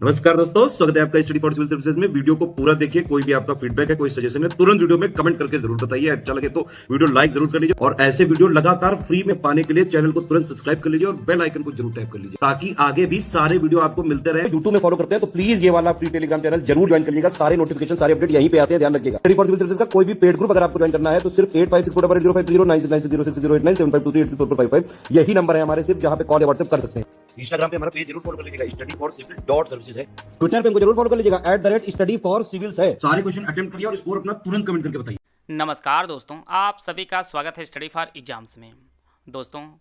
नमस्कार दोस्तों, स्वागत है आपका स्टडी फॉर सिविल सर्विसेज में। वीडियो को पूरा देखिए। कोई भी आपका फीडबैक है, कोई सजेशन है, तुरंत वीडियो में कमेंट करके जरूर बताइए। अच्छा लगे तो वीडियो लाइक जरूर कर लीजिए और ऐसे वीडियो लगातार फ्री में पाने के लिए चैनल को तुरंत सब्सक्राइब कर लीजिए और बेल आइकन को जरूर टैप कर लीजिए ताकि आगे भी सारे वीडियो आपको मिलते रहे। यूट्यूब में फॉलो करते हैं तो प्लीज ये वाला फ्री टेलीग्राम चैनल जरूर ज्वाइन करिएगा। सारे नोटिफिकेशन, सारे अपडेट यहीं पे आते हैं, ध्यान रखिएगा। स्टडी फॉर सिविल सर्विसेज का कोई भी पेड ग्रुप अगर आपको ज्वाइन करना है तो सिर्फ 8564809606097523864555 यही नंबर है हमारे, सिर्फ जहां पे कॉल या व्हाट्सएप कर सकते हैं। इंस्टाग्राम पे हमारा पेज जरूर फॉलो कर लीजिएगा, study for civil dot services है। ट्विटर पे हमको जरूर फॉलो कर लीजिएगा, @study for civils है। सारे क्वेश्चन अटेम्प्ट करिए और स्कोर अपना तुरंत कमेंट करके बताइए। नमस्कार दोस्तों, आप सभी का स्वागत है स्टडी फॉर एग्जाम्स में। दोस्तों,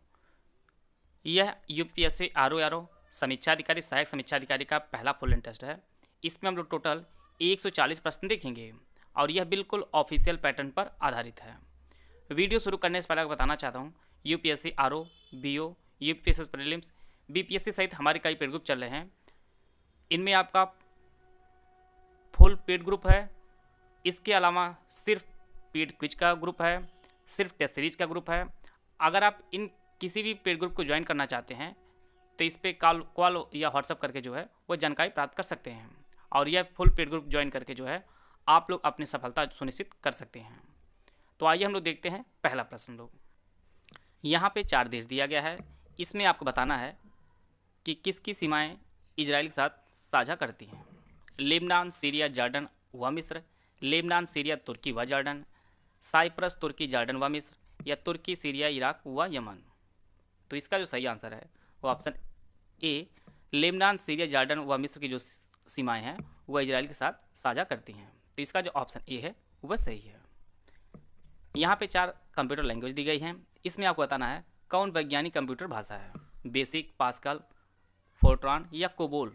यह यूपीएससी आरओ समीक्षा अधिकारी, सहायक समीक्षा अधिकारी का पहला फुल लेंथ टेस्ट है। इसमें हम लोग टोटल 140 प्रश्न देखेंगे और यह बिल्कुल ऑफिशियल पैटर्न पर आधारित है। वीडियो शुरू करने से पहले बताना चाहता हूँ, UPSC RO, BO, UPSC prelims, BPSC सहित हमारे कई पेड ग्रुप चल रहे हैं। इनमें आपका फुल पेड ग्रुप है। इसके अलावा सिर्फ पेड क्विज का ग्रुप है, सिर्फ टेस्ट सीरीज का ग्रुप है। अगर आप इन किसी भी पेड ग्रुप को ज्वाइन करना चाहते हैं तो इस पर कॉल या व्हाट्सअप करके जो है वो जानकारी प्राप्त कर सकते हैं और यह फुल पेड ग्रुप ज्वाइन करके जो है आप लोग अपनी सफलता सुनिश्चित कर सकते हैं। तो आइए हम लोग देखते हैं पहला प्रश्न। लोग यहाँ पे 4 देश दिया गया है। इसमें आपको बताना है कि किसकी सीमाएं इजराइल के साथ साझा करती हैं। लेबनान, सीरिया, जॉर्डन व मिस्र, लेबनान, सीरिया, तुर्की व जॉर्डन, साइप्रस, तुर्की, जॉर्डन व मिस्र, या तुर्की, सीरिया, इराक व यमन। तो इसका जो सही आंसर है वो option A, Lebanon, Syria, Jordan व मिस्र की जो सीमाएं हैं वह इजराइल के साथ साझा करती हैं। तो इसका जो ऑप्शन ए है वह सही है। यहाँ पे 4 कंप्यूटर लैंग्वेज दी गई हैं। इसमें आपको बताना है कौन वैज्ञानिक कंप्यूटर भाषा है, बेसिक, पास्कल, फोर्ट्रॉन या कोबोल।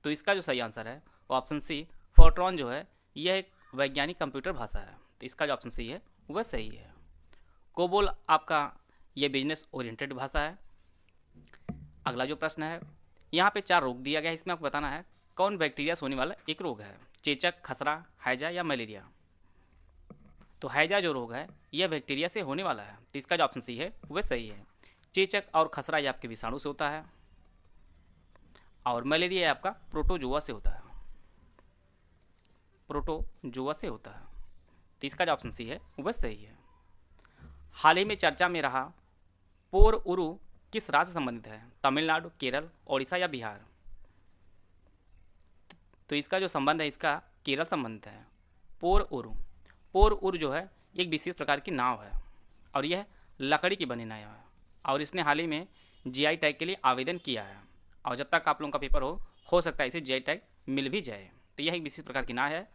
तो इसका जो सही आंसर है वो ऑप्शन सी, फोर्ट्रॉन जो है यह एक वैज्ञानिक कंप्यूटर भाषा है। तो इसका जो ऑप्शन सी है वह सही है। कोबोल आपका यह बिजनेस ओरिएंटेड भाषा है। अगला जो प्रश्न है, यहाँ पे 4 रोग दिया गया है। इसमें आपको बताना है कौन बैक्टीरिया से होने वाला एक रोग है, चेचक, खसरा, हैजा या मलेरिया। तो हैजा जो रोग है यह बैक्टीरिया से होने वाला है। तो इसका जो ऑप्शन सी है वह सही है। चेचक और खसरा ये आपके विषाणु से होता है और मलेरिया आपका प्रोटोजोआ से होता है, प्रोटोजोआ से होता है। तो इसका जो ऑप्शन सी है वह सही है। हाल ही में चर्चा में रहा पोर उरु किस राज्य से संबंधित है, तमिलनाडु, केरल, ओडिशा या बिहार। तो इसका जो संबंध है इसका केरल संबंधित है। पोर उरु जो है एक विशेष प्रकार की नाव है और यह लकड़ी की बनी नाव है और इसने हाल ही में जीआई टैग के लिए आवेदन किया है और जब तक आप लोगों का पेपर हो सकता है इसे जीआई टैग मिल भी जाए। तो यह एक विशेष प्रकार की नाव है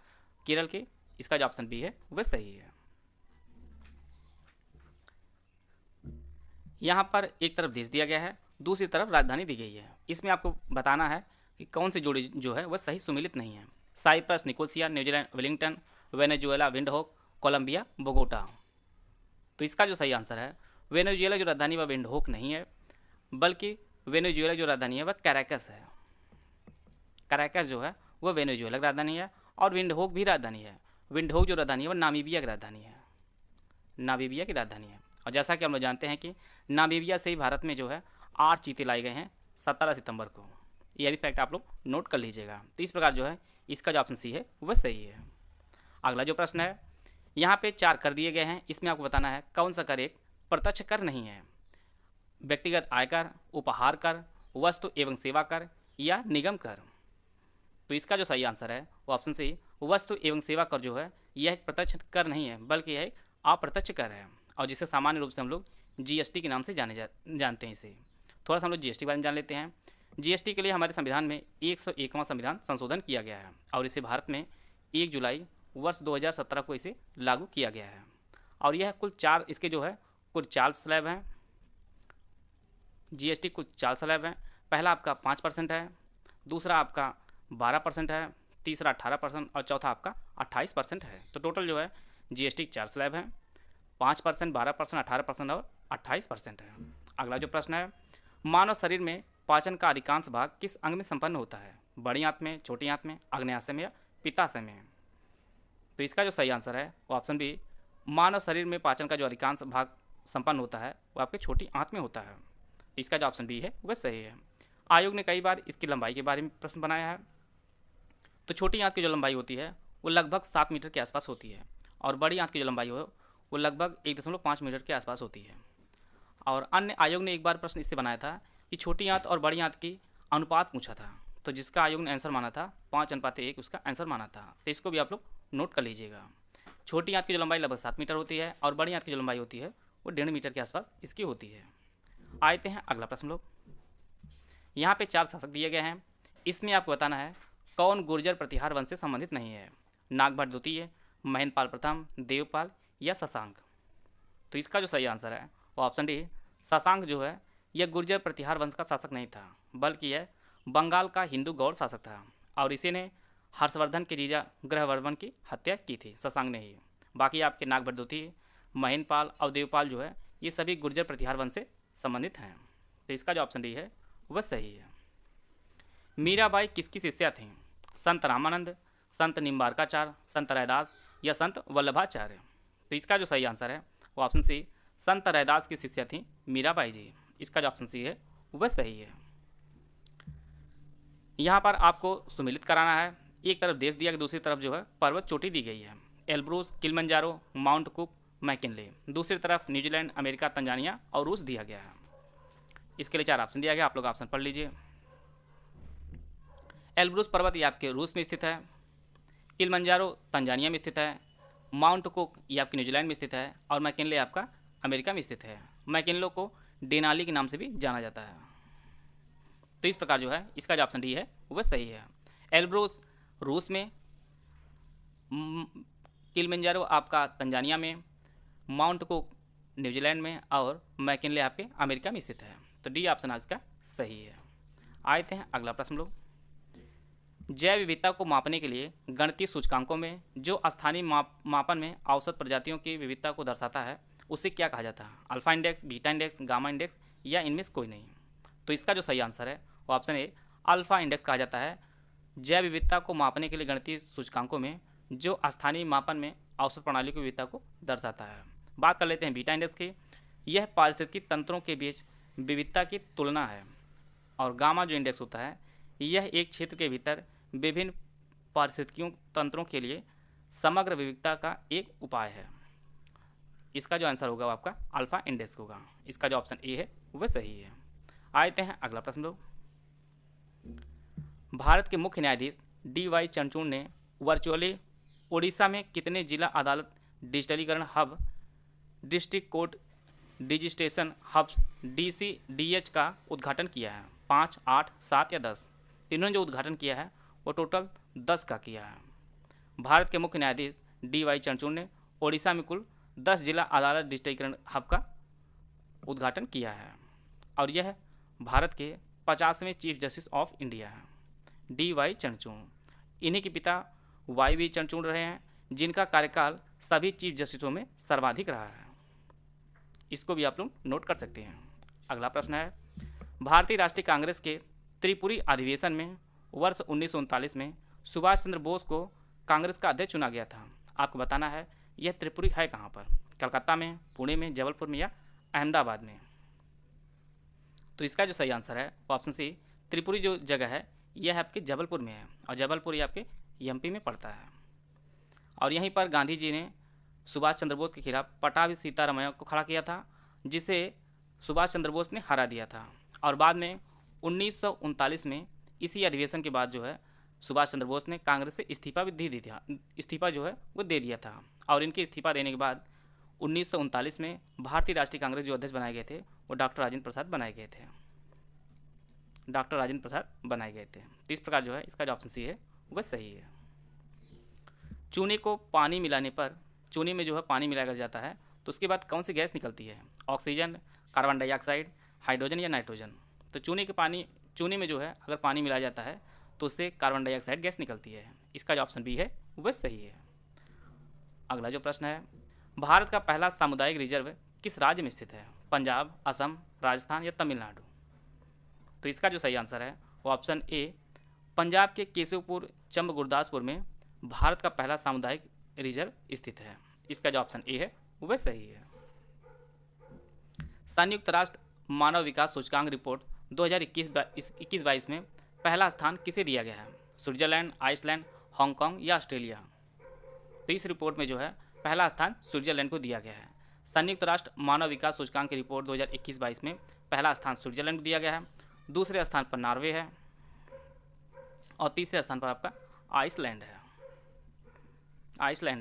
केरल की। इसका जो ऑप्शन बी है वह सही है। यहाँ पर एक तरफ देश दिया गया है, दूसरी तरफ राजधानी दी गई है। इसमें आपको बताना है कि कौन सी जोड़ी जो है वह सही सुमिलित नहीं है। Cyprus, Nicosia, New Zealand, Wellington, Venezuela, Windhoek, Colombia, Bogota. तो इसका जो सही आंसर है, वेनेजुएला जो राजधानी वह विंडहोक नहीं है, बल्कि वेनेजुएला जो राजधानी है वह कैराकस है। कैराकस जो है वह वेनेजुएला की राजधानी है और विंडहोक भी राजधानी है। विंडहोक जो राजधानी है वह नामीबिया की राजधानी है, नामीबिया की राजधानी है। और जैसा कि हम लोग जानते हैं कि नामीबिया से ही भारत में जो है 8 चीते लाए गए हैं 17 सितंबर को। यह भी फैक्ट आप लोग नोट कर लीजिएगा। तो इस प्रकार जो है इसका जो ऑप्शन सी है वह सही है। अगला जो प्रश्न है, यहाँ पे 4 कर दिए गए हैं। इसमें आपको बताना है कौन सा कर एक प्रत्यक्ष कर नहीं है, व्यक्तिगत आयकर, उपहार कर, वस्तु एवं सेवा कर या निगम कर। तो इसका जो सही आंसर है वो ऑप्शन सी, वस्तु एवं सेवा कर जो है यह एक प्रत्यक्ष कर नहीं है बल्कि यह एक अप्रत्यक्ष कर है और जिसे सामान्य रूप से हम लोग जीएसटी के नाम से जानते हैं। इसे थोड़ा सा हम लोग जीएसटी के बारे में जान लेते हैं। जीएसटी के लिए हमारे संविधान में 101वां संविधान संशोधन किया गया है और इसे भारत में 1 जुलाई वर्ष 2017 को इसे लागू किया गया है और यह कुल 4 इसके जो है कुल 4 स्लैब हैं। जीएसटी कुल 4 स्लैब हैं। पहला आपका 5% है, दूसरा आपका 12% है, तीसरा 18% और चौथा आपका 28% है। तो टोटल जो है जीएसटी 4 स्लैब हैं, 5%, 12%, 18% और 28% है। अगला जो प्रश्न है, मानव शरीर में पाचन का अधिकांश भाग किस अंग में संपन्न होता है, बड़ी आंत में, छोटी आंत में, आग्नेयाशय में या पित्ताशय में। तो इसका जो सही आंसर है वो ऑप्शन बी, मानव शरीर में पाचन का जो अधिकांश भाग संपन्न होता है वो आपके छोटी आंत में होता है। इसका जो ऑप्शन बी है वह सही है। आयोग ने कई बार इसकी लंबाई के बारे में प्रश्न बनाया है। तो छोटी आंत की जो लंबाई होती है वो लगभग 7 मीटर के आसपास होती है और बड़ी आंत की जो लंबाई हो वो लगभग 1.5 मीटर के आसपास होती है। और अन्य आयोग ने एक बार प्रश्न इससे बनाया था कि छोटी आंत और बड़ी आंत की अनुपात पूछा था, तो जिसका आयोग ने आंसर माना था 5:1 उसका आंसर माना था। तो इसको भी आप लोग नोट कर लीजिएगा। छोटी आंत की जो लंबाई लगभग 7 मीटर होती है और बड़ी आंत की जो लंबाई होती है वो 1.5 मीटर के आसपास इसकी होती है। आते हैं अगला प्रश्न लोग। यहाँ पे 4 शासक दिए गए हैं, इसमें आपको बताना है कौन गुर्जर प्रतिहार वंश से संबंधित नहीं है। नागभट्ट द्वितीय, महेंद्रपाल प्रथम, देवपाल या शशांक। तो इसका जो सही आंसर है वो ऑप्शन डी, शशांक जो है यह गुर्जर प्रतिहार वंश का शासक नहीं था, बल्कि यह बंगाल का हिंदू गौड़ शासक था और इसी ने हर्षवर्धन के जीजा ग्रहवर्धन की हत्या की थी, शशांक ने ही। बाकी आपके नागभट्ट द्वितीय, महेंद्रपाल और देवपाल जो है ये सभी गुर्जर प्रतिहार वंश से संबंधित हैं। तो इसका जो ऑप्शन डी है वह सही है। मीराबाई किसकी शिष्या थीं? संत रामानंद, संत निम्बारकाचार्य, संत रैदास या संत वल्लभाचार्य। तो इसका जो सही आंसर है वो ऑप्शन सी, संत रैदास की शिष्या थी मीराबाई जी। इसका जो ऑप्शन सी है वह सही है। यहाँ पर आपको सुमिलित कराना है, एक तरफ देश दिया कि दूसरी तरफ जो है पर्वत चोटी दी गई है, Elbrus, Kilimanjaro, mount cook, McKinley. दूसरी तरफ न्यूजीलैंड, अमेरिका, तंजानिया और रूस दिया गया है। इसके लिए 4 ऑप्शन दिया गया, आप लोग ऑप्शन पढ़ लीजिए। एल्ब्रूस पर्वत ये आपके रूस में स्थित है, किलिमंजारो तंजानिया में स्थित है, माउंट कुक ये आपके न्यूजीलैंड में स्थित है और मैकिनले आपका अमेरिका में स्थित है। मैकिनले को डेनाली के नाम से भी जाना जाता है। तो इस प्रकार जो है इसका जो ऑप्शन डी है वह सही है। एल्ब्रूस रूस में, किलिमंजारो आपका तंजानिया में, माउंट कुक न्यूजीलैंड में और मैकिनले आपके अमेरिका में स्थित है। तो डी ऑप्शन इसका सही है। आते हैं अगला प्रश्न लोग। जैव विविधता को मापने के लिए गणितीय सूचकांकों में जो स्थानीय मापन में औसत प्रजातियों की विविधता को दर्शाता है उसे क्या कहा जाता है? Alpha index, beta index, gamma index या इनमें से कोई नहीं। तो इसका जो सही आंसर है वो ऑप्शन ए, अल्फा इंडेक्स कहा जाता है। जैव विविधता को मापने के लिए गणितीय सूचकांकों में जो स्थानीय मापन में औसत प्रणाली की विविधता को दर्शाता है। बात कर लेते हैं बीटा इंडेक्स की। यह पारिस्थितिकी तंत्रों के बीच विविधता की तुलना है। और गामा जो इंडेक्स होता है यह एक क्षेत्र के भीतर विभिन्न पारिस्थितिकीय तंत्रों के लिए समग्र विविधता का एक उपाय है। इसका जो आंसर होगा वो आपका अल्फा इंडेक्स होगा। इसका जो ऑप्शन ए है वह सही है। आते हैं अगला प्रश्न लोग। भारत के मुख्य न्यायाधीश डी.वाई. चंद्रचूड़ ने वर्चुअली ओडिशा में कितने जिला अदालत डिजिटलीकरण hub, district court digitisation hubs DCDH का उद्घाटन किया है? 5, 8, 7 या 10। इन्होंने जो उद्घाटन किया है वो टोटल 10 का किया है। भारत के मुख्य न्यायाधीश डी.वाई. चंद्रचूड़ ने ओडिशा में कुल 10 जिला अदालत डिजिटलीकरण हब का उद्घाटन किया है और यह भारत के 50वें चीफ जस्टिस ऑफ इंडिया है, डी.वाई. चंद्रचूड़। इन्हीं के पिता वाई.वी. चंद्रचूड़ रहे हैं जिनका कार्यकाल सभी चीफ जस्टिसों में सर्वाधिक रहा है। इसको भी आप लोग नोट कर सकते हैं। अगला प्रश्न है, भारतीय राष्ट्रीय कांग्रेस के त्रिपुरी अधिवेशन में वर्ष 1939 में सुभाष चंद्र बोस को कांग्रेस का अध्यक्ष चुना गया था। आपको बताना है यह त्रिपुरी है कहाँ पर? कलकत्ता में, पुणे में, जबलपुर में या अहमदाबाद में। तो इसका जो सही आंसर है वो ऑप्शन सी, त्रिपुरी जो जगह है यह आपके जबलपुर में है और जबलपुर ये आपके एमपी में पड़ता है। और यहीं पर गांधी जी ने सुभाष चंद्र बोस के खिलाफ पटाभी सीतारामैया को खड़ा किया था, जिसे सुभाष चंद्र बोस ने हरा दिया था। और बाद में 1939 में इसी अधिवेशन के बाद जो है सुभाष चंद्र बोस ने कांग्रेस से इस्तीफा भी दे दिया, इस्तीफा जो है वो दे दिया था। और इनके इस्तीफा देने के बाद 1939 में भारतीय राष्ट्रीय कांग्रेस जो अध्यक्ष बनाए गए थे वो डॉक्टर राजेंद्र प्रसाद बनाए गए थे, डॉक्टर राजेंद्र प्रसाद बनाए गए थे। तो इस प्रकार जो है इसका जो ऑप्शन सी है वह सही है। चूने को पानी मिलाने पर, चूने में जो है पानी मिलाया जाता है तो उसके बाद कौन सी गैस निकलती है? ऑक्सीजन, कार्बन डाइऑक्साइड, हाइड्रोजन या नाइट्रोजन। तो चूने में जो है अगर पानी मिलाया जाता है तो उससे कार्बन डाइऑक्साइड गैस निकलती है। इसका जो ऑप्शन बी है वह सही है। अगला जो प्रश्न है, भारत का पहला सामुदायिक रिजर्व किस राज्य में स्थित है? पंजाब, असम, राजस्थान या तमिलनाडु। तो इसका जो सही आंसर है वो ऑप्शन ए, पंजाब के केशवपुर चंब गुरदासपुर में भारत का पहला सामुदायिक रिजर्व स्थित है। इसका जो ऑप्शन ए है वह सही है। संयुक्त राष्ट्र मानव विकास सूचकांक रिपोर्ट 2021-22 में पहला स्थान किसे दिया गया है? स्विट्जरलैंड, आइसलैंड, हांगकांग या ऑस्ट्रेलिया? तो इस रिपोर्ट में जो है पहला स्थान स्विट्जरलैंड को दिया गया है। संयुक्त राष्ट्र मानव विकास सूचकांक की रिपोर्ट 2021-22 में पहला स्थान स्विट्जरलैंड को दिया गया है, दूसरे स्थान पर नॉर्वे है और तीसरे स्थान पर आपका आइसलैंड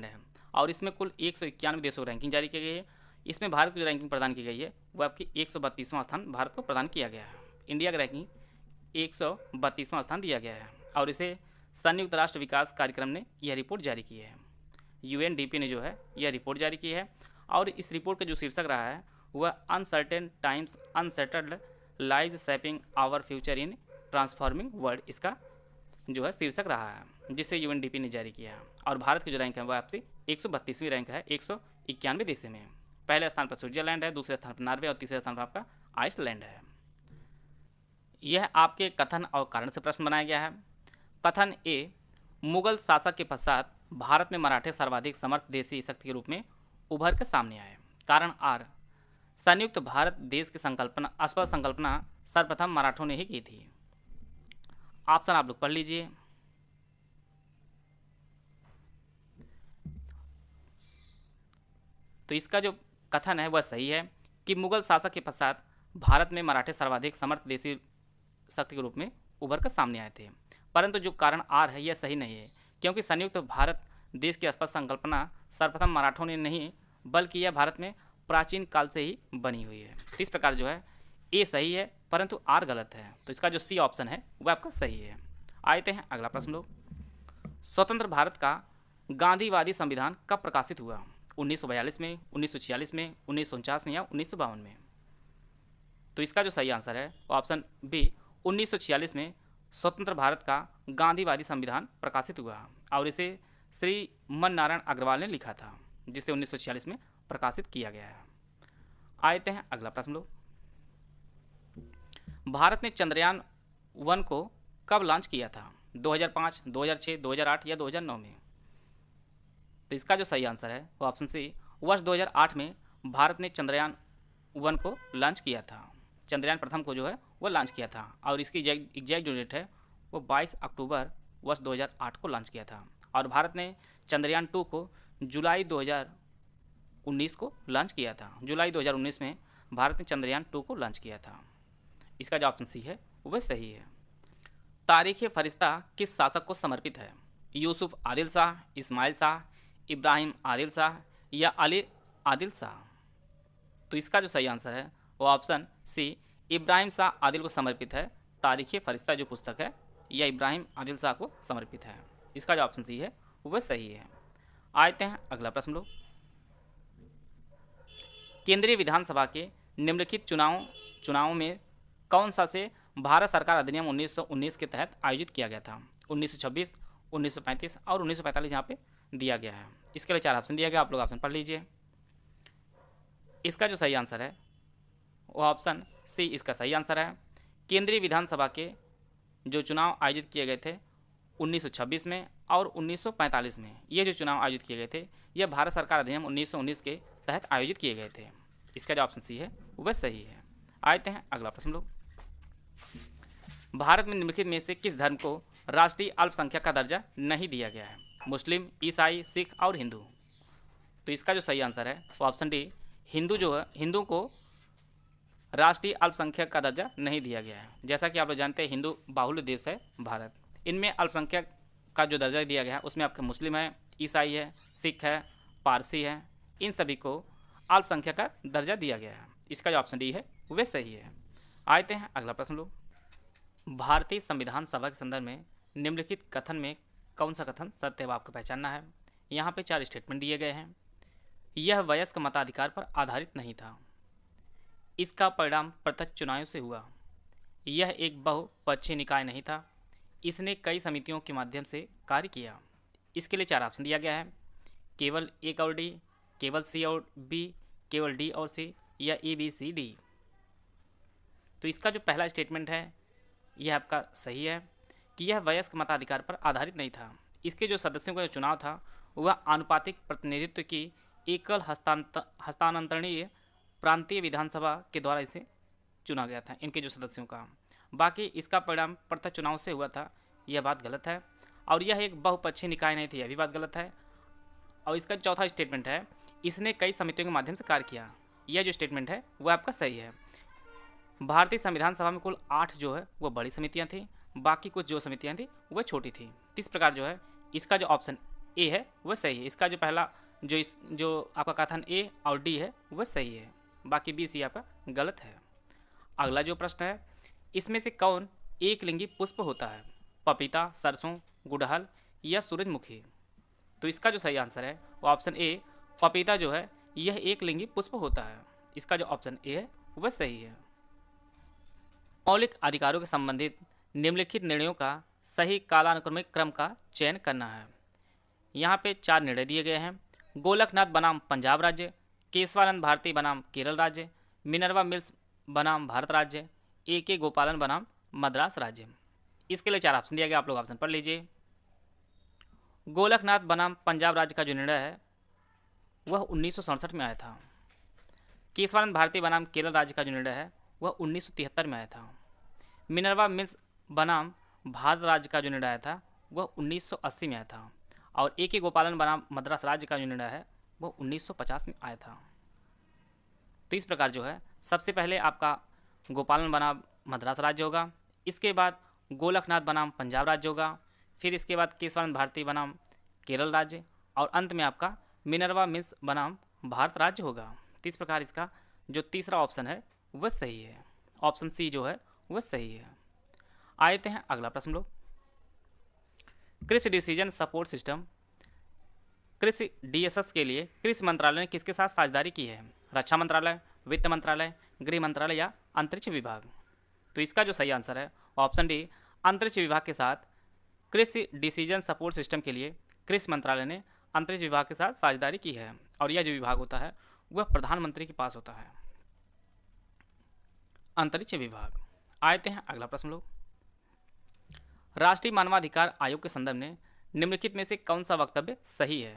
है। और इसमें कुल 191 देशों की रैंकिंग जारी की गई है। इसमें भारत की जो रैंकिंग प्रदान की गई है वो आपकी 132वां स्थान भारत को प्रदान किया गया है। इंडिया की रैंकिंग 132वां स्थान दिया गया है और इसे संयुक्त राष्ट्र विकास कार्यक्रम ने यह रिपोर्ट जारी की है। UNDP ने जो है यह रिपोर्ट जारी की है और इस रिपोर्ट का जो शीर्षक रहा है वह uncertain times unsettled lives shaping our future in transforming world, इसका जो है शीर्षक रहा है, जिसे UNDP ने जारी किया है। और भारत की जो रैंक है वह आपसे 132वीं रैंक है 191 देशों में। पहले स्थान पर स्विट्जरलैंड है, दूसरे स्थान पर नॉर्वे और तीसरे स्थान पर आपका आइसलैंड है। यह आपके कथन और कारण से प्रश्न बनाया गया है। कथन ए, मुगल शासक के पश्चात भारत में मराठे सर्वाधिक समर्थ देशी शक्ति के रूप में उभर कर सामने आए। कारण आर, संयुक्त भारत देश की स्पष्ट संकल्पना सर्वप्रथम मराठों ने ही की थी। ऑप्शन आप लोग पढ़ लीजिए। तो इसका जो कथन है वह सही है कि मुगल शासक के पश्चात भारत में मराठे सर्वाधिक समर्थ देशी शक्ति के रूप में उभर कर सामने आए थे। परंतु जो कारण आर है यह सही नहीं है, क्योंकि संयुक्त भारत देश की स्पष्ट संकल्पना सर्वप्रथम मराठों ने नहीं बल्कि यह भारत में प्राचीन काल से ही बनी हुई है। तो इस प्रकार जो है ए सही है परंतु आर गलत है। तो इसका जो सी ऑप्शन है वह आपका सही है। आते हैं अगला प्रश्न लोग। स्वतंत्र भारत का गांधीवादी संविधान कब प्रकाशित हुआ? 1942 में, 1946 में, 1949 में या 1952 में? तो इसका जो सही आंसर है वो ऑप्शन बी 1946 में स्वतंत्र भारत का गांधीवादी संविधान प्रकाशित हुआ और इसे श्री मन नारायण अग्रवाल ने लिखा था, जिसे 1946 में प्रकाशित किया गया है। आते हैं अगला प्रश्न लोग। भारत ने चंद्रयान 1 को कब लॉन्च किया था? 2005, 2006, 2008 या 2009 में? तो इसका जो सही आंसर है वो ऑप्शन सी वर्ष 2008 में भारत ने चंद्रयान 1 को लॉन्च किया था। चंद्रयान प्रथम को जो है वो लॉन्च किया था और इसकी एग्जैक्ट जो डेट है वो 22 अक्टूबर वर्ष 2008 को लॉन्च किया था। और भारत ने चंद्रयान 2 को जुलाई 2019 को लॉन्च किया था। जुलाई 2019 में भारत ने चंद्रयान 2 को लॉन्च किया था। इसका जो ऑप्शन सी है वह सही है। तारीख़ फरिश्ता किस शासक को समर्पित है? यूसुफ आदिल शाह, इस्माइल शाह, इब्राहिम आदिल शाह या अली आदिल शाह? तो इसका जो सही आंसर है वो ऑप्शन सी इब्राहिम शाह आदिल को समर्पित है। तारीख़ फरिश्ता जो पुस्तक है यह इब्राहिम आदिल शाह को समर्पित है। इसका जो ऑप्शन सी है वह सही है। आते हैं अगला प्रश्न लोग। केंद्रीय विधानसभा के निम्नलिखित चुनावों में कौन सा से भारत सरकार अधिनियम 1919 के तहत आयोजित किया गया था? 1926, 1935 और 1945 यहाँ पे दिया गया है। इसके लिए 4 ऑप्शन दिया गया, आप लोग ऑप्शन पढ़ लीजिए। इसका जो सही आंसर है वो ऑप्शन सी इसका सही आंसर है। केंद्रीय विधानसभा के जो चुनाव आयोजित किए गए थे 1926 में और 1945 में, ये जो चुनाव आयोजित किए गए थे यह भारत सरकार अधिनियम 1919 के तहत आयोजित किए गए थे। इसका जो ऑप्शन सी है वह सही है। आते हैं अगला प्रश्न लोग। भारत में निम्नलिखित में से किस धर्म को राष्ट्रीय अल्पसंख्यक का दर्जा नहीं दिया गया है? मुस्लिम, ईसाई, सिख और हिंदू? तो इसका जो सही आंसर है वो ऑप्शन डी हिंदू को राष्ट्रीय अल्पसंख्यक का दर्जा नहीं दिया गया है। जैसा कि आप लोग जानते हैं हिंदू बाहुल्य देश है भारत। इनमें अल्पसंख्यक का जो दर्जा दिया गया है उसमें आपके मुस्लिम है, ईसाई है, सिख है, पारसी है, इन सभी को अल्पसंख्यक का दर्जा दिया गया है। इसका जो ऑप्शन डी है वह सही है। आते हैं अगला प्रश्न लोग। भारतीय संविधान सभा के संदर्भ में निम्नलिखित कथन में कौन सा कथन सत्य है आपको पहचानना है। यहाँ पे 4 स्टेटमेंट दिए गए हैं। यह वयस्क मताधिकार पर आधारित नहीं था। इसका परिणाम प्रत्यक्ष चुनाव से हुआ। यह एक बहुपक्षीय निकाय नहीं था। इसने कई समितियों के माध्यम से कार्य किया। इसके लिए 4 ऑप्शन दिया गया है, केवल ए और डी, केवल सी और बी, केवल डी और सी या ए बी सी डी। तो इसका जो पहला स्टेटमेंट है यह आपका सही है कि यह वयस्क मताधिकार पर आधारित नहीं था। इसके जो सदस्यों का जो चुनाव था वह आनुपातिक प्रतिनिधित्व की एकल हस्तांतरणीय प्रांतीय विधानसभा के द्वारा इसे चुना गया था इनके जो सदस्यों का। बाकी इसका परिणाम प्रत्यक्ष चुनाव से हुआ था, यह बात गलत है। और यह एक बहुपक्षीय निकाय नहीं थी, यह भी बात गलत है। और इसका चौथा स्टेटमेंट है, इसने कई समितियों के माध्यम से कार्य किया। यह जो स्टेटमेंट है वह आपका सही है। भारतीय संविधान सभा में कुल 8 जो है वो बड़ी समितियां थी, बाकी कुछ जो समितियां थी वह छोटी थी। इस प्रकार जो है इसका जो ऑप्शन ए है वह सही है। इसका जो पहला जो आपका कथन ए और डी है वह सही है, बाकी बी सी आपका गलत है। अगला जो प्रश्न है, इसमें से कौन एक लिंगी पुष्प होता है? पपीता, सरसों, गुड़हल या सूरजमुखी? तो इसका जो सही आंसर है वो ऑप्शन ए पपीता जो है यह एक लिंगी पुष्प होता है। इसका जो ऑप्शन ए है वह सही है। मौलिक अधिकारों के संबंधित निम्नलिखित निर्णयों का सही कालानुक्रमिक क्रम का चयन करना है। यहाँ पे 4 निर्णय दिए गए हैं। गोलकनाथ बनाम पंजाब राज्य, केशवानंद भारती बनाम केरल राज्य, मिनर्वा मिल्स बनाम भारत राज्य, ए गोपालन बनाम मद्रास राज्य। इसके लिए 4 ऑप्शन दिया गया, आप लोग ऑप्शन पढ़ लीजिए। गोलकनाथ बनाम पंजाब राज्य का जो निर्णय है वह 1967 में आया था। केशवानंद भारती बनाम केरल राज्य का जो निर्णय है वह 1973 में आया था। मिनर्वा मिल्स बनाम भारत राज्य का जो निर्णय आया था वह 1980 में आया था। और ए गोपालन बनाम मद्रास राज्य का जो निर्णय है वह 1950 में आया था। तो इस प्रकार जो है सबसे पहले आपका गोपालन बनाम मद्रास राज्य होगा, इसके बाद गोलकनाथ बनाम पंजाब राज्य होगा, फिर इसके बाद केशवानंद भारती बनाम केरल राज्य, और अंत में आपका मिनर्वा मिल्स बनाम भारत राज्य होगा। तो इस प्रकार इसका जो तीसरा ऑप्शन है वह सही है, ऑप्शन सी जो है वह सही है। आते हैं अगला प्रश्न लोग। कृषि डिसीजन सपोर्ट सिस्टम कृषि डीएसएस के लिए कृषि मंत्रालय ने किसके साथ साझेदारी की है? रक्षा मंत्रालय, वित्त मंत्रालय, गृह मंत्रालय या अंतरिक्ष विभाग? तो इसका जो सही आंसर है ऑप्शन डी अंतरिक्ष विभाग के साथ कृषि डिसीजन सपोर्ट सिस्टम के लिए कृषि मंत्रालय ने अंतरिक्ष विभाग के साथ साझेदारी की है। और यह जो विभाग होता है वह प्रधानमंत्री के पास होता है, अंतरिक्ष विभाग। आते हैं अगला प्रश्न लोग। राष्ट्रीय मानवाधिकार आयोग के संदर्भ में निम्नलिखित में से कौन सा वक्तव्य सही है?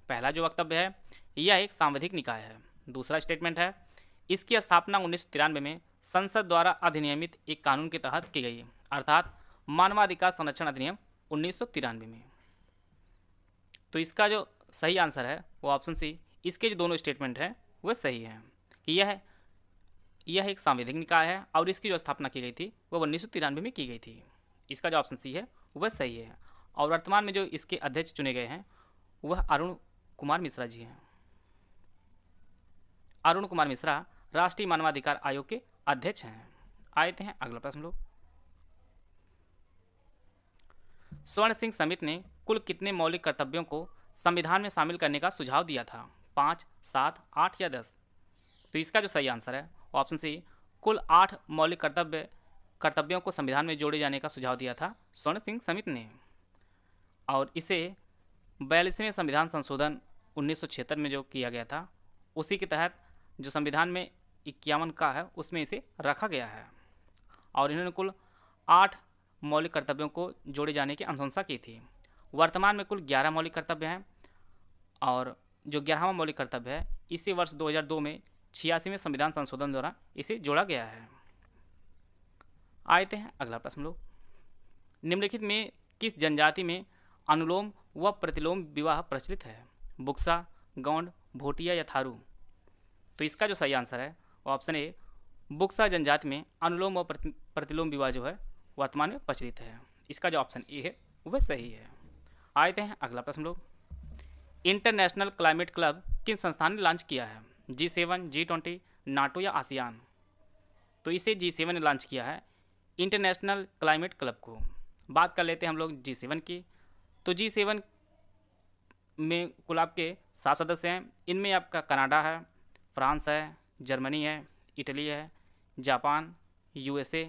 पहला जो वक्तव्य है यह एक सांविधिक निकाय है। दूसरा स्टेटमेंट है इसकी स्थापना 1993 में संसद द्वारा अधिनियमित एक कानून के तहत की गई, अर्थात मानवाधिकार संरक्षण अधिनियम 1993 में। तो इसका जो सही आंसर है वो ऑप्शन सी, इसके जो दोनों स्टेटमेंट हैं वह सही है कि यह एक सांविधिक निकाय है और इसकी जो स्थापना की गई थी वह 1993 में की गई थी। इसका जो ऑप्शन सी है वह सही है। और वर्तमान में जो इसके अध्यक्ष चुने गए हैं वह अरुण कुमार मिश्रा जी हैं। अरुण कुमार मिश्रा राष्ट्रीय मानवाधिकार आयोग के अध्यक्ष हैं। आते हैं अगला प्रश्न लोग। स्वर्ण सिंह समिति ने कुल कितने मौलिक कर्तव्यों को संविधान में शामिल करने का सुझाव दिया था? 5, 7, 8 या 10? तो इसका जो सही आंसर है ऑप्शन सी, कुल 8 मौलिक कर्तव्यों को संविधान में जोड़े जाने का सुझाव दिया था स्वर्ण सिंह समिति ने। और इसे 42वें संविधान संशोधन 1976 में जो किया गया था उसी के तहत जो संविधान में 51 का है उसमें इसे रखा गया है। और इन्होंने कुल 8 मौलिक कर्तव्यों को जोड़े जाने की अनुशंसा की थी। वर्तमान में कुल 11 मौलिक कर्तव्य हैं और जो 11वां मौलिक कर्तव्य है इसी वर्ष 2002 में 86वें संविधान संशोधन द्वारा इसे जोड़ा गया है। आते हैं अगला प्रश्न लोग। निम्नलिखित में किस जनजाति में अनुलोम व प्रतिलोम विवाह प्रचलित है? बुक्सा, गौंड, भोटिया या थारू? तो इसका जो सही आंसर है ऑप्शन ए, बुक्सा जनजाति में अनुलोम व प्रतिलोम विवाह जो है वर्तमान में प्रचलित है। इसका जो ऑप्शन ए है वह सही है। आते हैं अगला प्रश्न लोग। इंटरनेशनल क्लाइमेट क्लब किन संस्थान ने लॉन्च किया है? G7, G20, नाटो या आसियान? तो इसे G7 ने लॉन्च किया है, इंटरनेशनल क्लाइमेट क्लब को। बात कर लेते हैं हम लोग G7 की। तो G7 में कुल आपके 7 सदस्य हैं। इनमें आपका कनाडा है, फ्रांस है, जर्मनी है, इटली है, जापान, USA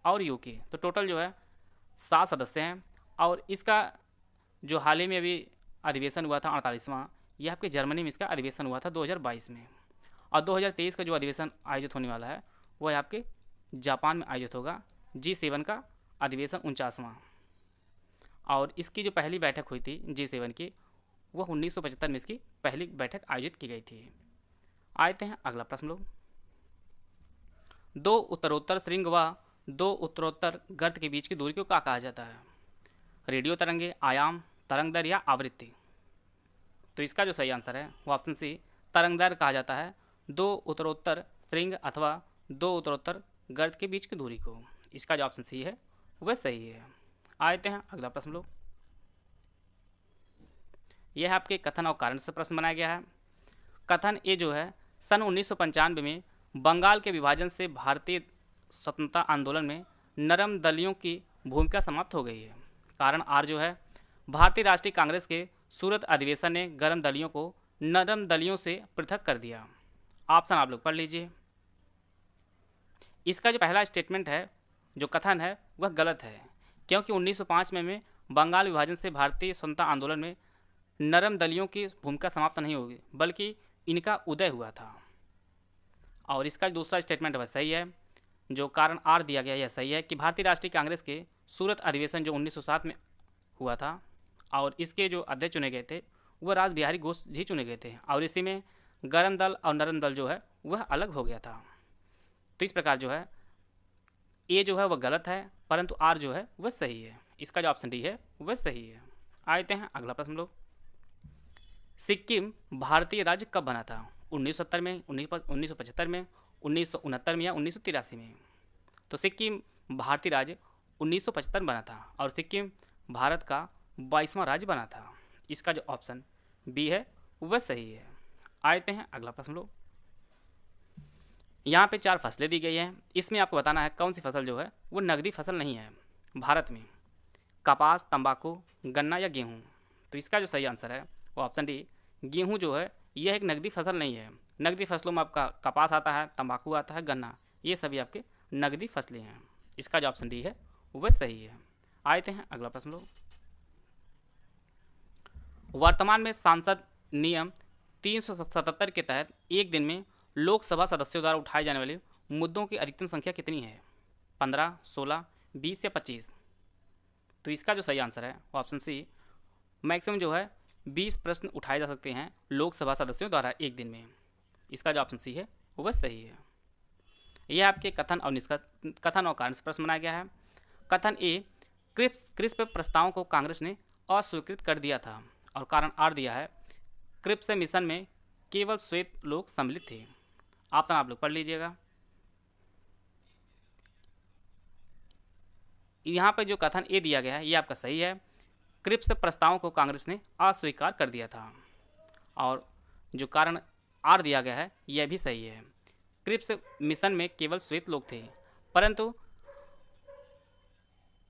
और UK। तो टोटल जो है 7 सदस्य हैं। और इसका जो हाल ही में अभी अधिवेशन हुआ था 48वां, यह आपके जर्मनी में इसका अधिवेशन हुआ था 2022 में। और 2023 का जो अधिवेशन आयोजित होने वाला है वह आपके जापान में आयोजित होगा। G7 का अधिवेशन 49वां। और इसकी जो पहली बैठक हुई थी G7 की वह 1975 में इसकी पहली बैठक आयोजित की गई थी। आते हैं अगला प्रश्न लोग। दो उत्तरोत्तर श्रृंग व दो उत्तरोत्तर गर्त के बीच की दूरी को क्या कहा जाता है? रेडियो तरंगे, आयाम, तरंग दर या आवृत्ति। तो इसका जो सही आंसर है वो ऑप्शन सी तरंग दर कहा जाता है दो उत्तरोत्तर श्रृंग अथवा दो उत्तरोत्तर गर्त के बीच की दूरी को। इसका जो ऑप्शन सी है वह सही है। आते हैं अगला प्रश्न लोग। यह आपके कथन और कारण से प्रश्न बनाया गया है। कथन ए जो है सन 1995 में बंगाल के विभाजन से भारतीय स्वतंत्रता आंदोलन में नरम दलियों की भूमिका समाप्त हो गई है। कारण आर जो है भारतीय राष्ट्रीय कांग्रेस के सूरत अधिवेशन ने गर्म दलियों को नरम दलियों से पृथक कर दिया। ऑप्शन आप लोग पढ़ लीजिए। इसका जो पहला स्टेटमेंट है, जो कथन है, वह गलत है, क्योंकि 1905 में बंगाल विभाजन से भारतीय स्वतंत्रता आंदोलन में नरम दलियों की भूमिका समाप्त नहीं होगी, बल्कि इनका उदय हुआ था। और इसका दूसरा स्टेटमेंट वह सही है, जो कारण आर दिया गया यह सही है कि भारतीय राष्ट्रीय कांग्रेस के सूरत अधिवेशन जो 1907 में हुआ था और इसके जो अध्यक्ष चुने गए थे वह राज बिहारी घोष जी चुने गए थे, और इसी में गर्म दल और नरम दल जो है वह अलग हो गया था। तो इस प्रकार जो है ए जो है वह गलत है, परंतु आर जो है वह सही है। इसका जो ऑप्शन डी है वह सही है। आते हैं अगला प्रश्न लोग। सिक्किम भारतीय राज्य कब बना था? 1970 में, 1975 में, 1969 में या 1983 में? तो सिक्किम भारतीय राज्य 1975 बना था और सिक्किम भारत का 22वां राज्य बना था। इसका जो ऑप्शन बी है वह सही है। आते हैं अगला प्रश्न लोग। यहाँ पे 4 फसलें दी गई हैं, इसमें आपको बताना है कौन सी फसल जो है वो नकदी फसल नहीं है भारत में। कपास, तंबाकू, गन्ना या गेहूँ? तो इसका जो सही आंसर है वो ऑप्शन डी गेहूँ जो है यह एक नकदी फसल नहीं है। नकदी फसलों में आपका कपास आता है, तंबाकू आता है, गन्ना, ये सभी आपके नकदी फसलें हैं। इसका जो ऑप्शन डी है वह सही है। आते हैं अगला प्रश्न लोग। वर्तमान में सांसद नियम 377 के तहत एक दिन में लोकसभा सदस्यों द्वारा उठाए जाने वाले मुद्दों की अधिकतम संख्या कितनी है? 15, 16, 20 या 25? तो इसका जो सही आंसर है वो ऑप्शन सी मैक्सिमम जो है 20 प्रश्न उठाए जा सकते हैं लोकसभा सदस्यों द्वारा एक दिन में। इसका जो ऑप्शन सी है वह सही है। यह आपके कथन और कारण से प्रश्न बनाया गया है। कथन ए क्रिप्स प्रस्तावों को कांग्रेस ने अस्वीकृत कर दिया था और कारण आर दिया है क्रिप्स मिशन में केवल श्वेत लोग सम्मिलित थे। ऑप्शन आप लोग पढ़ लीजिएगा। यहाँ पे जो कथन ए दिया गया है ये आपका सही है। क्रिप्स प्रस्तावों को कांग्रेस ने अस्वीकार कर दिया था और जो कारण आर दिया गया है यह भी सही है। क्रिप्स मिशन में केवल श्वेत लोग थे, परंतु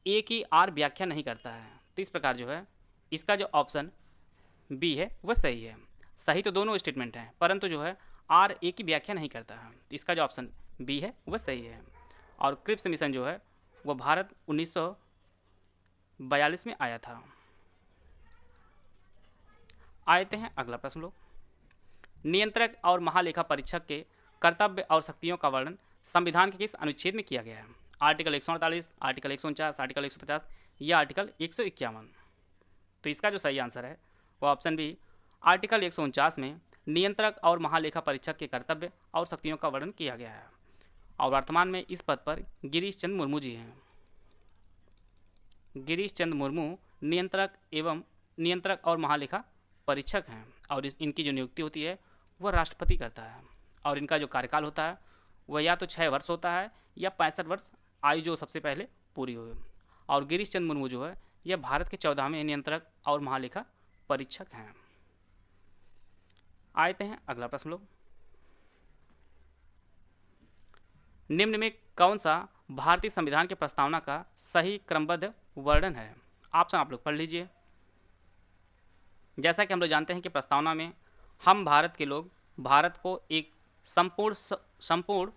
ए की आर व्याख्या नहीं करता है। तो इस प्रकार जो है इसका जो ऑप्शन बी है वह सही है। सही तो दोनों स्टेटमेंट हैं, परंतु जो है आर ए की व्याख्या नहीं करता है। इसका जो ऑप्शन बी है वह सही है। और क्रिप्स मिशन जो है वह भारत 1942 में आया था। आते हैं अगला प्रश्न लोग। नियंत्रक और महालेखा परीक्षक के कर्तव्य और शक्तियों का वर्णन संविधान के किस अनुच्छेद में किया गया है? आर्टिकल 148, आर्टिकल 149, आर्टिकल 150 या आर्टिकल 151? तो इसका जो सही आंसर है वो ऑप्शन बी आर्टिकल 149 में नियंत्रक और महालेखा परीक्षक के कर्तव्य और शक्तियों का वर्णन किया गया है। और वर्तमान में इस पद पर गिरीश चंद्र मुर्मू जी हैं। गिरीश चंद्र मुर्मू नियंत्रक और महालेखा परीक्षक हैं और इनकी जो नियुक्ति होती है वह राष्ट्रपति करता है और इनका जो कार्यकाल होता है वह या तो 6 वर्ष होता है या 65 वर्ष आयु जो सबसे पहले पूरी हो। और गिरीश चंद्र मुर्मू जो है यह भारत के 14वें नियंत्रक और महालेखा परीक्षक हैं। आते हैं अगला प्रश्न लोग। निम्न में कौन सा भारतीय संविधान की प्रस्तावना का सही क्रमबद्ध वर्णन है? ऑप्शन आप लोग पढ़ लीजिए। जैसा कि हम लोग जानते हैं कि प्रस्तावना में हम भारत के लोग भारत को एक संपूर्ण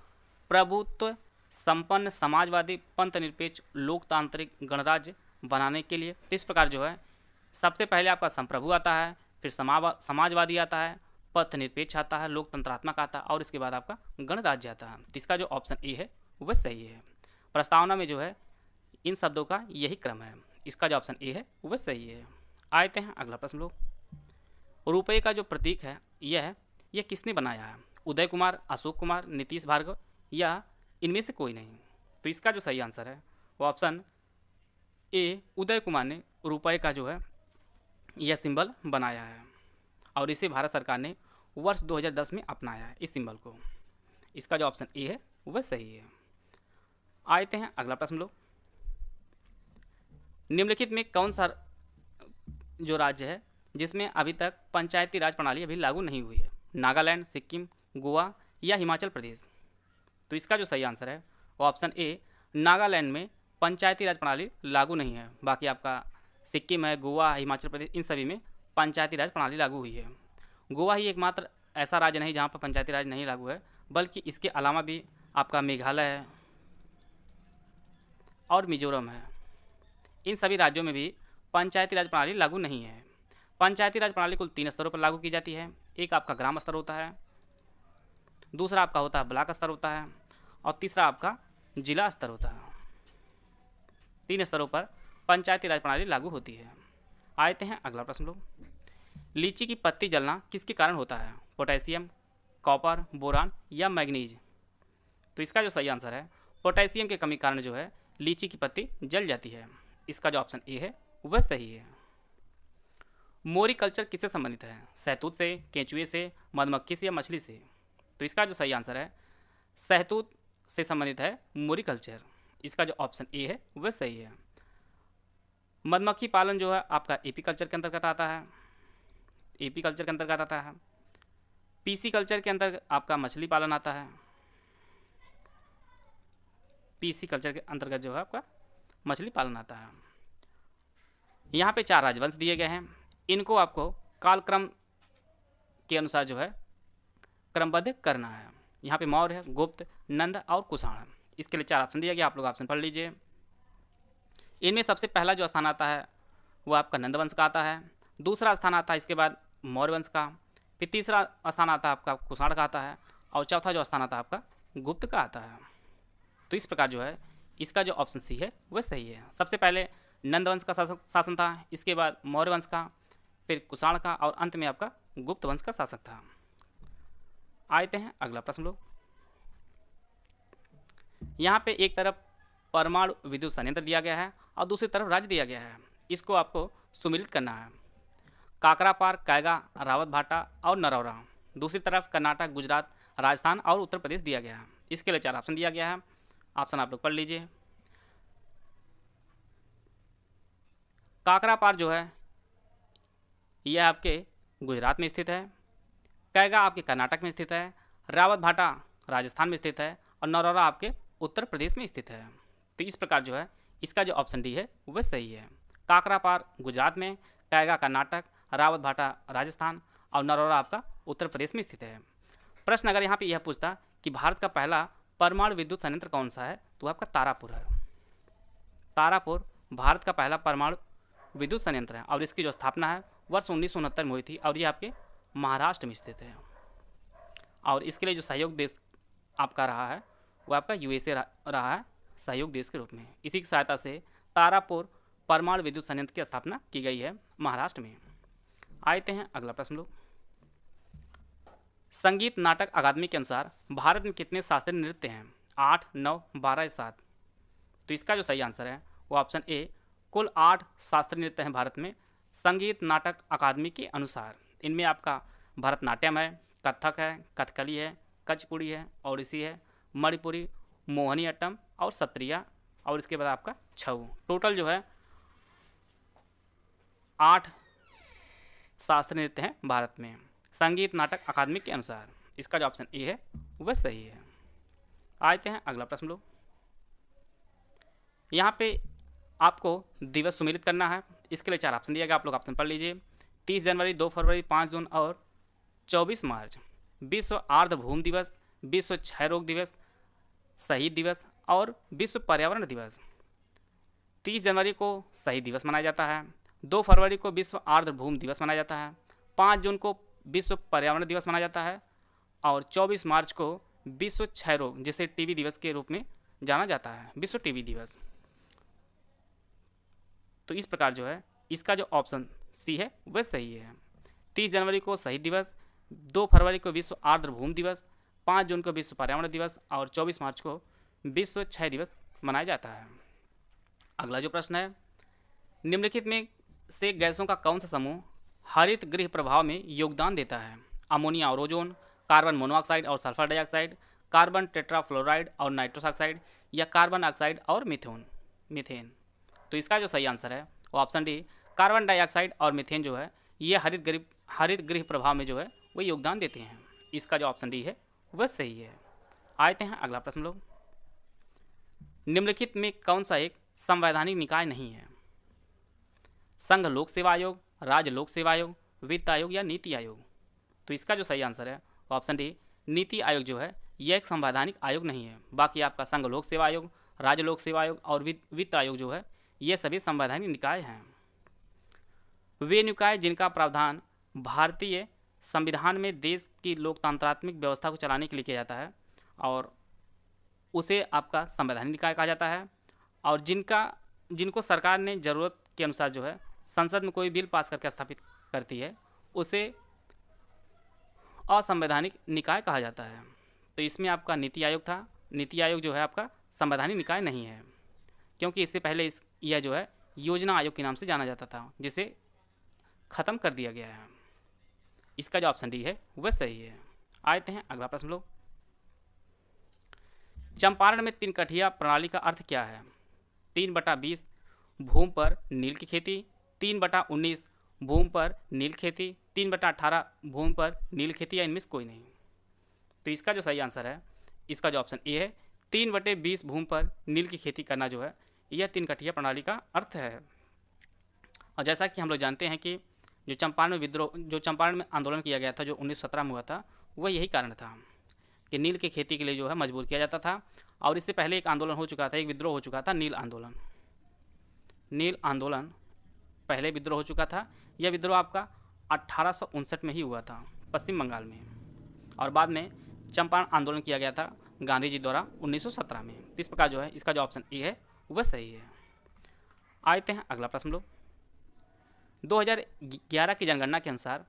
प्रभुत्व संपन्न समाजवादी पंथ निरपेक्ष लोकतांत्रिक गणराज्य बनाने के लिए, इस प्रकार जो है सबसे पहले आपका संप्रभु आता है, फिर समाजवादी आता है, पथ निरपेक्ष आता है, लोकतंत्रात्मक आता है और इसके बाद आपका गणराज्य आता है। तो इसका जो ऑप्शन ए है वह सही है। प्रस्तावना में जो है इन शब्दों का यही क्रम है। इसका जो ऑप्शन ए है वह सही है। आते हैं अगला प्रश्न लोग। रुपये का जो प्रतीक है यह किसने बनाया है? उदय कुमार, अशोक कुमार, नीतीश भार्गव या इनमें से कोई नहीं। तो इसका जो सही आंसर है वो ऑप्शन ए, उदय कुमार ने रुपए का जो है यह सिंबल बनाया है और इसे भारत सरकार ने वर्ष 2010 में अपनाया है इस सिंबल को। इसका जो ऑप्शन ए है वह सही है। आते हैं अगला प्रश्न लोग। निम्नलिखित में कौन सा जो राज्य है जिसमें अभी तक पंचायती राज प्रणाली अभी लागू नहीं हुई है? नागालैंड, सिक्किम, गोवा या हिमाचल प्रदेश? तो इसका जो सही आंसर है वो ऑप्शन ए, नागालैंड में पंचायती राज प्रणाली लागू नहीं है। बाकी आपका सिक्किम है, गोवा, हिमाचल प्रदेश, इन सभी में पंचायती राज प्रणाली लागू हुई है। गोवा ही एकमात्र ऐसा राज्य नहीं जहाँ पर पंचायती राज नहीं लागू है, बल्कि इसके अलावा भी आपका मेघालय है और मिजोरम है। इन सभी राज्यों में भी पंचायती राज प्रणाली लागू नहीं है। पंचायती राज प्रणाली कुल 3 स्तरों पर लागू की जाती है। एक आपका ग्राम स्तर होता है, दूसरा आपका होता है ब्लॉक स्तर होता है और तीसरा आपका जिला स्तर होता है। 3 स्तरों पर पंचायती राज प्रणाली लागू होती है। आते हैं अगला प्रश्न लोग। लीची की पत्ती जलना किसके कारण होता है? पोटेशियम, कॉपर, बोरान या मैग्नीज? तो इसका जो सही आंसर है पोटेशियम के कमी कारण जो है लीची की पत्ती जल जाती है। इसका जो ऑप्शन ए है वह सही है। मोरी कल्चर किससे संबंधित है? शहतूत से, केंचुए से, मधुमक्खी से या मछली से? तो इसका जो सही आंसर है शहतूत से संबंधित है मोरी कल्चर। इसका जो ऑप्शन ए है वह सही है। मधुमक्खी पालन जो है आपका एपी कल्चर के अंतर्गत आता है। एपी कल्चर के अंतर्गत आता है। पीसी कल्चर के अंतर्गत आपका मछली पालन आता है। पीसी कल्चर के अंतर्गत जो है आपका मछली पालन आता है। यहाँ पे 4 राजवंश दिए गए हैं। इनको आपको कालक्रम के अनुसार जो है क्रमबद्ध करना है। यहाँ पे मौर्य, गुप्त, नंद और कुषाण। इसके लिए 4 ऑप्शन दिया गया, आप लोग ऑप्शन पढ़ लीजिए। इनमें सबसे पहला जो स्थान आता है वो आपका नंद वंश का आता है। दूसरा स्थान आता है इसके बाद मौर्य वंश का। फिर तीसरा स्थान आता है आपका कुषाण का आता है और चौथा जो स्थान आता है आपका गुप्त का आता है। तो इस प्रकार जो है इसका जो ऑप्शन सी है वह सही है। सबसे पहले नंद वंश का शासन था, इसके बाद मौर्य वंश का, फिर कुषाण का और अंत में आपका गुप्त वंश का शासक था। आते हैं अगला प्रश्न लोग। यहाँ पे एक तरफ परमाणु विद्युत संयंत्र दिया गया है और दूसरी तरफ राज्य दिया गया है। इसको आपको सुमिलित करना है। काकरापार, कैगा, रावत भाटा और नरौरा। दूसरी तरफ कर्नाटक, गुजरात, राजस्थान और उत्तर प्रदेश दिया गया है। इसके लिए 4 ऑप्शन दिया गया है, ऑप्शन आप लोग पढ़ लीजिए। काकरापार जो है यह आपके गुजरात में स्थित है। कैगा आपके कर्नाटक में स्थित है। रावत भाटा राजस्थान में स्थित है और नरौरा आपके उत्तर प्रदेश में स्थित है। तो इस प्रकार जो है इसका जो ऑप्शन डी है वह सही है। काकरापार गुजरात में, कैगा कर्नाटक, रावत भाटा राजस्थान और नरौरा आपका उत्तर प्रदेश में स्थित है। प्रश्न अगर यहाँ पे यह पूछता कि भारत का पहला परमाणु विद्युत संयंत्र कौन सा है, तो आपका तारापुर है। तारापुर भारत का पहला परमाणु विद्युत संयंत्र है और इसकी जो स्थापना है वर्ष 1969 में हुई थी और ये आपके महाराष्ट्र में स्थित है। और इसके लिए जो सहयोग देश आपका रहा है वो आपका यूएसए रहा है सहयोग देश के रूप में। इसी की सहायता से तारापुर परमाणु विद्युत संयंत्र की स्थापना की गई है महाराष्ट्र में। आते हैं अगला प्रश्न लोग। संगीत नाटक अकादमी के अनुसार भारत में कितने शास्त्रीय नृत्य हैं? 8, 9, 12 या 7? तो इसका जो सही आंसर है वो ऑप्शन ए, कुल 8 शास्त्रीय नृत्य हैं भारत में संगीत नाटक अकादमी के अनुसार। इनमें आपका भरतनाट्यम है, कथक है, कथकली है, कचपुड़ी है, ओडिसी है, मणिपुरी, मोहिनीअट्टम और सत्रिया और इसके बाद आपका छऊ। टोटल जो है 8 शास्त्रीय नृत्य हैं भारत में संगीत नाटक अकादमी के अनुसार। इसका जो ऑप्शन ए है वह सही है। आते हैं अगला प्रश्न लोग। यहाँ पे आपको दिवस सुमेलित करना है। इसके लिए 4 ऑप्शन दिया गया, आप लोग ऑप्शन पढ़ लीजिए। 30 जनवरी, 2 फरवरी, 5 जून और 24 मार्च। विश्व आर्द्र भूमि दिवस, विश्व क्षय रोग दिवस, शहीद दिवस और विश्व पर्यावरण दिवस। 30 जनवरी को शहीद दिवस मनाया जाता है, 2 फरवरी को विश्व आर्द्र भूमि दिवस मनाया जाता है, 5 जून को विश्व पर्यावरण दिवस मनाया जाता है और 24 मार्च को विश्व क्षय रोग जिसे टीबी दिवस के रूप में जाना जाता है, विश्व टीबी दिवस। तो इस प्रकार जो है इसका जो ऑप्शन सी है वह सही है। 30 जनवरी को शहीद दिवस, 2 फरवरी को विश्व आर्द्र भूमि दिवस, 5 जून को विश्व पर्यावरण दिवस और 24 मार्च को विश्व क्षय दिवस मनाया जाता है। अगला जो प्रश्न है, निम्नलिखित में से गैसों का कौन सा समूह हरित गृह प्रभाव में योगदान देता है? अमोनिया और ओजोन, कार्बन मोनोऑक्साइड और सल्फर डाइऑक्साइड, कार्बन टेट्राफ्लोराइड और नाइट्रस ऑक्साइड, या कार्बन ऑक्साइड और मीथेन। तो इसका जो सही आंसर है वो ऑप्शन डी, कार्बन डाइऑक्साइड और मीथेन जो है ये हरित गृह प्रभाव में जो है वो योगदान देते हैं। इसका जो ऑप्शन डी है वह सही है। आते हैं अगला प्रश्न लोग, निम्नलिखित में कौन सा एक संवैधानिक निकाय नहीं है? संघ लोक सेवा आयोग, राज्य लोक सेवा आयोग, वित्त आयोग या नीति आयोग। तो इसका जो सही आंसर है ऑप्शन डी, नीति आयोग जो है यह एक संवैधानिक आयोग नहीं है। बाकी आपका संघ लोक सेवा आयोग, राज्य लोक सेवा आयोग और वित्त आयोग जो है ये सभी संवैधानिक निकाय हैं। वे निकाय जिनका प्रावधान भारतीय संविधान में देश की लोकतांत्रात्मक व्यवस्था को चलाने के लिए किया जाता है और उसे आपका संवैधानिक निकाय कहा जाता है, और जिनको सरकार ने ज़रूरत के अनुसार जो है संसद में कोई बिल पास करके स्थापित करती है उसे असंवैधानिक निकाय कहा जाता है। तो इसमें आपका नीति आयोग था। नीति आयोग जो है आपका संवैधानिक निकाय नहीं है, क्योंकि इससे पहले यह जो है योजना आयोग के नाम से जाना जाता था, जिसे ख़त्म कर दिया गया है। इसका जो ऑप्शन डी है वह सही है। आते हैं अगला प्रश्न लोग, चंपारण में 3 कठिया प्रणाली का अर्थ क्या है? 3/20 भूमि पर नील की खेती, 3/19 भूमि पर नील खेती, 3/18 भूमि पर नील खेती, या इनमें से कोई नहीं। तो इसका जो सही आंसर है, इसका जो ऑप्शन ए है, 3/20 भूमि पर नील की खेती करना जो है यह 3 कठिया प्रणाली का अर्थ है। और जैसा कि हम लोग जानते हैं कि जो चंपारण में आंदोलन किया गया था जो 1917 में हुआ था, वह यही कारण था कि नील की खेती के लिए जो है मजबूर किया जाता था। और इससे पहले एक आंदोलन हो चुका था, एक विद्रोह हो चुका था, नील आंदोलन पहले विद्रोह हो चुका था। यह विद्रोह आपका 1859 में ही हुआ था पश्चिम बंगाल में, और बाद में चंपारण आंदोलन किया गया था गांधी जी द्वारा 1917 में। इस प्रकार जो है इसका जो ऑप्शन ए है वह सही है। आते हैं अगला प्रश्न लोग, 2011 की जनगणना के अनुसार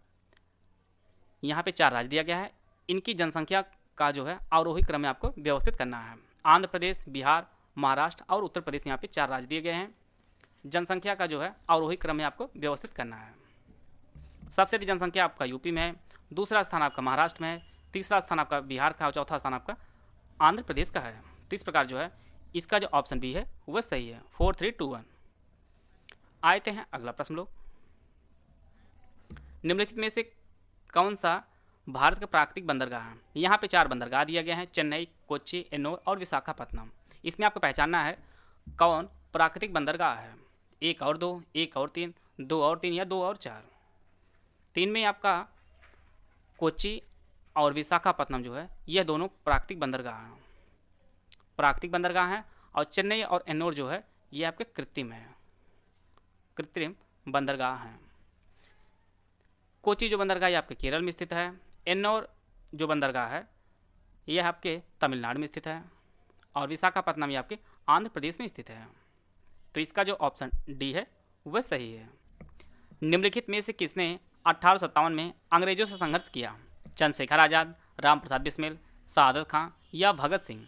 यहाँ पे 4 राज्य दिया गया है। इनकी जनसंख्या का जो है आरोही क्रम में आपको व्यवस्थित करना है। आंध्र प्रदेश, बिहार, महाराष्ट्र और उत्तर प्रदेश, यहाँ पे 4 राज्य दिए गए हैं। जनसंख्या का जो है आरोही क्रम में आपको व्यवस्थित करना है। सबसे अधिक जनसंख्या आपका यूपी में है, दूसरा स्थान आपका महाराष्ट्र में है, तीसरा स्थान आपका बिहार का और चौथा स्थान आपका आंध्र प्रदेश का है। तो इस प्रकार जो है इसका जो ऑप्शन बी है वह सही है, 4, 3, 2, 1। आते हैं अगला प्रश्न लोग, निम्नलिखित में से कौन सा भारत का प्राकृतिक बंदरगाह है? यहाँ पे 4 बंदरगाह दिया गया है, चेन्नई, कोच्चि, एन्नोर और विशाखापत्तनम। इसमें आपको पहचानना है कौन प्राकृतिक बंदरगाह है। 1 और 2, 1 और 3, 2 और 3 या 2 और 4। 3 में आपका कोच्चि और विशाखापत्तनम जो है यह दोनों प्राकृतिक बंदरगाह हैं, और चेन्नई और एन्नोर जो है ये आपके कृत्रिम बंदरगाह हैं। कोच्चि जो बंदरगाह ये आपके केरल में स्थित है। एन्नोर जो बंदरगाह है यह आपके तमिलनाडु में स्थित है, और विशाखापत्तनम ये आपके आंध्र प्रदेश में स्थित है। तो इसका जो ऑप्शन डी है वह सही है। निम्नलिखित में से किसने 1857 में अंग्रेजों से संघर्ष किया? चंद्रशेखर आज़ाद, राम प्रसाद बिस्मिल, सादत खां या भगत सिंह।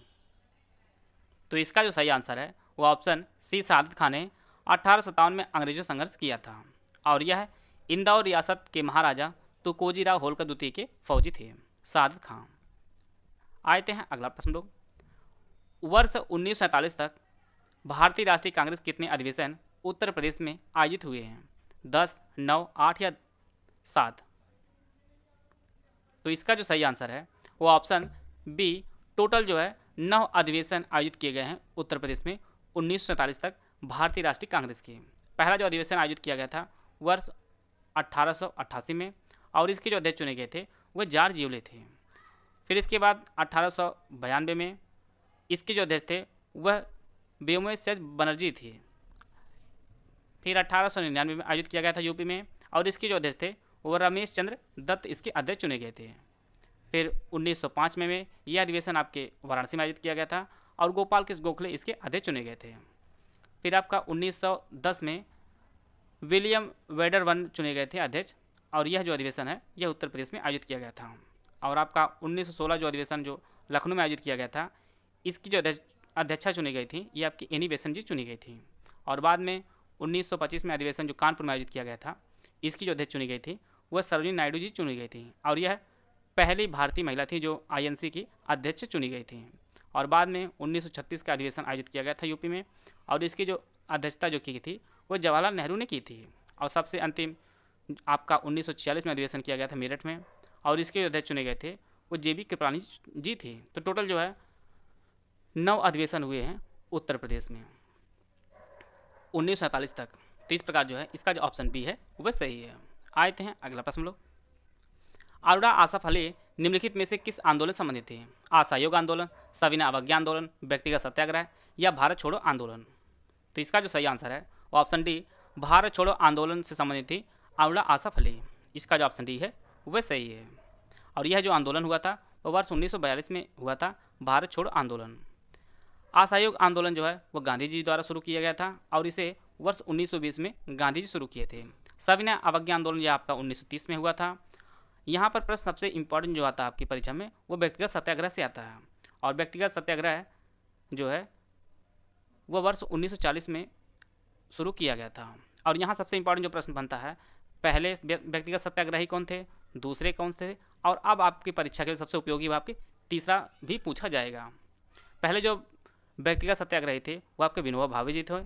तो इसका जो सही आंसर है वो ऑप्शन सी, सादत खां ने 1857 में अंग्रेजों से संघर्ष किया था, और यह इंदौर रियासत के महाराजा तुकोजीराव होलकर द्वितीय के फौजी थे, सादत खां। आते हैं अगला प्रश्न लोग, वर्ष 1947 तक भारतीय राष्ट्रीय कांग्रेस कितने अधिवेशन उत्तर प्रदेश में आयोजित हुए हैं? 10, 9, 8 या 7। तो इसका जो सही आंसर है वो ऑप्शन बी, टोटल जो है 9 अधिवेशन आयोजित किए गए हैं उत्तर प्रदेश में 1947 तक भारतीय राष्ट्रीय कांग्रेस के। पहला जो अधिवेशन आयोजित किया गया था वर्ष 1888 में, और इसके जो अध्यक्ष चुने गए थे वह जॉर्ज यूले थे। फिर इसके बाद 1892 में इसके जो अध्यक्ष थे वह व्योमेश बनर्जी थे। फिर 1899 में आयोजित किया गया था यूपी में, और इसके जो अध्यक्ष थे वो रमेश चंद्र दत्त इसके अध्यक्ष चुने गए थे। फिर 1905 में यह अधिवेशन आपके वाराणसी में आयोजित किया गया था, और गोपाल कृष्ण गोखले इसके अध्यक्ष चुने गए थे। फिर आपका 1910 में विलियम वेडरवन चुने गए थे अध्यक्ष, और यह जो अधिवेशन है यह उत्तर प्रदेश में आयोजित किया गया था। और आपका 1916 जो अधिवेशन जो लखनऊ में आयोजित किया गया था, इसकी जो अध्यक्षा चुनी गई थी ये आपकी एनी बेसेंट जी चुनी गई थी। और बाद में 1925 में अधिवेशन जो कानपुर में आयोजित किया गया था, इसकी जो अध्यक्ष चुनी गई थी वह सरोजिनी नायडू जी चुनी गई थी। और यह पहली भारतीय महिला थी जो आईएनसी की अध्यक्ष चुनी गई थी। और बाद में 1936 का अधिवेशन आयोजित किया गया था यूपी में, और इसकी जो अध्यक्षता जो की थी वो जवाहरलाल नेहरू ने की थी। और सबसे अंतिम आपका 1946 में अधिवेशन किया गया था मेरठ में, और इसके जो अध्यक्ष चुने गए थे वो जेबी कृपलानी जी थी। तो टोटल जो है 9 अधिवेशन हुए हैं उत्तर प्रदेश में 1947 तक। तो इस प्रकार जो है इसका जो ऑप्शन बी है वह सही है। आते हैं अगला प्रश्न लोग। अरोड़ा आसफ अली निम्नलिखित में से किस आंदोलन से संबंधित थे? असहयोग आंदोलन, सविनय अवज्ञा आंदोलन, व्यक्तिगत सत्याग्रह या भारत छोड़ो आंदोलन? तो इसका जो सही आंसर है वो ऑप्शन डी, भारत छोड़ो आंदोलन से संबंधित थी अरोड़ा आसफ अली। इसका जो ऑप्शन डी है वह सही है। और यह जो आंदोलन हुआ था वह वर्ष 1942 में हुआ था, भारत छोड़ो आंदोलन। असहयोग आंदोलन जो है वो गांधी जी द्वारा शुरू किया गया था, और इसे वर्ष 1920 में गांधी जी शुरू किए थे। सविनय अवज्ञा आंदोलन यह आपका 1930 में हुआ था। यहाँ पर प्रश्न सबसे इंपॉर्टेंट जो आता है आपकी परीक्षा में वो व्यक्तिगत सत्याग्रह से आता है, और व्यक्तिगत सत्याग्रह जो है वो वर्ष 1940 में शुरू किया गया था। और यहाँ सबसे इंपॉर्टेंट जो प्रश्न बनता है, पहले व्यक्तिगत सत्याग्रही कौन थे, दूसरे कौन थे, और अब आपकी परीक्षा के लिए सबसे उपयोगी आपके तीसरा भी पूछा जाएगा। पहले जो व्यक्तिगत सत्याग्रही थे वो आपके विनोबा भावे जी थे,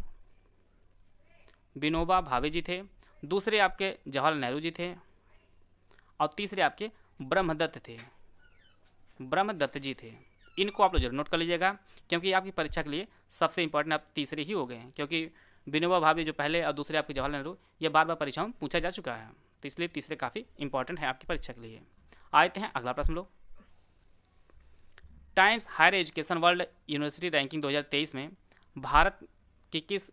विनोबा भावे जी थे। दूसरे आपके जवाहरलाल नेहरू जी थे, और तीसरे आपके ब्रह्मदत्त थे, ब्रह्मदत्त जी थे। इनको आप लोग जरूर नोट कर लीजिएगा, क्योंकि आपकी परीक्षा के लिए सबसे इंपॉर्टेंट आप तीसरे ही हो गए हैं, क्योंकि विनोबा भावे जो पहले और दूसरे आपके जवाहरलाल नेहरू ये बार बार परीक्षाओं में पूछा जा चुका है, तो इसलिए तीसरे काफ़ी इंपॉर्टेंट है आपकी परीक्षा के लिए। आते हैं अगला प्रश्न लोग। Times Higher Education World University Ranking 2023 में भारत के किस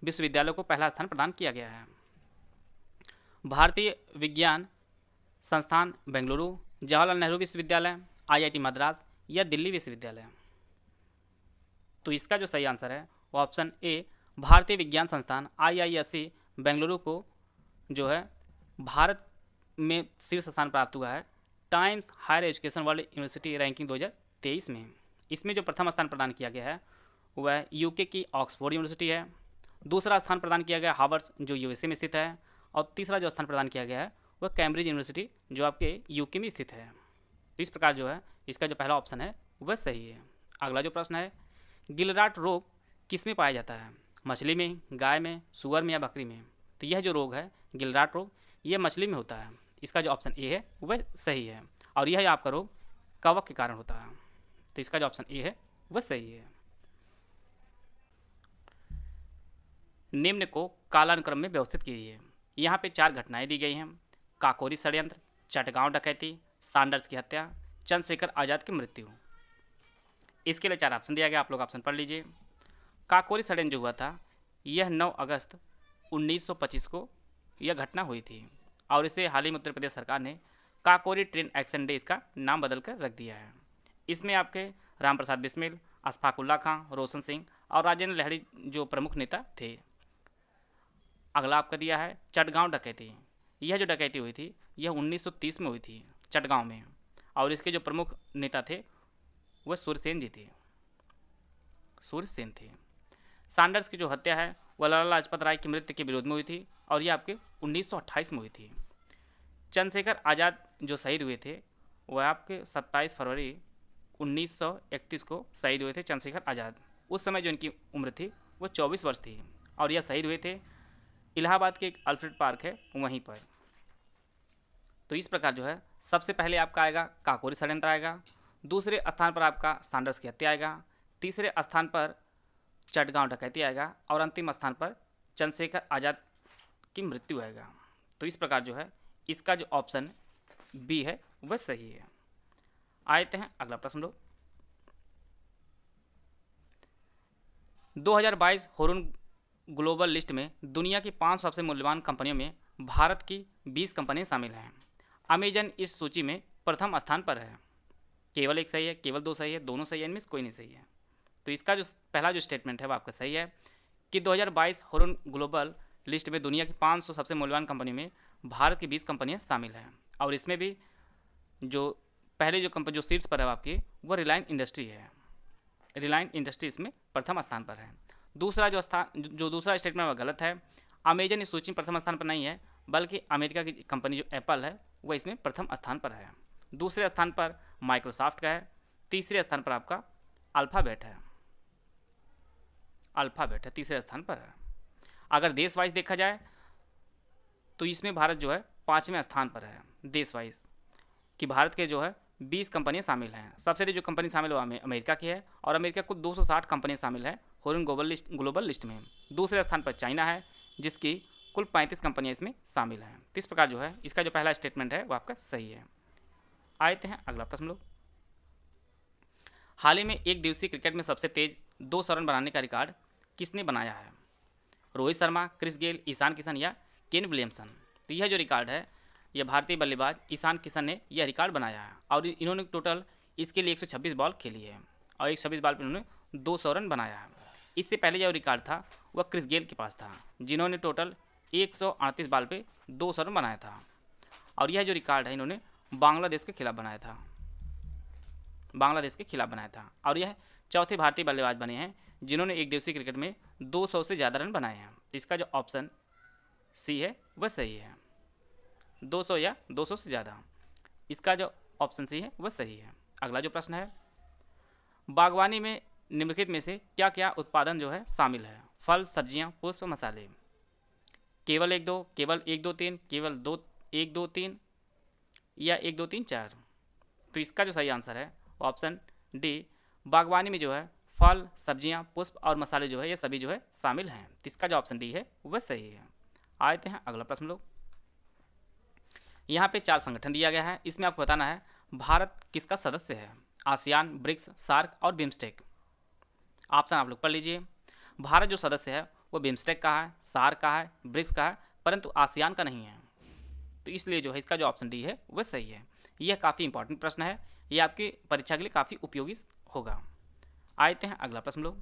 विश्वविद्यालय को पहला स्थान प्रदान किया गया है? भारतीय विज्ञान संस्थान बेंगलुरु, जवाहरलाल नेहरू विश्वविद्यालय, आईआईटी मद्रास या दिल्ली विश्वविद्यालय? तो इसका जो सही आंसर है वो ऑप्शन ए, भारतीय विज्ञान संस्थान आईआईएससी बेंगलुरु को जो है भारत में शीर्ष स्थान प्राप्त हुआ है Times Higher Education World University Ranking 2023 में। इसमें जो प्रथम स्थान प्रदान किया गया है वह यूके की ऑक्सफोर्ड यूनिवर्सिटी है, दूसरा स्थान प्रदान किया गया हार्वर्ड जो यूएसए में स्थित है, और तीसरा जो स्थान प्रदान किया गया है वह कैम्ब्रिज यूनिवर्सिटी जो आपके यूके में स्थित है। तो इस प्रकार जो है इसका जो पहला ऑप्शन है वह सही है। अगला जो प्रश्न है, गिलराट रोग किस में पाया जाता है? मछली में, गाय में, सुअर में या बकरी में? तो यह जो रोग है गिलराट रोग यह मछली में होता है। इसका जो ऑप्शन ए है वह सही है, और यह आपका रोग कवक के कारण होता है। तो इसका जो ऑप्शन ए है वह सही है। निम्न को कालानुक्रम में व्यवस्थित कीजिए। यहाँ पे 4 घटनाएं दी गई हैं: काकोरी षड्यंत्र, चटगांव डकैती, सैंडर्स की हत्या, चंद्रशेखर आज़ाद की मृत्यु। इसके लिए 4 ऑप्शन दिया गया, आप लोग ऑप्शन पढ़ लीजिए। काकोरी षड्यंत्र जो हुआ था यह 9 अगस्त 1925 को यह घटना हुई थी, और इसे हाल ही में उत्तर प्रदेश सरकार ने काकोरी ट्रेन एक्शन डे इसका नाम बदल कर रख दिया है। इसमें आपके राम प्रसाद बिस्मिल, अशफाकुल्ला खां, रोशन सिंह और राजेंद्र लहड़ी जो प्रमुख नेता थे। अगला आपका दिया है चटगांव डकैती। यह जो डकैती हुई थी यह 1930 में हुई थी चटगांव में, और इसके जो प्रमुख नेता थे वह सूर्यसेन जी थे, सूर्यसेन थे। सैंडर्स की जो हत्या है वह लाला लाजपत राय की मृत्यु के विरोध में हुई थी, और यह आपके 1928 में हुई थी। चंद्रशेखर आज़ाद जो शहीद हुए थे वह आपके 27 फरवरी 1931 को शहीद हुए थे चंद्रशेखर आज़ाद। उस समय जो इनकी उम्र थी वो 24 वर्ष थी, और यह शहीद हुए थे इलाहाबाद के एक अल्फ्रेड पार्क है वहीं पर। तो इस प्रकार जो है सबसे पहले आपका आएगा काकोरी षड्यंत्र आएगा, दूसरे स्थान पर आपका सैंडर्स की हत्या आएगा, तीसरे स्थान पर चटगांव डकैती आएगा, और अंतिम स्थान पर चंद्रशेखर आज़ाद की मृत्यु आएगा। तो इस प्रकार जो है इसका जो ऑप्शन बी है वह सही है। आते हैं अगला प्रश्न लोग। 2022 होरून ग्लोबल लिस्ट में दुनिया की 5 सबसे मूल्यवान कंपनियों में भारत की 20 कंपनियां शामिल हैं। अमेजन इस सूची में प्रथम स्थान पर है। केवल एक सही है, केवल 2 सही है, दोनों सही है, इनमें से कोई नहीं सही है। तो इसका जो पहला जो स्टेटमेंट है वो आपका सही है कि 2022 होरून ग्लोबल लिस्ट में दुनिया की 500 सबसे मूल्यवान कंपनियों में भारत की 20 कंपनियां शामिल हैं, और इसमें भी जो पहले जो कंपनी जो सीट्स पर है आपकी वो रिलायंस इंडस्ट्री है। रिलायंस इंडस्ट्री इसमें प्रथम स्थान पर है। दूसरा जो दूसरा स्टेटमेंट वह गलत है। अमेजन इस सूची में प्रथम स्थान पर नहीं है, बल्कि अमेरिका की कंपनी जो एप्पल है वह इसमें प्रथम स्थान पर है। दूसरे स्थान पर माइक्रोसॉफ्ट का है। तीसरे स्थान पर आपका अल्फ़ाबेट है। अल्फ़ाबेट है तीसरे स्थान पर है। अगर देश वाइज देखा जाए तो इसमें भारत जो है 5वें स्थान पर है। देश वाइज कि भारत के जो है 20 कंपनियां शामिल हैं। सबसे अधिक जो कंपनी शामिल है वो अमेरिका की है, और अमेरिका को 260 कंपनियां शामिल हैं फॉरेन ग्लोबल लिस्ट में। दूसरे स्थान पर चाइना है, जिसकी कुल 35 कंपनियां इसमें शामिल हैं। तो इस प्रकार जो है इसका जो पहला स्टेटमेंट है वो आपका सही है। आते हैं अगला प्रश्न लोग। हाल ही में एक दिवसीय क्रिकेट में सबसे तेज 200 रन बनाने का रिकॉर्ड किसने बनाया है? रोहित शर्मा, क्रिस गेल, ईशान किशन या केन विलियमसन? तो यह जो रिकॉर्ड है यह भारतीय बल्लेबाज ईशान किशन ने यह रिकॉर्ड बनाया है, और इन्होंने टोटल इसके लिए 126 बॉल खेली है, और 126 बॉल पर इन्होंने 200 रन बनाया है। इससे पहले जो रिकॉर्ड था वह क्रिस गेल के पास था, जिन्होंने टोटल 138 बॉल पे 200 रन बनाया था, और यह जो रिकॉर्ड है इन्होंने बांग्लादेश के खिलाफ बनाया था। और यह चौथे भारतीय बल्लेबाज बने हैं जिन्होंने एक दिवसीय क्रिकेट में 200 से ज़्यादा रन बनाए हैं। इसका जो ऑप्शन सी है वह सही है। 200 या 200 से ज़्यादा, इसका जो ऑप्शन सी है वह सही है। अगला जो प्रश्न है, बागवानी में निम्नलिखित में से क्या क्या उत्पादन जो है शामिल है? फल, सब्जियां, पुष्प, मसाले। केवल 1-2, केवल 1-2-3, केवल 1-2-3 या 1-2-3-4? तो इसका जो सही आंसर है वो ऑप्शन डी, बागवानी में जो है फल, सब्जियां, पुष्प और मसाले जो है ये सभी जो है शामिल हैं। तो इसका जो ऑप्शन डी है वह सही है। आते हैं अगला प्रश्न लोग। यहाँ पे 4 संगठन दिया गया है, इसमें आपको बताना है भारत किसका सदस्य है? आसियान, ब्रिक्स, सार्क और बिम्स्टेक। ऑप्शन आप लोग पढ़ लीजिए। भारत जो सदस्य है वो बिम्स्टेक का है, सार्क का है, ब्रिक्स का है, परंतु आसियान का नहीं है। तो इसलिए जो है इसका जो ऑप्शन डी है वह सही है। यह काफ़ी इंपॉर्टेंट प्रश्न है, यह आपकी परीक्षा के लिए काफ़ी उपयोगी होगा। आते हैं अगला प्रश्न लोग।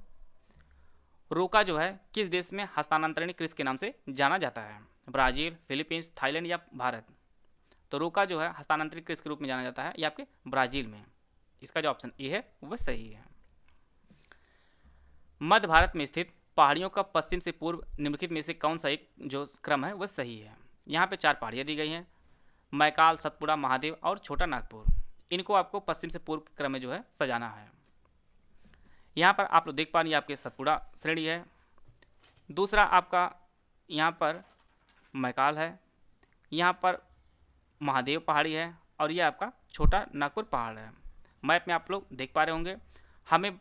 रोका जो है किस देश में हस्तांतरणीय कृषि के नाम से जाना जाता है? ब्राज़ील, फिलीपींस, थाईलैंड या भारत? तो रोका जो है हस्तांतरित कृषि के रूप में जाना जाता है ये आपके ब्राज़ील में। इसका जो ऑप्शन ए है वह सही है। मध्य भारत में स्थित पहाड़ियों का पश्चिम से पूर्व निम्नलिखित में से कौन सा एक जो क्रम है वह सही है? यहाँ पे 4 पहाड़ियाँ दी गई हैं, मैकाल, सतपुड़ा, महादेव और छोटा नागपुर। इनको आपको पश्चिम से पूर्व क्रम में जो है सजाना है। यहाँ पर आप लोग देख पा रहे हैं आपके सतपुड़ा श्रेणी है, दूसरा आपका यहाँ पर मैकाल है, यहाँ पर महादेव पहाड़ी है, और ये आपका छोटा नागपुर पहाड़ है। मैप में आप लोग देख पा रहे होंगे, हमें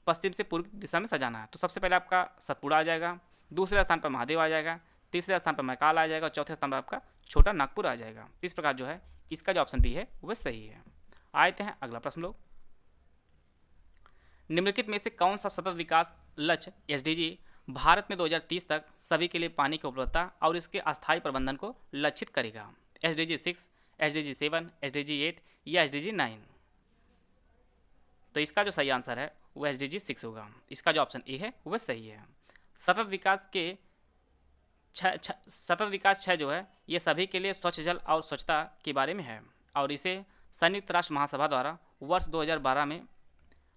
पश्चिम से पूर्व दिशा में सजाना है। तो सबसे पहले आपका सतपुड़ा आ जाएगा, दूसरे स्थान पर महादेव आ जाएगा, तीसरे स्थान पर मैकाल आ जाएगा, और चौथे स्थान पर आपका छोटा नागपुर आ जाएगा। इस प्रकार जो है इसका जो ऑप्शन बी है वह सही है। आते हैं अगला प्रश्न लोग। निम्नलिखित में से कौन सा सतत विकास लक्ष्य एसडीजी भारत में 2030 तक सभी के लिए पानी की उपलब्धता और इसके अस्थायी प्रबंधन को लक्षित करेगा? एसडीजी 6, एसडीजी 7, एसडीजी 8 या एसडीजी 9? तो इसका जो सही आंसर है वह एसडीजी 6 होगा। इसका जो ऑप्शन ए है वह सही है। सतत विकास 6 जो है ये सभी के लिए स्वच्छ जल और स्वच्छता के बारे में है, और इसे संयुक्त राष्ट्र महासभा द्वारा वर्ष 2012 में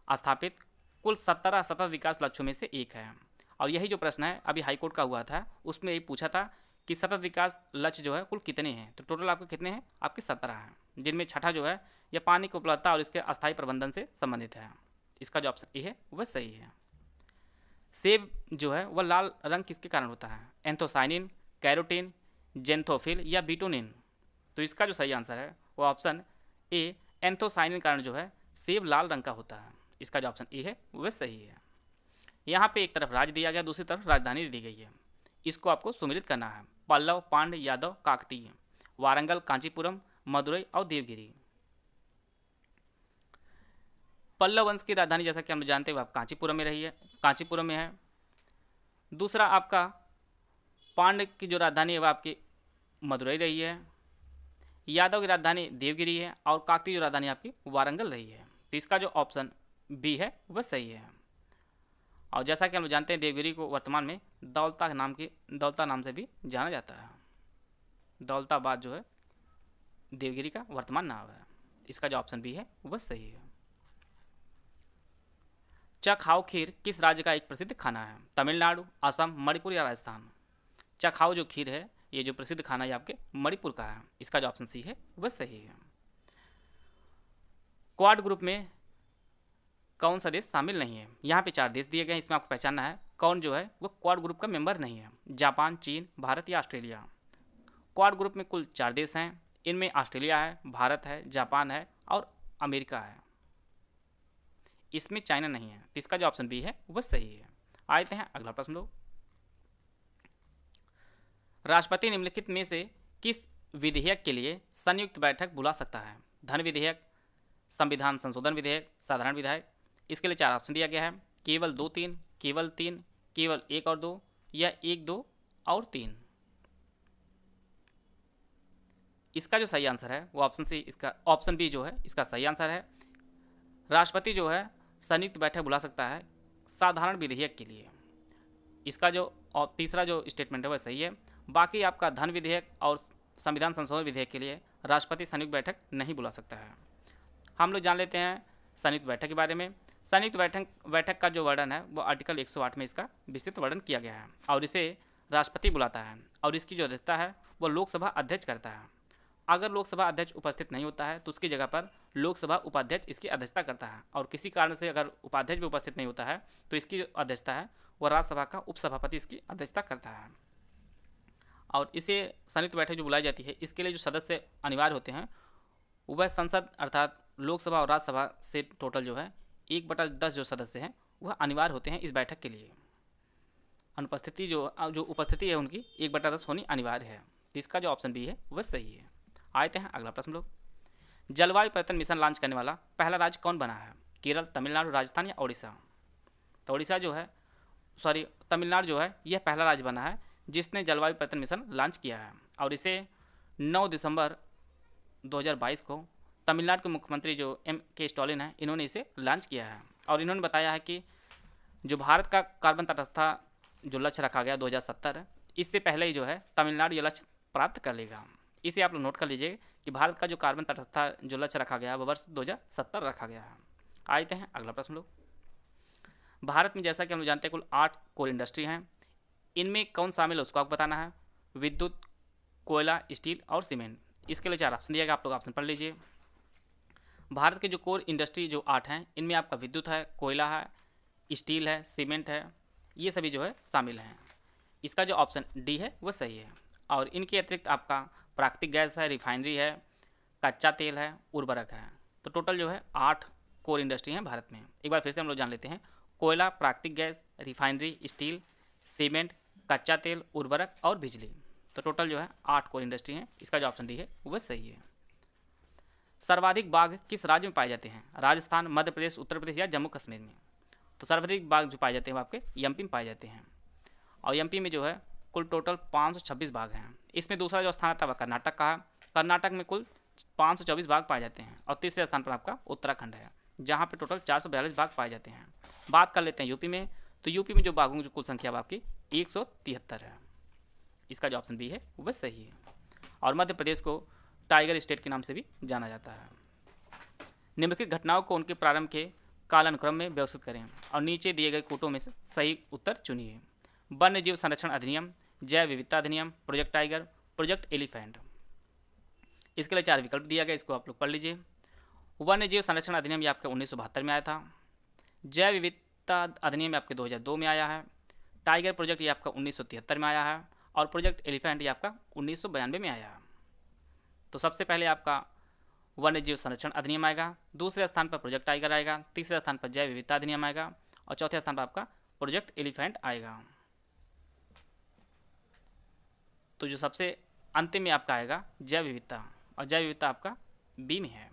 स्थापित कुल 17 सतत विकास लक्ष्यों में से एक है। और यही जो प्रश्न है अभी हाईकोर्ट का हुआ था, उसमें ये पूछा था कि सतत विकास लक्ष्य जो है कुल कितने हैं? तो टोटल आपके कितने हैं? आपके 17 हैं, जिनमें छठा जो है यह पानी की उपलब्धता और इसके अस्थायी प्रबंधन से संबंधित है। इसका जो ऑप्शन ए है वह सही है। सेब जो है वह लाल रंग किसके कारण होता है? एंथोसाइनिन, कैरोटीन, जेंथोफिल या बिटोनिन? तो इसका जो सही आंसर है वो ऑप्शन ए, एंथोसाइनिन कारण जो है सेब लाल रंग का होता है। इसका जो ऑप्शन ए है वह सही है। यहाँ पे एक तरफ राज्य दिया गया, दूसरी तरफ राजधानी दी गई है। इसको आपको सुमिलित करना है। पल्लव, पांड्य, यादव, काकतीय, वारंगल, कांचीपुरम, मदुरई और देवगिरी। पल्लव वंश की राजधानी जैसा कि हम जानते हैं कांचीपुरम में रही है, कांचीपुरम में है। दूसरा आपका पांड्य की जो राजधानी है वह आपकी मदुरई रही है। यादव की राजधानी देवगिरी है, और काकतीय जो राजधानी आपकी वारंगल रही है। तो इसका जो ऑप्शन बी है वह सही है। और जैसा कि हम जानते हैं देवगिरी को वर्तमान में दौलता नाम से भी जाना जाता है। दौलताबाद जो है देवगिरी का वर्तमान नाम है। इसका जो ऑप्शन बी है वह सही है। चखाओ खीर किस राज्य का एक प्रसिद्ध खाना है? तमिलनाडु, असम, मणिपुर या राजस्थान? चखाओ जो खीर है ये जो प्रसिद्ध खाना है आपके मणिपुर का है। इसका जो ऑप्शन सी है वह सही है। क्वाड ग्रुप में कौन सा देश शामिल नहीं है? यहाँ पे 4 देश दिए गए हैं, इसमें आपको पहचानना है कौन जो है वो क्वाड ग्रुप का मेंबर नहीं है। जापान, चीन, भारत या ऑस्ट्रेलिया? क्वाड ग्रुप में कुल 4 देश हैं, इनमें ऑस्ट्रेलिया है, भारत है, जापान है और अमेरिका है। इसमें चाइना नहीं है। तो इसका जो ऑप्शन बी है वह सही है। आते हैं अगला प्रश्न लोग। राष्ट्रपति निम्नलिखित में से किस विधेयक के लिए संयुक्त बैठक बुला सकता है? धन विधेयक, संविधान संशोधन विधेयक, साधारण विधेयक? इसके लिए 4 ऑप्शन दिया गया है, केवल 2, 3, केवल 3, केवल 1 और 2 या 1, 2 और 3। इसका जो सही आंसर है वो ऑप्शन सी, इसका ऑप्शन बी जो है इसका सही आंसर है। राष्ट्रपति जो है संयुक्त बैठक बुला सकता है साधारण विधेयक के लिए। इसका जो तीसरा जो स्टेटमेंट है वह सही है। बाकी आपका धन विधेयक और संविधान संशोधन विधेयक के लिए राष्ट्रपति संयुक्त बैठक नहीं बुला सकता है। हम लोग जान लेते हैं संयुक्त बैठक के बारे में। संयुक्त बैठक का जो वर्णन है वो आर्टिकल 108 में इसका विस्तृत वर्णन किया गया है और इसे राष्ट्रपति बुलाता है और इसकी जो अध्यक्षता है वो लोकसभा अध्यक्ष करता है। अगर लोकसभा अध्यक्ष उपस्थित नहीं होता है तो उसकी जगह पर लोकसभा उपाध्यक्ष इसकी अध्यक्षता करता है और किसी कारण से अगर उपाध्यक्ष भी उपस्थित नहीं होता है तो इसकी जो अध्यक्षता है वह राज्यसभा का उपसभापति इसकी अध्यक्षता करता है। और इसे संयुक्त बैठक जो बुलाई जाती है इसके लिए जो सदस्य अनिवार्य होते हैं वह संसद अर्थात लोकसभा और राज्यसभा से टोटल जो है 1/10 जो सदस्य हैं वह अनिवार्य होते हैं इस बैठक के लिए। अनुपस्थिति जो उपस्थिति है उनकी 1/10 होनी अनिवार्य है। तो इसका जो ऑप्शन बी है वह सही है। आते हैं अगला प्रश्न लोग। जलवायु परिवर्तन मिशन लॉन्च करने वाला पहला राज्य कौन बना है? केरल, तमिलनाडु, राजस्थान या ओडिशा? तो ओडिशा जो है तमिलनाडु जो है यह पहला राज्य बना है जिसने जलवायु परिवर्तन मिशन लॉन्च किया है और इसे 9 दिसंबर 2022 को तमिलनाडु के मुख्यमंत्री जो M.K. स्टालिन है इन्होंने इसे लॉन्च किया है और इन्होंने बताया है कि जो भारत का कार्बन तटस्थता जो लक्ष्य रखा गया 2070 इससे पहले ही जो है तमिलनाडु ये लक्ष्य प्राप्त कर लेगा। इसे आप लोग नोट कर लीजिए कि भारत का जो कार्बन तटस्थता जो लक्ष्य रखा गया वो वर्ष 2070 रखा गया है। आते हैं अगला प्रश्न लोग। भारत में जैसा कि हम लोग जानते हैं कुल 8 कोर इंडस्ट्री हैं, इनमें कौन शामिल है उसको आपको बताना है। विद्युत, कोयला, स्टील और सीमेंट। इसके लिए 4 ऑप्शन दिया गया, आप लोग ऑप्शन पढ़ लीजिए। भारत के जो कोर इंडस्ट्री जो 8 हैं इनमें आपका विद्युत है, कोयला है, स्टील है, सीमेंट है, ये सभी जो है शामिल हैं। इसका जो ऑप्शन डी है वह सही है। और इनके अतिरिक्त आपका प्राकृतिक गैस है, रिफाइनरी है, कच्चा तेल है, उर्वरक है। तो टोटल जो है 8 कोर इंडस्ट्री हैं भारत में। एक बार फिर से हम लोग जान लेते हैं। कोयला, प्राकृतिक गैस, रिफाइनरी, स्टील, सीमेंट, कच्चा तेल, उर्वरक और बिजली। तो टोटल जो है 8 कोर इंडस्ट्री हैं। इसका जो ऑप्शन डी है वह सही है। सर्वाधिक बाघ किस राज्य में पाए जाते हैं? राजस्थान, मध्य प्रदेश, उत्तर प्रदेश या जम्मू कश्मीर में? तो सर्वाधिक बाघ जो पाए जाते हैं वो आपके एमपी में पाए जाते हैं और एमपी में जो है कुल टोटल 526 बाघ हैं। इसमें दूसरा जो स्थान आता है वह कर्नाटक का है। कर्नाटक में कुल 524 बाघ पाए जाते हैं और तीसरे स्थान पर आपका उत्तराखंड है जहाँ पे टोटल 442 बाघ पाए जाते हैं। बात कर लेते हैं यूपी में। तो यूपी में जो बाघों की कुल संख्या आपकी 173 है। इसका जो ऑप्शन बी है वह सही है। और मध्य प्रदेश को टाइगर स्टेट के नाम से भी जाना जाता है। निम्नलिखित घटनाओं को उनके प्रारंभ के कालानुक्रम में व्यवस्थित करें और नीचे दिए गए कोटों में से सही उत्तर चुनिए। वन्य जीव संरक्षण अधिनियम, जैव विविधता अधिनियम, प्रोजेक्ट टाइगर, प्रोजेक्ट एलिफेंट। इसके लिए 4 विकल्प दिया गया, इसको आप लोग पढ़ लीजिए। वन्य जीव संरक्षण अधिनियम ये आपके 1972 में आया था। जैव विविधता अधिनियम आपके 2002 में आया है। टाइगर प्रोजेक्ट ये आपका 1973 में आया है और प्रोजेक्ट एलिफेंट ये आपका 1992 में आया है। तो सबसे पहले आपका वन्य जीव संरक्षण अधिनियम आएगा, दूसरे स्थान पर प्रोजेक्ट टाइगर आएगा, तीसरे स्थान पर जैव विविधता अधिनियम आएगा और चौथे स्थान पर आपका प्रोजेक्ट एलिफेंट आएगा। तो जो सबसे अंतिम में आपका आएगा जैव विविधता और जैव विविधता आपका बी में है।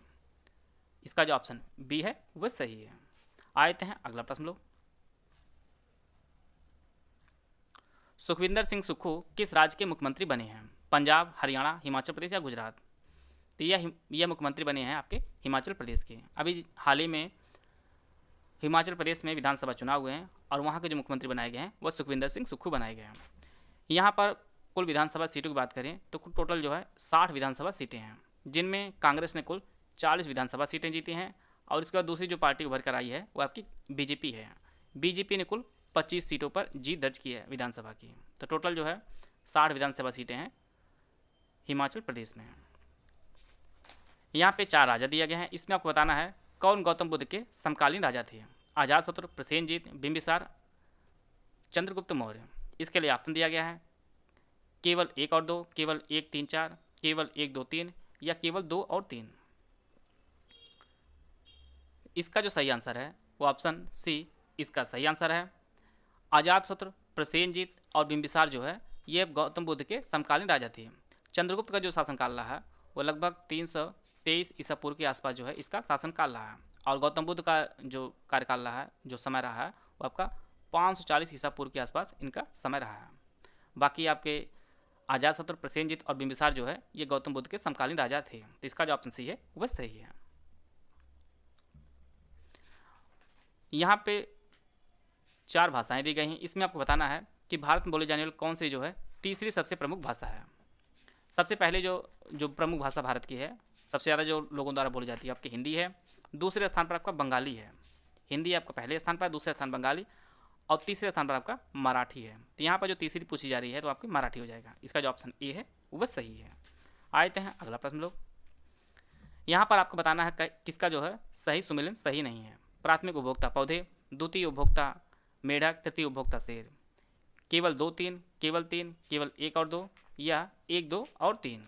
इसका जो ऑप्शन बी है वह सही है। आते हैं अगला प्रश्न लोग। सुखविंदर सिंह सुक्खू किस राज्य के मुख्यमंत्री बने हैं? पंजाब, हरियाणा, हिमाचल प्रदेश या गुजरात? तो यह मुख्यमंत्री बने हैं आपके हिमाचल प्रदेश के। अभी हाल ही में हिमाचल प्रदेश में विधानसभा चुनाव हुए हैं और वहाँ के जो मुख्यमंत्री बनाए गए हैं वह सुखविंदर सिंह सुक्खू बनाए गए हैं। यहाँ पर कुल विधानसभा सीटों की बात करें तो कुल टोटल जो है 60 विधानसभा सीटें हैं, जिनमें कांग्रेस ने कुल 40 विधानसभा सीटें जीती हैं और इसके बाद दूसरी जो पार्टी उभर कर आई है वो आपकी बीजेपी है। बीजेपी ने कुल 25 सीटों पर जीत दर्ज की है विधानसभा की। तो टोटल जो है 60 विधानसभा सीटें हैं हिमाचल प्रदेश में। यहाँ पे 4 राजा दिया गया है। इसमें आपको बताना है कौन गौतम बुद्ध के समकालीन राजा थे। अजातशत्रु, प्रसेनजीत, बिंबिसार, चंद्रगुप्त मौर्य। इसके लिए ऑप्शन दिया गया है केवल 1 और 2, केवल 1, 3, 4, केवल 1, 2, 3 या केवल 2 और 3। इसका जो सही आंसर है वो ऑप्शन सी इसका सही आंसर है। अजातशत्रु, प्रसेनजीत और बिंबिसार जो है ये गौतम बुद्ध के समकालीन राजा थे। चंद्रगुप्त का जो शासनकाल रहा है वो लगभग 323 ईसा पूर्व के आसपास जो है इसका शासनकाल रहा है, और गौतम बुद्ध का जो कार्यकाल रहा है, जो समय रहा है, वो आपका 540 ईसा पूर्व के आसपास इनका समय रहा है। बाकी आपके अजातशत्रु, प्रसेनजीत और बिंबिसार जो है ये गौतम बुद्ध के समकालीन राजा थे। तो इसका जो ऑप्शन सी है वह सही है। यहाँ पे 4 भाषाएं दी गई हैं। इसमें आपको बताना है कि भारत में बोले जाने वाली कौन सी जो है तीसरी सबसे प्रमुख भाषा है। सबसे पहले जो प्रमुख भाषा भारत की है, सबसे ज़्यादा जो लोगों द्वारा बोली जाती है आपकी हिंदी है। दूसरे स्थान पर आपका बंगाली है। हिंदी आपका पहले स्थान पर, दूसरे स्थान बंगाली, और तीसरे स्थान पर आपका मराठी है। तो यहाँ पर जो तीसरी पूछी जा रही है तो आपकी मराठी हो जाएगा। इसका जो ऑप्शन ए है वह सही है। आते हैं अगला प्रश्न लोग। यहाँ पर आपको बताना है किसका जो है सही सुमेलन सही नहीं है। प्राथमिक उपभोक्ता पौधे, द्वितीय उपभोक्ता मेढक, तृतीय उपभोक्ता शेर। केवल 2, 3, केवल 3, केवल 1 और 2 या 1, 2 और 3।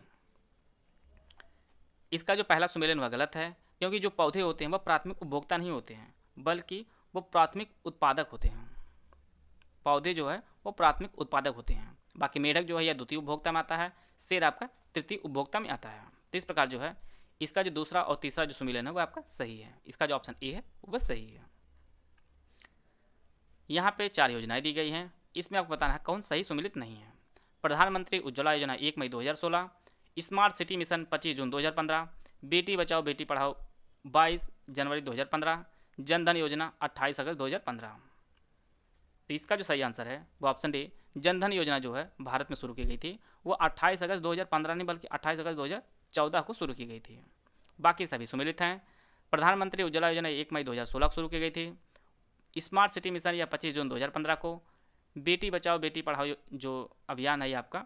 इसका जो पहला सुमेलन वह गलत है, क्योंकि जो पौधे होते हैं वह प्राथमिक उपभोक्ता नहीं होते हैं, बल्कि वो प्राथमिक उत्पादक होते हैं। पौधे जो है वो प्राथमिक उत्पादक होते हैं। बाकी मेढक जो है यह द्वितीय उपभोक्ता में आता है, शेर आपका तृतीय उपभोक्ता में आता है। तो इस प्रकार जो है इसका जो दूसरा और तीसरा जो सुमेलन है वो आपका सही है। इसका जो ऑप्शन ए है वह सही है। यहाँ पे 4 योजनाएं दी गई हैं। इसमें आपको बताना है कौन सही सुमेलित नहीं है। प्रधानमंत्री उज्ज्वला योजना 1 मई 2016, स्मार्ट सिटी मिशन 25 जून 2015, बेटी बचाओ बेटी पढ़ाओ 22 जनवरी 2015, जन धन योजना 28 अगस्त 2015। तो इसका जो सही आंसर है वो ऑप्शन डी, जन धन योजना जो है भारत में शुरू की गई थी वो 28 अगस्त 2015 नहीं बल्कि 28 अगस्त 2014 को शुरू की गई थी। बाकी सभी सुमेलित हैं। प्रधानमंत्री उज्ज्वला योजना 1 मई 2016 को शुरू की गई थी। स्मार्ट सिटी मिशन या 25 जून 2015 को। बेटी बचाओ बेटी पढ़ाओ जो अभियान है ये आपका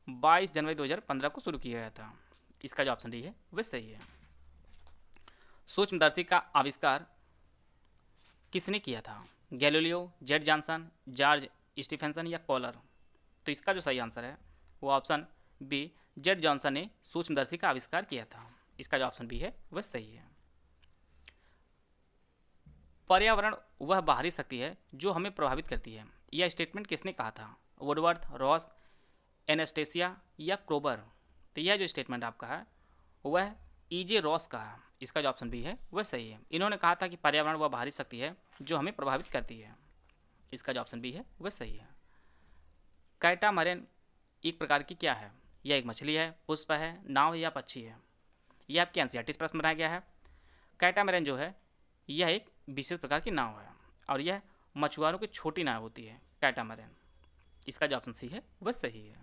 22 जनवरी 2015 को शुरू किया गया था। इसका जो ऑप्शन डी है वह सही है। सूक्ष्मदर्शी का आविष्कार किसने किया था? Galileo, Z Johnson, George Stephenson या कॉलर? तो इसका जो सही आंसर है वो ऑप्शन बी, जेड जॉनसन ने सूक्ष्मदर्शी का आविष्कार किया था। इसका जो ऑप्शन बी है वह सही है। पर्यावरण वह बाहरी शक्ति है जो हमें प्रभावित करती है। यह स्टेटमेंट किसने कहा था? वुडवर्थ, रॉस, एनास्टेसिया या क्रोबर? तो यह जो स्टेटमेंट आपका है वह E.J. रॉस का है। इसका जो ऑप्शन बी है वह सही है। इन्होंने कहा था कि पर्यावरण वह बाहरी शक्ति है जो हमें प्रभावित करती है। इसका जो ऑप्शन बी है वह सही है। कैटामरैन एक प्रकार की क्या है? यह एक मछली है, पुष्प है, नाव या पक्षी है? यह आपके एनसीईआरटी प्रश्न बनाया गया है। कैटामरैन जो है यह एक विशेष प्रकार की नाव है और यह मछुआरों की छोटी नाव होती है, कैटामरैन। इसका जो ऑप्शन सी है वह सही है।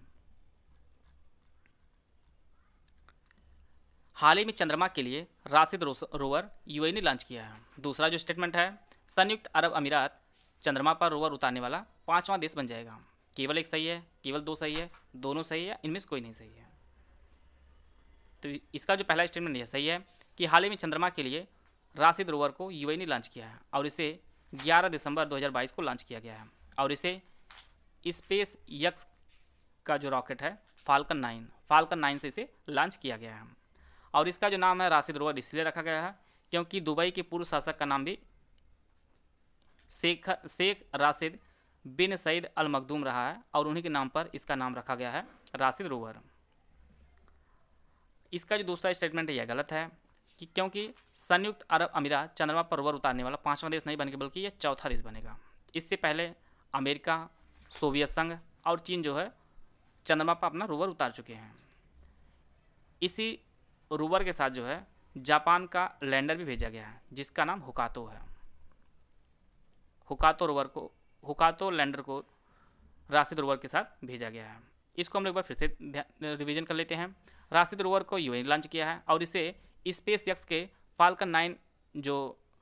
हाल ही में चंद्रमा के लिए राशिद रोवर यूएई ने लॉन्च किया है। दूसरा जो स्टेटमेंट है, संयुक्त अरब अमीरात चंद्रमा पर रोवर उतारने वाला 5वां देश बन जाएगा। केवल एक सही है, केवल 2 सही है, दोनों सही है, इनमें से कोई नहीं सही है। तो इसका जो पहला स्टेटमेंट यह सही है कि हाल ही में चंद्रमा के लिए राशिद रोवर को यूएई ने लॉन्च किया है और इसे 11 दिसंबर 2022 को लॉन्च किया गया है और इसे स्पेस एक्स का जो रॉकेट है फाल्कन 9 से इसे लॉन्च किया गया है। और इसका जो नाम है राशिद रोवर इसलिए रखा गया है क्योंकि दुबई के पूर्व शासक का नाम भी शेख राशिद बिन सईद अल मखदूम रहा है और उन्हीं के नाम पर इसका नाम रखा गया है राशिद रोवर। इसका जो दूसरा स्टेटमेंट है यह गलत है कि क्योंकि संयुक्त अरब अमीरात चंद्रमा पर रोवर उतारने वाला 5वां देश नहीं बनेगा बल्कि यह चौथा देश बनेगा। इससे पहले अमेरिका, सोवियत संघ और चीन जो है चंद्रमा पर अपना रोवर उतार चुके हैं। इसी रोवर के साथ जो है जापान का लैंडर भी भेजा गया है जिसका नाम हुकातो है। हुकातो लैंडर को राशिद रोवर के साथ भेजा गया है। इसको हम लोग एक बार फिर से रिवीजन कर लेते हैं। राशिद रोवर को यूएई लॉन्च किया है और इसे स्पेस एक्स के फाल्कन 9 जो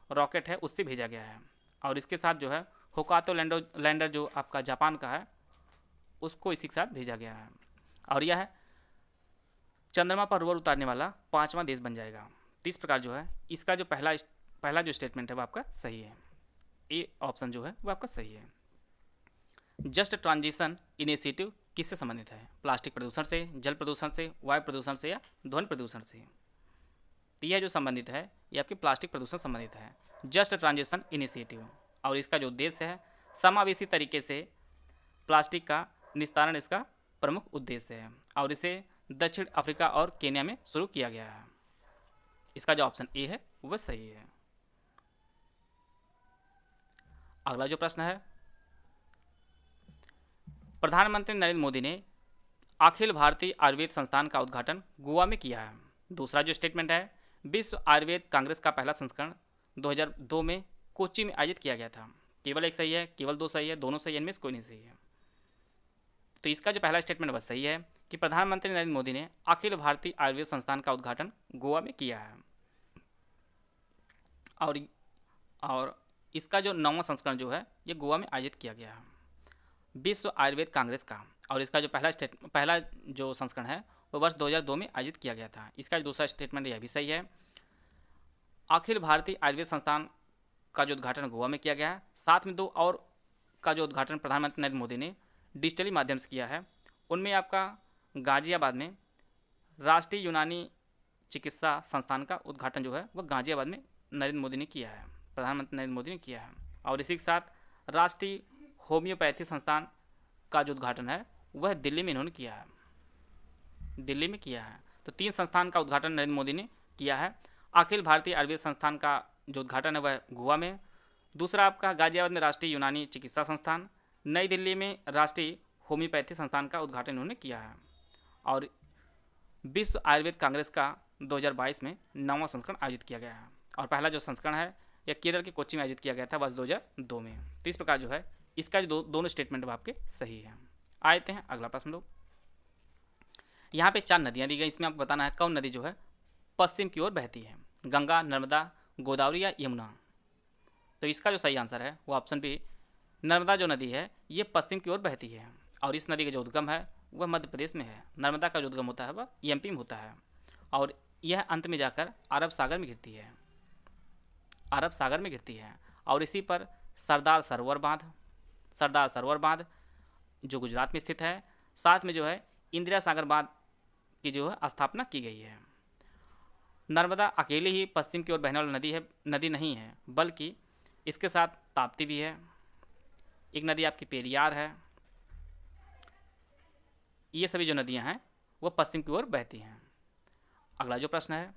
रॉकेट है उससे भेजा गया है और इसके साथ जो है होकातो लैंडर जो आपका जापान का है उसको इसी के साथ भेजा गया है। और यह चंद्रमा पर रोवर उतारने वाला 5वां देश बन जाएगा। तो इस प्रकार जो है इसका जो पहला जो स्टेटमेंट है वो आपका सही है। ए ऑप्शन जो है वो आपका सही है। जस्ट ट्रांजिशन इनिशिएटिव किससे संबंधित है? प्लास्टिक प्रदूषण से, जल प्रदूषण से, वायु प्रदूषण से या ध्वनि प्रदूषण से? तो यह जो संबंधित है ये आपके प्लास्टिक प्रदूषण संबंधित है, जस्ट ट्रांजिशन इनिशिएटिव। और इसका जो उद्देश्य है समावेशी तरीके से प्लास्टिक का निस्तारण इसका प्रमुख उद्देश्य है और इसे दक्षिण अफ्रीका और केन्या में शुरू किया गया है। इसका जो ऑप्शन ए है वह सही है। अगला जो प्रश्न है, प्रधानमंत्री नरेंद्र मोदी ने अखिल भारतीय आयुर्वेद संस्थान का उद्घाटन गोवा में किया है। दूसरा जो स्टेटमेंट है, विश्व आयुर्वेद कांग्रेस का पहला संस्करण 2002 में कोच्चि में आयोजित किया गया था। केवल एक सही है, केवल दो सही है, दोनों सही है, इनमें से कोई नहीं सही है। तो इसका जो पहला स्टेटमेंट बस सही है कि प्रधानमंत्री नरेंद्र मोदी ने अखिल भारतीय आयुर्वेद संस्थान का उद्घाटन गोवा में किया है। और इसका जो 9वां संस्करण जो है ये गोवा में आयोजित किया गया है विश्व आयुर्वेद कांग्रेस का। और इसका जो पहला जो संस्करण है वो वर्ष 2002 में आयोजित किया गया था। इसका जो दूसरा स्टेटमेंट यह भी सही है। अखिल भारतीय आयुर्वेद संस्थान का जो उद्घाटन गोवा में किया गया है, साथ में 2 और का जो उद्घाटन प्रधानमंत्री नरेंद्र मोदी ने डिजिटली माध्यम से किया है। उनमें आपका गाजियाबाद में राष्ट्रीय यूनानी चिकित्सा संस्थान का उद्घाटन जो है वह गाजियाबाद में नरेंद्र मोदी ने किया है, प्रधानमंत्री नरेंद्र मोदी ने किया है। और इसी के साथ राष्ट्रीय होम्योपैथी संस्थान का जो उद्घाटन है वह दिल्ली में इन्होंने किया है, दिल्ली में किया है। तो 3 संस्थान का उद्घाटन नरेंद्र मोदी ने किया है। अखिल भारतीय आयुर्वेद संस्थान का जो उद्घाटन है वह गोवा में, दूसरा आपका गाजियाबाद में राष्ट्रीय यूनानी चिकित्सा संस्थान, नई दिल्ली में राष्ट्रीय होम्योपैथी संस्थान का उद्घाटन इन्होंने किया है। और विश्व आयुर्वेद कांग्रेस का 2022 में 9वां संस्करण आयोजित किया गया है। और पहला जो संस्करण है यह केरल के कोच्चि में आयोजित किया गया था वर्ष 2002 में। तो इस प्रकार जो है इसका जो दोनों स्टेटमेंट आपके सही है। आते हैं अगला प्रश्न लोग। यहाँ पे 4 नदियाँ दी गई, इसमें आपको बताना है कौन नदी जो है पश्चिम की ओर बहती है, गंगा, नर्मदा, गोदावरी या यमुना। तो इसका जो सही आंसर है वो ऑप्शन बी, नर्मदा जो नदी है ये पश्चिम की ओर बहती है। और इस नदी का जो उद्गम है वह मध्य प्रदेश में है। नर्मदा का जो उद्गम होता है वह एमपी में होता है और यह अंत में जाकर अरब सागर में गिरती है, अरब सागर में गिरती है। और इसी पर सरदार सरोवर बांध जो गुजरात में स्थित है, साथ में जो है इंदिरा सागर बांध की जो है स्थापना की गई है। नर्मदा अकेली ही पश्चिम की ओर बहने वाली नदी नहीं है, बल्कि इसके साथ ताप्ती भी है, एक नदी आपकी पेरियार है। ये सभी जो नदियां हैं वो पश्चिम की ओर बहती हैं। अगला जो प्रश्न है,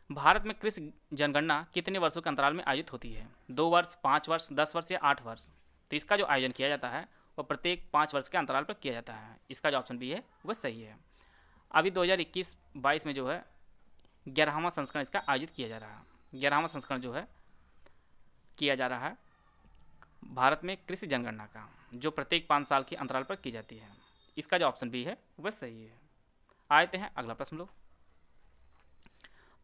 भारत में कृषि जनगणना कितने वर्षों के अंतराल में आयोजित होती है? 2 वर्ष, 5 वर्ष, 10 वर्ष या 8 वर्ष? तो इसका जो आयोजन किया जाता है वह प्रत्येक 5 वर्ष के अंतराल पर किया जाता है। इसका जो ऑप्शन बी है वह सही है। अभी 2021-22 में जो है 11वां संस्करण इसका आयोजित किया जा रहा है। 11वां संस्करण जो है किया जा रहा है भारत में कृषि जनगणना का, जो प्रत्येक 5 साल के अंतराल पर की जाती है। इसका जो ऑप्शन बी है वह सही है। आते हैं अगला प्रश्न लोग।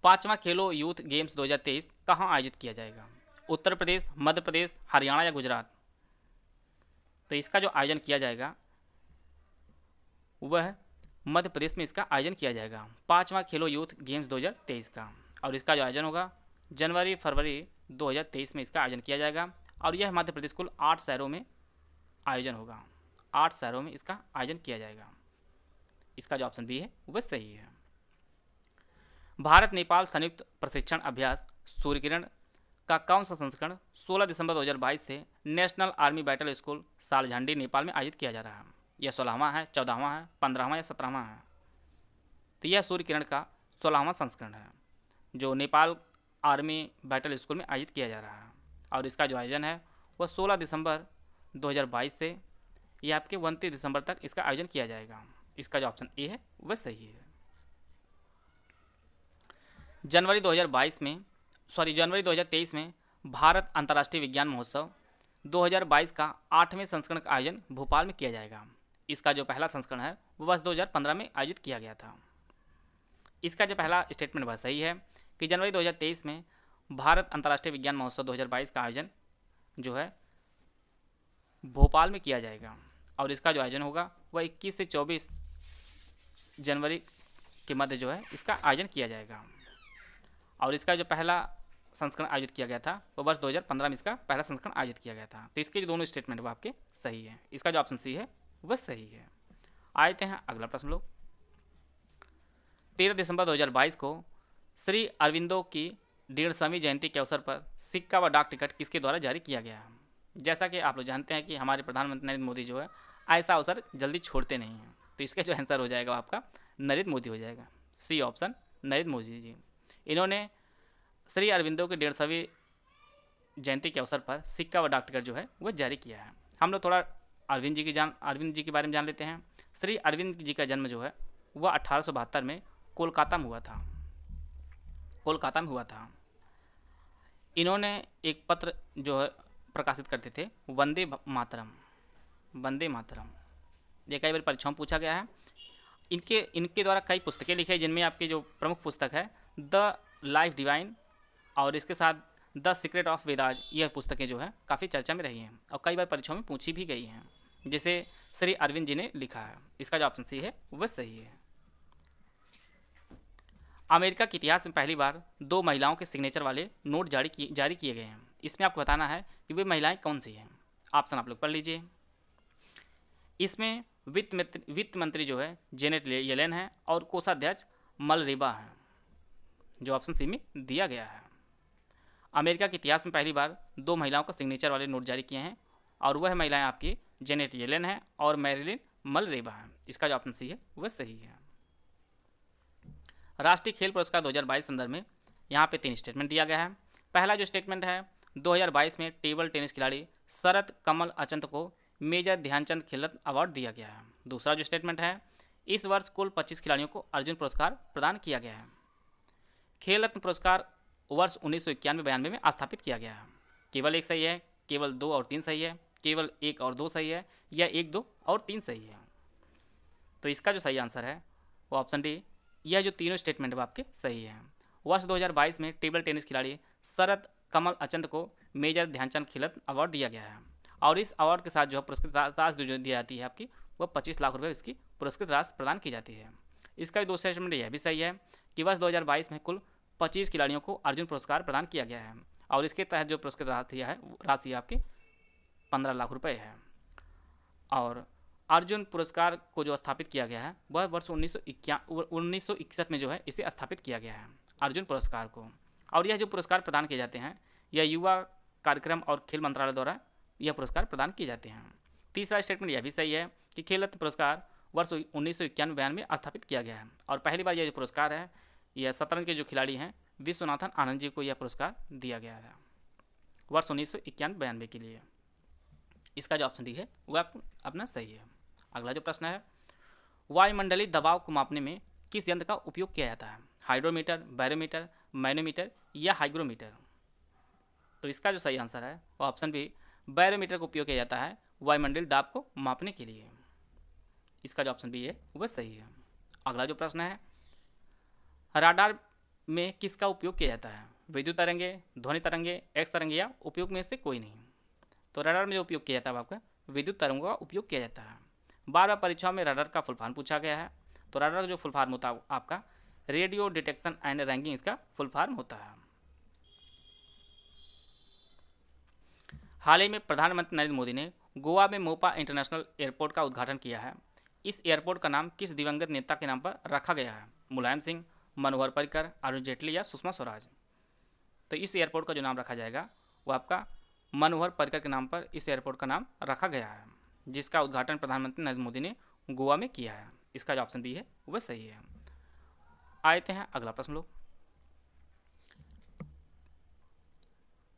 5वां खेलो यूथ गेम्स 2023 कहाँ आयोजित किया जाएगा? उत्तर प्रदेश, मध्य प्रदेश, हरियाणा या गुजरात? तो इसका जो आयोजन किया जाएगा वह मध्य प्रदेश में इसका आयोजन किया जाएगा, 5वां खेलो यूथ गेम्स 2023 का। और इसका जो आयोजन होगा जनवरी-फरवरी 2023 में इसका आयोजन किया जाएगा। और यह मध्य प्रदेश कुल 8 शहरों में आयोजन होगा, 8 शहरों में इसका आयोजन किया जाएगा। इसका जो ऑप्शन बी है वह सही है। भारत नेपाल संयुक्त प्रशिक्षण अभ्यास सूर्यकिरण का कौन सा संस्करण 16 दिसंबर 2022 से national army battle school Saljhandi Nepal में आयोजित किया जा रहा है? यह 16वां है, 14वां है, 15वां या 17वां है? तो यह सूर्यकिरण का 16वां संस्करण है जो नेपाल आर्मी बैटल स्कूल में आयोजित किया जा रहा है। और इसका जो आयोजन है वह 16 दिसंबर 2022 से यह आपके 29 दिसंबर तक इसका आयोजन किया जाएगा। इसका जो ऑप्शन ए है वह सही है। जनवरी 2023 में भारत अंतर्राष्ट्रीय विज्ञान महोत्सव 2022 का 8वें संस्करण का आयोजन भोपाल में किया जाएगा। इसका जो पहला संस्करण है वो वर्ष 2015 में आयोजित किया गया था। इसका जो पहला स्टेटमेंट वह सही है कि जनवरी 2023 में भारत अंतर्राष्ट्रीय विज्ञान महोत्सव 2022 का आयोजन जो है भोपाल में किया जाएगा और इसका जो आयोजन होगा वह 21 से 24 जनवरी के मध्य जो है इसका आयोजन किया जाएगा। और इसका जो पहला संस्करण आयोजित किया गया था वो वर्ष 2015 में इसका पहला संस्करण आयोजित किया गया था। तो इसके जो दोनों स्टेटमेंट वो आपके सही है। इसका जो ऑप्शन सी है वह सही है। आते हैं अगला प्रश्न लोग। 13 दिसंबर 2022 को श्री अरविंदो की 150वीं जयंती के अवसर पर सिक्का व डाक टिकट किसके द्वारा जारी किया गया है? जैसा कि आप लोग जानते हैं कि हमारे प्रधानमंत्री नरेंद्र मोदी जो है ऐसा अवसर जल्दी छोड़ते नहीं हैं, तो इसका जो आंसर हो जाएगा आपका नरेंद्र मोदी हो जाएगा। C option Narendra Modi ji. इन्होंने श्री अरविंदो की 150वीं जयंती के अवसर पर सिक्का व डाक टिकट जो है वह जारी किया है। हम लोग थोड़ा अरविंद जी के बारे में जान लेते हैं। श्री अरविंद जी का जन्म जो है वह 1872 में कोलकाता में हुआ था। इन्होंने एक पत्र जो है प्रकाशित करते थे, वंदे मातरम। ये कई बार परीक्षाओं में पूछा गया है। इनके द्वारा कई पुस्तकें लिखी है, जिनमें आपकी जो प्रमुख पुस्तक है द लाइफ डिवाइन और इसके साथ द सीक्रेट ऑफ वेदाज, यह पुस्तकें जो है काफ़ी चर्चा में रही हैं और कई बार परीक्षाओं में पूछी भी गई हैं, जिसे श्री अरविंद जी ने लिखा है। इसका जो ऑप्शन सी है वह सही है। अमेरिका के इतिहास में पहली बार 2 महिलाओं के सिग्नेचर वाले नोट जारी किए गए हैं। इसमें आपको बताना है कि वे महिलाएं कौन सी हैं। ऑप्शन आप लोग पढ़ लीजिए। इसमें वित्त मंत्री जो है जेनेट येलेन है और कोषाध्यक्ष मलरेबा है, जो ऑप्शन सी में दिया गया है। अमेरिका के इतिहास में पहली बार 2 महिलाओं का सिग्नेचर वाले नोट जारी किए हैं और वह महिलाएं आपकी जेनेट येलेन है और मैरिलिन मलरेबा है। इसका जो ऑप्शन सी है वह सही है। राष्ट्रीय खेल पुरस्कार 2022 संदर्भ में यहाँ पे 3 स्टेटमेंट दिया गया है। पहला जो स्टेटमेंट है, 2022 में टेबल टेनिस खिलाड़ी शरद कमल अचंत को मेजर ध्यानचंद खेल रत्न अवार्ड दिया गया है। दूसरा जो स्टेटमेंट है, इस वर्ष कुल 25 खिलाड़ियों को अर्जुन पुरस्कार प्रदान किया गया है। खेल रत्न पुरस्कार वर्ष 1991-92 में स्थापित किया गया है। केवल 1 सही है, केवल 2 और 3 सही है, केवल 1 और 2 सही है, या 1, 2 और 3 सही है। तो इसका जो सही आंसर है वो ऑप्शन डी, यह जो तीनों स्टेटमेंट वो आपके सही है। वर्ष 2022 में टेबल टेनिस खिलाड़ी शरद कमल अचंत को मेजर ध्यानचंद खेल रत्न अवार्ड दिया गया है और इस अवार्ड के साथ जो है पुरस्कृत राशि जो दी जाती है आपकी वह 25 लाख रुपये इसकी पुरस्कृत राशि प्रदान की जाती है। इसका जो दूसरा स्टेटमेंट यह भी सही है कि वर्ष 2022 में कुल 25 खिलाड़ियों को अर्जुन पुरस्कार प्रदान किया गया है और इसके तहत जो पुरस्कृत राशि आपकी 15 लाख रुपये है। और अर्जुन पुरस्कार को जो स्थापित किया गया है वह वर्ष 1961 में जो है इसे स्थापित किया गया है अर्जुन पुरस्कार को। और यह जो पुरस्कार प्रदान किए जाते हैं यह युवा कार्यक्रम और खेल मंत्रालय द्वारा यह पुरस्कार प्रदान किए जाते हैं। तीसरा स्टेटमेंट यह भी सही है कि खेल रत्न पुरस्कार वर्ष 1991-92 में स्थापित किया गया है और पहली बार यह जो पुरस्कार है यह शतरंज के जो खिलाड़ी हैं विश्वनाथन आनंद जी को यह पुरस्कार दिया गया था वर्ष 1991-92 के लिए। इसका जो ऑप्शन डी है वह अपना सही है। अगला जो प्रश्न है, वायुमंडलीय दबाव को मापने में किस यंत्र का उपयोग किया जाता है? हाइड्रोमीटर, बैरोमीटर, मैनोमीटर या हाइग्रोमीटर? तो इसका जो सही आंसर है वो ऑप्शन बी, बैरोमीटर का उपयोग किया जाता है वायुमंडलीय दाब को मापने के लिए। इसका जो ऑप्शन बी है वह सही है। अगला जो प्रश्न है, राडार में किसका उपयोग किया जाता है? विद्युत तरंगे, ध्वनि तरंगे, एक्स तरंगे या उपयोग में से कोई नहीं? तो रडार में जो उपयोग किया जाता है आपका विद्युत तरंगों का उपयोग किया जाता है। बार बार परीक्षाओं में रडार का फुल फॉर्म पूछा गया है। तो रडार का जो फुल फॉर्म होता है आपका रेडियो डिटेक्शन एंड रैंकिंग इसका फुल फॉर्म होता है। हाल ही में प्रधानमंत्री नरेंद्र मोदी ने गोवा में मोपा इंटरनेशनल एयरपोर्ट का उद्घाटन किया है। इस एयरपोर्ट का नाम किस दिवंगत नेता के नाम पर रखा गया है? मुलायम सिंह, मनोहर पर्रिकर, अरुण जेटली या सुषमा स्वराज? तो इस एयरपोर्ट का जो नाम रखा जाएगा वो आपका मनोहर पर्रिकर के नाम पर इस एयरपोर्ट का नाम रखा गया है, जिसका उद्घाटन प्रधानमंत्री नरेंद्र मोदी ने गोवा में किया है। इसका जो ऑप्शन बी है वह सही है। आते हैं अगला प्रश्न लोग।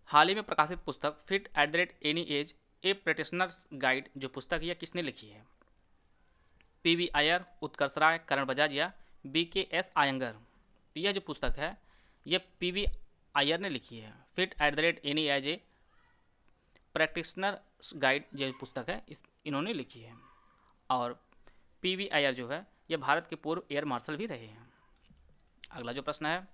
हाल ही में प्रकाशित पुस्तक fit at the rate any age a practitioners guide जो पुस्तक है किसने लिखी है? पीवी अय्यर, उत्कर्ष राय, करण बजाज या BKS आयंगर? तो यह जो पुस्तक है यह पीवी अय्यर ने लिखी है। Fit at the rate any age a practitioner guide जो पुस्तक है इन्होंने लिखी है। और पीवी अय्यर जो है यह भारत के पूर्व एयर मार्शल भी रहे हैं। अगला जो प्रश्न है,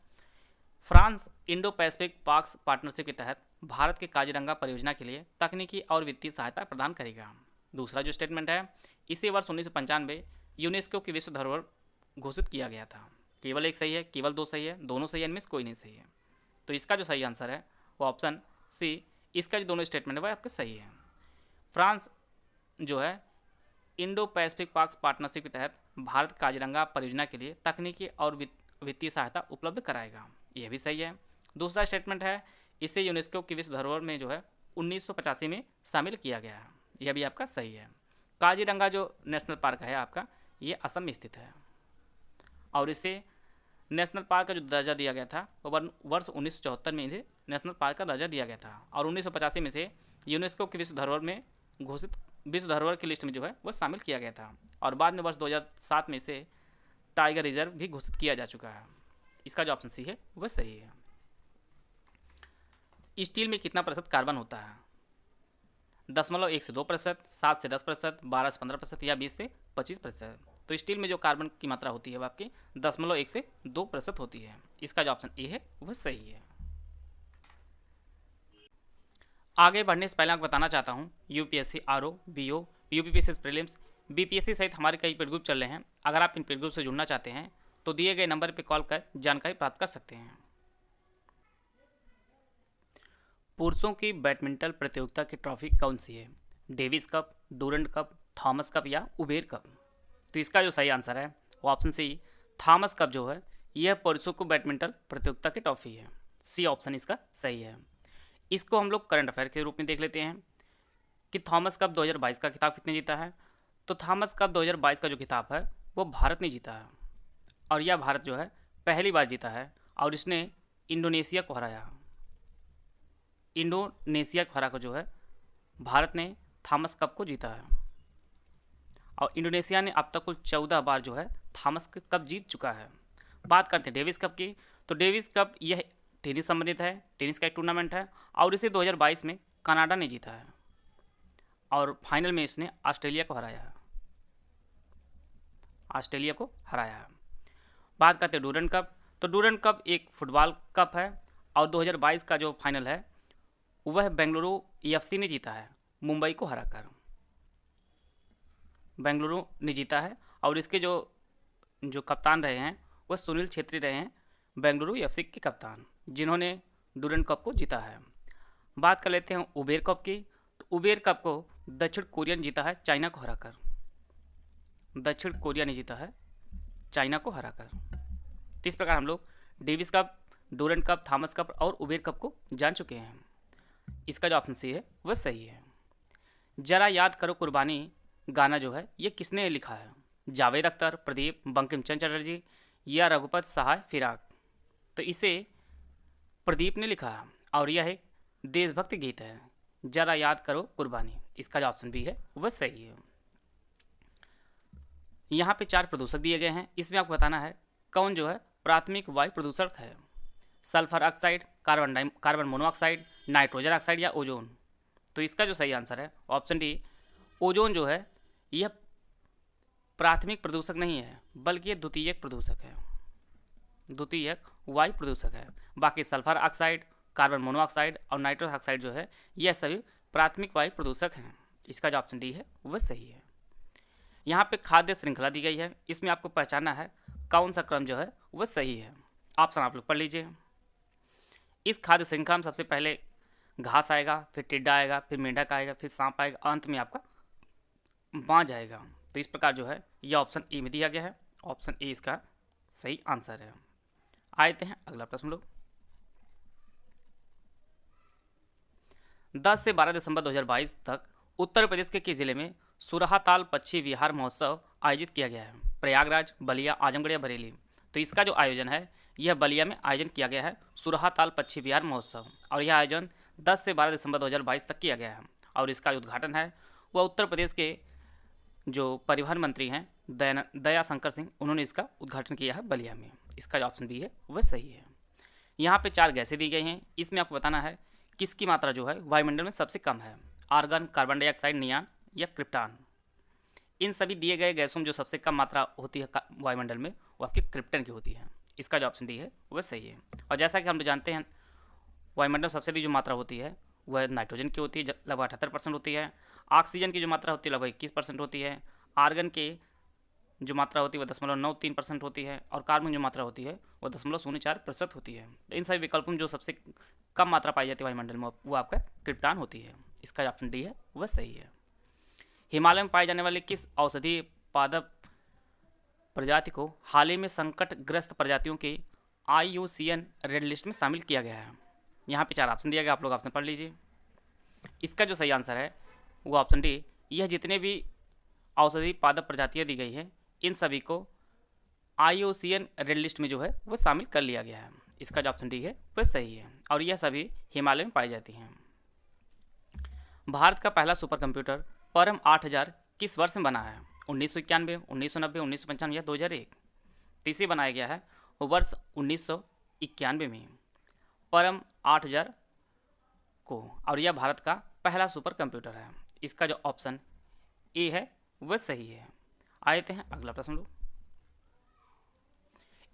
France Indo Pacific parks partnership के तहत भारत के काजीरंगा परियोजना के लिए तकनीकी और वित्तीय सहायता प्रदान करेगा। दूसरा जो स्टेटमेंट है, इसी वर्ष 1995 यूनेस्को की विश्व धरोहर घोषित किया गया था। केवल एक सही है, केवल दो सही है, दोनों सही है, इनमें से कोई नहीं सही है। तो इसका जो सही आंसर है वो ऑप्शन सी, इसका जो दोनों स्टेटमेंट है वह आपका सही है। फ्रांस जो है इंडो पैसिफिक पार्क पार्टनरशिप के तहत भारत काजीरंगा परियोजना के लिए तकनीकी और वित्तीय सहायता उपलब्ध कराएगा, यह भी सही है। दूसरा स्टेटमेंट है, इसे यूनेस्को की विश्व धरोहर में जो है 1985 में शामिल किया गया है, यह भी आपका सही है। काजीरंगा जो नेशनल पार्क है आपका, ये असम में स्थित है और इसे नेशनल पार्क का जो दर्जा दिया गया था वो वर्ष 1974 में इसे नेशनल पार्क का दर्जा दिया गया था और 1985 में से यूनेस्को की विश्व धरोहर में घोषित विश्व धरोहर की लिस्ट में जो है वह शामिल किया गया था और बाद में वर्ष 2007 में इसे टाइगर रिजर्व भी घोषित किया जा चुका है। इसका जो ऑप्शन सी है वह सही है। स्टील में कितना प्रतिशत कार्बन होता है? 0.1 से 2%, 7 से 10%, 12 से 15% या 20 से 25%। तो स्टील में जो कार्बन की मात्रा होती है वह आपकी 0.1 से 2% होती है। इसका जो ऑप्शन ए है वह सही है। आगे बढ़ने से पहले आपको बताना चाहता हूँ, UPSC RO, BO, UPPSC prelims, BPSC सहित हमारे कई पेड ग्रुप चल रहे हैं। अगर आप इन पेड ग्रुप से जुड़ना चाहते हैं तो दिए गए नंबर पर कॉल कर जानकारी प्राप्त कर सकते हैं। पुरुषों की बैडमिंटन प्रतियोगिता की ट्रॉफी कौन सी है? Davis cup, Durand cup, Thomas cup या उबेर कप? तो इसका जो सही आंसर है वो ऑप्शन सी, थॉमस कप जो है यह पुरुषों को बैडमिंटन प्रतियोगिता की ट्रॉफी है। सी ऑप्शन इसका सही है। इसको हम लोग करंट अफेयर के रूप में देख लेते हैं कि थॉमस कप 2022 का खिताब कितने जीता है। तो थॉमस कप 2022 का जो खिताब है वो भारत ने जीता है और यह भारत जो है पहली बार जीता है और इसने इंडोनेशिया को हराया। इंडोनेशिया को हरा कर जो है भारत ने थॉमस कप को जीता है और इंडोनेशिया ने अब तक कुल 14 बार जो है थॉमस कप जीत चुका है। बात करते हैं डेविस कप की, तो डेविस कप यह टेनिस संबंधित है, टेनिस का एक टूर्नामेंट है और इसे 2022 में कनाडा ने जीता है और फाइनल में इसने ऑस्ट्रेलिया को हराया है। बात करते हैं डूरंट कप, तो डूरंट कप एक फुटबॉल कप है और 2022 का जो फाइनल है वह बेंगलुरु एफसी ने जीता है, मुंबई को हराकर बेंगलुरु ने जीता है और इसके जो कप्तान रहे हैं वह सुनील छेत्री रहे हैं, बेंगलुरु एफसी के कप्तान, जिन्होंने डूरंट कप को जीता है। बात कर लेते हैं उबेर कप की, तो उबेर कप को दक्षिण कोरिया ने जीता है चाइना को हराकर। दक्षिण कोरिया ने जीता है चाइना को हराकर। इस प्रकार हम लोग Davis cup, Durand cup, Thomas cup और उबेर कप को जान चुके हैं। इसका जो ऑप्शन सी है वह सही है। जरा याद करो कुर्बानी गाना जो है ये किसने लिखा है? जावेद अख्तर, प्रदीप, बंकिम चंद्र चटर्जी या रघुपत सहाय फिराक? तो इसे प्रदीप ने लिखा है और यह एक देशभक्ति गीत है, जरा याद करो कुर्बानी। इसका जो ऑप्शन बी है वह सही है। यहाँ पे 4 प्रदूषक दिए गए हैं, इसमें आपको बताना है कौन जो है प्राथमिक वायु प्रदूषक है। Sulphur oxide, carbon monoxide, nitrogen oxide या ओजोन? तो इसका जो सही आंसर है ऑप्शन डी, ओजोन जो है यह प्राथमिक प्रदूषक नहीं है बल्कि यह द्वितीयक प्रदूषक है, द्वितीयक वायु प्रदूषक है। बाकी सल्फर ऑक्साइड, कार्बन मोनोऑक्साइड और नाइट्रोजन ऑक्साइड जो है यह सभी प्राथमिक वायु प्रदूषक हैं। इसका जो ऑप्शन डी है वह सही है। यहाँ पे खाद्य श्रृंखला दी गई है, इसमें आपको पहचानना है कौन सा क्रम जो है वह सही है। ऑप्शन आप लोग पढ़ लीजिए। इस खाद्य श्रृंखला में सबसे पहले घास आएगा, फिर टिड्डा आएगा, फिर मेंढक आएगा, फिर सांप आएगा, अंत में आपका बाँझ आएगा। तो इस प्रकार जो है यह ऑप्शन ए में दिया गया है, ऑप्शन ए इसका सही आंसर है। आते हैं अगला प्रश्न लोग। 10 से 12 दिसंबर 2022 तक उत्तर प्रदेश के किस जिले में सुरहाताल पक्षी विहार महोत्सव आयोजित किया गया है? प्रयागराज, बलिया, आजमगढ़ या बरेली? तो इसका जो आयोजन है यह बलिया में आयोजन किया गया है, सुरहाताल पक्षी विहार महोत्सव, और यह आयोजन 10 से 12 दिसंबर 2022 तक किया गया है और इसका उद्घाटन है वह उत्तर प्रदेश के जो परिवहन मंत्री हैं दया शंकर सिंह, उन्होंने इसका उद्घाटन किया है बलिया में। इसका जो ऑप्शन बी है वह सही है। यहाँ पे 4 गैसें दी गई हैं, इसमें आपको बताना है किसकी मात्रा जो है वायुमंडल में सबसे कम है। आर्गन, कार्बन डाइऑक्साइड, नियान या क्रिप्टॉन? इन सभी दिए गए गैसों में जो सबसे कम मात्रा होती है वायुमंडल में वो आपकी क्रिप्टन की होती है। इसका जो ऑप्शन डी है वह सही है। और जैसा कि हम जानते हैं वायुमंडल में सबसे अधिक जो मात्रा होती है वह नाइट्रोजन की होती है, लगभग 78% होती है। ऑक्सीजन की जो मात्रा होती है लगभग 21% होती है। आर्गन की जो मात्रा होती है वह 0.93% होती है। और कार्बन की जो मात्रा होती है वह 0.04% होती है। इन सभी विकल्पों में जो सबसे कम मात्रा पाई जाती है वायुमंडल में वो आपका क्रिप्टॉन होती है। इसका ऑप्शन डी है वह सही है। हिमालय में पाए जाने वाले किस औषधीय पादप प्रजाति को हाल ही में संकटग्रस्त प्रजातियों की IUCN रेड लिस्ट में शामिल किया गया है? यहाँ पे 4 ऑप्शन दिया गया, आप लोग ऑप्शन पढ़ लीजिए। इसका जो सही आंसर है वो ऑप्शन डी, यह जितने भी औषधीय पादप प्रजातियाँ दी गई हैं इन सभी को IUCN रेड लिस्ट में जो है वो शामिल कर लिया गया है। इसका जो ऑप्शन डी है वह सही है और यह सभी हिमालय में पाई जाती हैं। भारत का पहला सुपर कंप्यूटर परम 8000 किस वर्ष में बना है? 1991, 1990, 1995 या 2001? तो इसे बनाया गया है वर्ष 1991 में परम 8000 को, और यह भारत का पहला सुपर कंप्यूटर है। इसका जो ऑप्शन ए है वह सही है। आते हैं अगला प्रश्न लोग।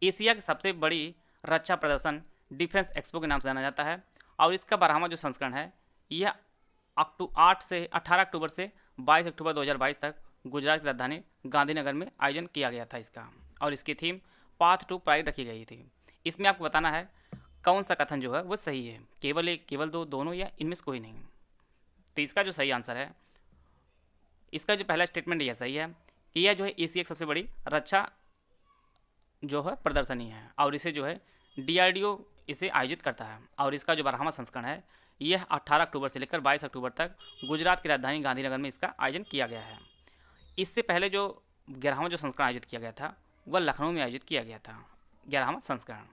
एशिया की सबसे बड़ी रक्षा प्रदर्शन डिफेंस एक्सपो के नाम से जाना जाता है और इसका 12वां जो संस्करण है यह 18 अक्टूबर से 22 अक्टूबर 2022 तक गुजरात की राजधानी गांधीनगर में आयोजन किया गया था इसका, और इसकी थीम पाथ टू प्राइड रखी गई थी। इसमें आपको बताना है कौन सा कथन जो है वो सही है, केवल एक, केवल दो, दोनों या इनमें से कोई नहीं। तो इसका जो सही आंसर है, इसका जो पहला स्टेटमेंट यह सही है कि यह जो है एशिया की सबसे बड़ी रक्षा जो है प्रदर्शनी है और इसे जो है DRDO इसे आयोजित करता है, और इसका जो 12वां संस्करण है यह 18 अक्टूबर से लेकर 22 अक्टूबर तक गुजरात की राजधानी गांधीनगर में इसका आयोजन किया गया है। इससे पहले जो 11वां जो संस्करण आयोजित किया गया था वह लखनऊ में आयोजित किया गया था, 11वां संस्करण,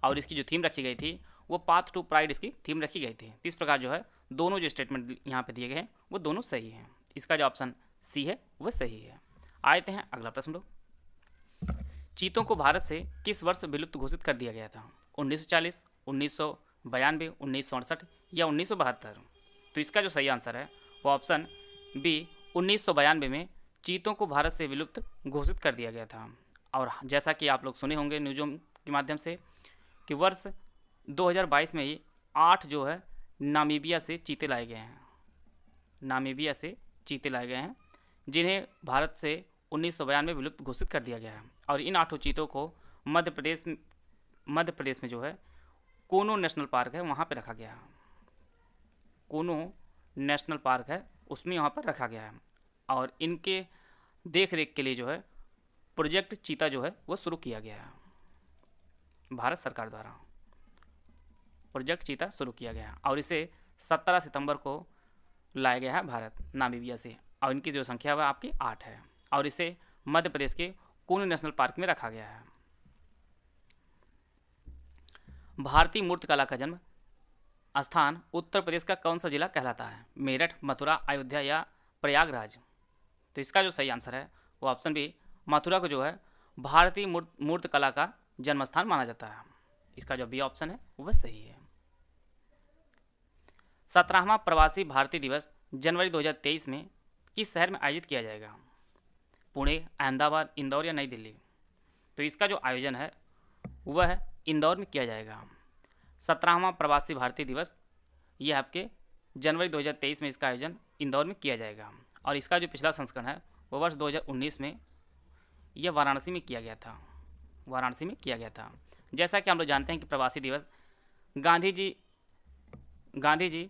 और इसकी जो थीम रखी गई थी वो पाथ टू प्राइड इसकी थीम रखी गई थी। इस प्रकार जो है दोनों जो स्टेटमेंट यहाँ पे दिए गए हैं वो दोनों सही हैं। इसका जो ऑप्शन सी है वह सही है। आते हैं अगला प्रश्न लोग। चीतों को भारत से किस वर्ष विलुप्त घोषित कर दिया गया था? 1940, 1992, 1968 या 1972? तो इसका जो सही आंसर है वो ऑप्शन बी 1992 में चीतों को भारत से विलुप्त घोषित कर दिया गया था। और जैसा कि आप लोग सुने होंगे न्यूज़ों के माध्यम से कि वर्ष 2022 में ही 8 जो है नामीबिया से चीते लाए गए हैं, नामीबिया से चीते लाए गए हैं जिन्हें भारत से 1992 में विलुप्त घोषित कर दिया गया है। और इन 8 चीतों को मध्य प्रदेश में जो है कोनो नेशनल पार्क है वहाँ पे रखा गया है, कोनो नेशनल पार्क है उसमें वहाँ पर रखा गया है, और इनके देख रेख के लिए जो है प्रोजेक्ट चीता जो है वो शुरू किया गया है, भारत सरकार द्वारा प्रोजेक्ट चीता शुरू किया गया है, और इसे 17 सितंबर को लाया गया है भारत नामीबिया से, और इनकी जो संख्या है आपकी 8 है, और इसे मध्य प्रदेश के कोनो नेशनल पार्क में रखा गया है। भारतीय मूर्तिकला का जन्म स्थान उत्तर प्रदेश का कौन सा जिला कहलाता है? मेरठ, मथुरा, अयोध्या या प्रयागराज? तो इसका जो सही आंसर है वो ऑप्शन बी, मथुरा को जो है भारतीय मूर्तिकला का जन्म स्थान माना जाता है। इसका जो बी ऑप्शन है वह सही है। 17वां प्रवासी भारतीय दिवस जनवरी 2023 में किस शहर में आयोजित किया जाएगा? पुणे, अहमदाबाद, इंदौर या नई दिल्ली? तो इसका जो आयोजन है वह इंदौर में किया जाएगा। 17वां प्रवासी भारतीय दिवस ये आपके जनवरी 2023 में इसका आयोजन इंदौर में किया जाएगा, और इसका जो पिछला संस्करण है वो वर्ष 2019 में यह वाराणसी में किया गया था, वाराणसी में किया गया था। जैसा कि हम लोग जानते हैं कि प्रवासी दिवस गांधी जी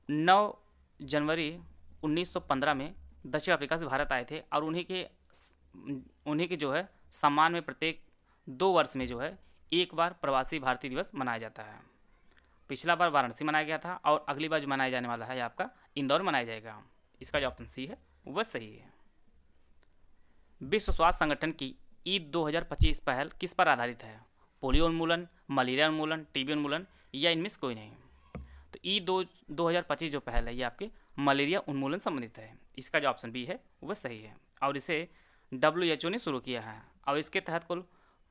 9 जनवरी 1915 में दक्षिण अफ्रीका से भारत आए थे, और उन्हीं के जो है सम्मान में प्रत्येक 2 वर्ष में जो है एक बार प्रवासी भारतीय दिवस मनाया जाता है। पिछला बार वाराणसी मनाया गया था और अगली बार जो मनाया जाने वाला है आपका इंदौर मनाया जाएगा। इसका जो ऑप्शन सी है वह सही है। विश्व स्वास्थ्य संगठन की ईद 2025 पहल किस पर आधारित है? पोलियो उन्मूलन, मलेरिया उन्मूलन, टीबी उन्मूलन या इनमें से कोई नहीं? तो ईद 2025 जो पहल है ये आपके मलेरिया उन्मूलन संबंधित है। इसका जो ऑप्शन बी है वह सही है, और इसे WHO ने शुरू किया है, और इसके तहत कुल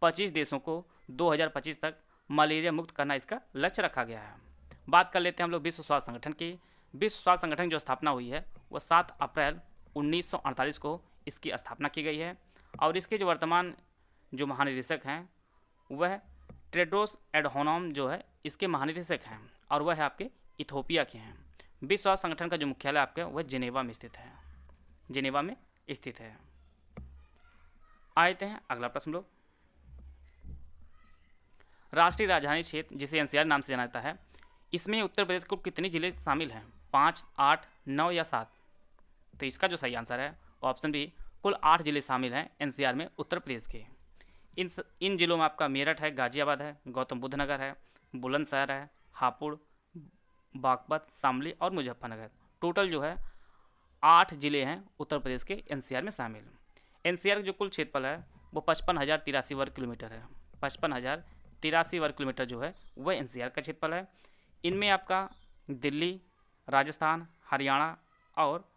25 देशों को 2025 तक मलेरिया मुक्त करना इसका लक्ष्य रखा गया है। बात कर लेते हैं हम लोग विश्व स्वास्थ्य संगठन की। विश्व स्वास्थ्य संगठन की जो स्थापना हुई है वह 7 अप्रैल 1948 को इसकी स्थापना की गई है, और इसके जो वर्तमान जो महानिदेशक हैं वह टेड्रोस एडहानोम जो है इसके महानिदेशक हैं और वह है आपके इथोपिया के हैं। विश्व स्वास्थ्य संगठन का जो मुख्यालय आपका वह जिनेवा में स्थित है, जिनेवा में स्थित है। आते हैं अगला प्रश्न लोग। राष्ट्रीय राजधानी क्षेत्र जिसे एनसीआर नाम से जाना जाता है, इसमें उत्तर प्रदेश को कितने जिले शामिल हैं? 5, 8, 9 या 7? तो इसका जो सही आंसर है ऑप्शन बी, कुल 8 जिले शामिल हैं एनसीआर में उत्तर प्रदेश के। इन जिलों में आपका मेरठ है, गाजियाबाद है, गौतम बुद्ध नगर है, बुलंदशहर है, हापुड़, बागपत, शामली और मुजफ्फरनगर। टोटल जो है 8 जिले हैं उत्तर प्रदेश के एनसीआर में शामिल। एनसीआर का जो कुल क्षेत्रफल है वो 55,083 वर्ग किलोमीटर है। 55,083 वर्ग किलोमीटर जो है वह एनसीआर का क्षेत्रफल है। इनमें आपका दिल्ली, राजस्थान, हरियाणा और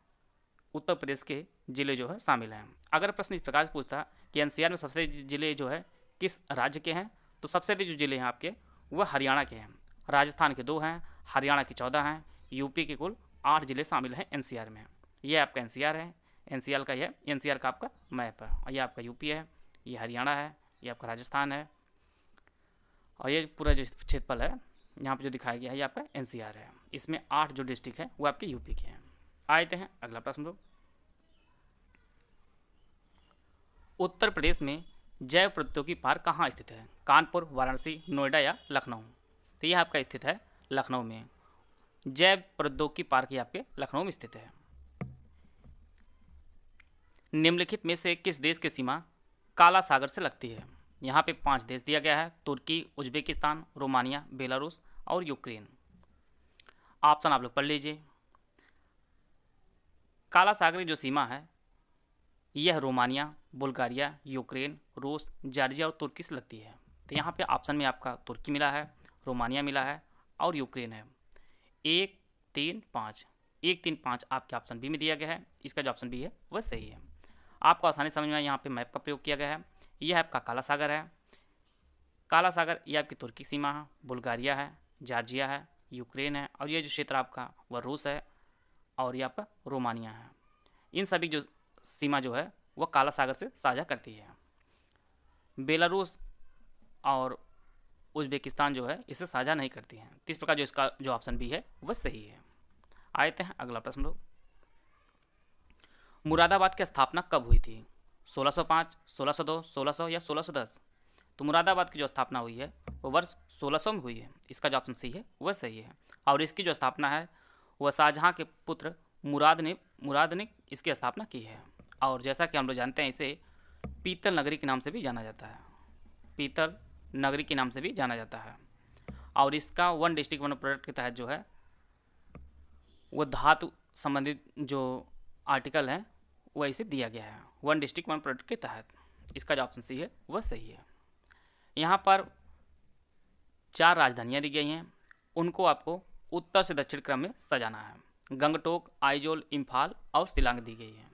उत्तर प्रदेश के ज़िले जो है शामिल हैं। अगर प्रश्न इस प्रकार से पूछता कि एनसीआर में सबसे ज़िले जो है किस राज्य के हैं, तो सबसे अधिक जो ज़िले हैं आपके वह हरियाणा के हैं। राजस्थान के 2 हैं, हरियाणा के 14 हैं, यूपी के कुल 8 ज़िले शामिल हैं एनसीआर में। यह आपका एनसीआर है, एनसीआर का यह एनसीआर का आपका मैप है। और ये आपका यूपी है, ये हरियाणा है, ये आपका राजस्थान है और ये पूरा जो क्षेत्रफल है यहाँ पे जो दिखाया गया है ये आपका एनसीआर है। इसमें 8 जो डिस्ट्रिक्ट हैं वो आपके यूपी के हैं। आते हैं अगला प्रश्न लोग। उत्तर प्रदेश में जैव प्रौद्योगिकी पार्क कहाँ स्थित है? कानपुर, वाराणसी, नोएडा या लखनऊ? तो यह आपका स्थित है लखनऊ में। जैव प्रौद्योगिकी पार्क ये आपके लखनऊ में स्थित है। निम्नलिखित में से किस देश की सीमा काला सागर से लगती है? यहाँ पे 5 देश दिया गया है, तुर्की, उज्बेकिस्तान, रोमानिया, बेलारूस और यूक्रेन। ऑप्शन आप लोग पढ़ लीजिए। काला सागर की जो सीमा है यह रोमानिया, बुल्गारिया, यूक्रेन, रूस, जॉर्जिया और तुर्की से लगती है। तो यहाँ पे ऑप्शन में आपका तुर्की मिला है, रोमानिया मिला है और यूक्रेन है। 1, 3, 5, 1, 3, 5 आपके ऑप्शन बी में दिया गया है। इसका जो ऑप्शन बी है वह सही है। आपको आसानी समझ में आए, यहाँ पे मैप का प्रयोग किया गया है। यह आपका काला सागर है। काला सागर ये आपकी तुर्की सीमा है, बुल्गारिया है, जॉर्जिया है, यूक्रेन है और ये जो क्षेत्र आपका वह रूस है और ये आपका रोमानिया है। इन सभी जो सीमा जो है वह काला सागर से साझा करती है। बेलारूस और उज्बेकिस्तान जो है इसे साझा नहीं करती हैं। इस प्रकार जो इसका जो ऑप्शन बी है वह सही है। आते हैं अगला प्रश्न लोग। मुरादाबाद की स्थापना कब हुई थी? 1605, 1602, 1600 या 1610? तो मुरादाबाद की जो स्थापना हुई है वो वर्ष 1600 में हुई है। इसका जो ऑप्शन सी है वह सही है। और इसकी जो स्थापना है वह शाहजहाँ के पुत्र मुराद ने इसकी स्थापना की है। और जैसा कि हम लोग जानते हैं इसे पीतल नगरी के नाम से भी जाना जाता है। पीतल नगरी के नाम से भी जाना जाता है। और इसका 1 डिस्ट्रिक्ट 1 प्रोडक्ट के तहत जो है वो धातु संबंधित जो आर्टिकल है वह इसे दिया गया है 1 डिस्ट्रिक्ट 1 प्रोडक्ट के तहत। इसका जो ऑप्शन सी है वह सही है। यहाँ पर 4 राजधानियाँ दी गई हैं, उनको आपको उत्तर से दक्षिण क्रम में सजाना है। गंगटोक, आइजोल, इम्फाल और शिलांग दी गई है।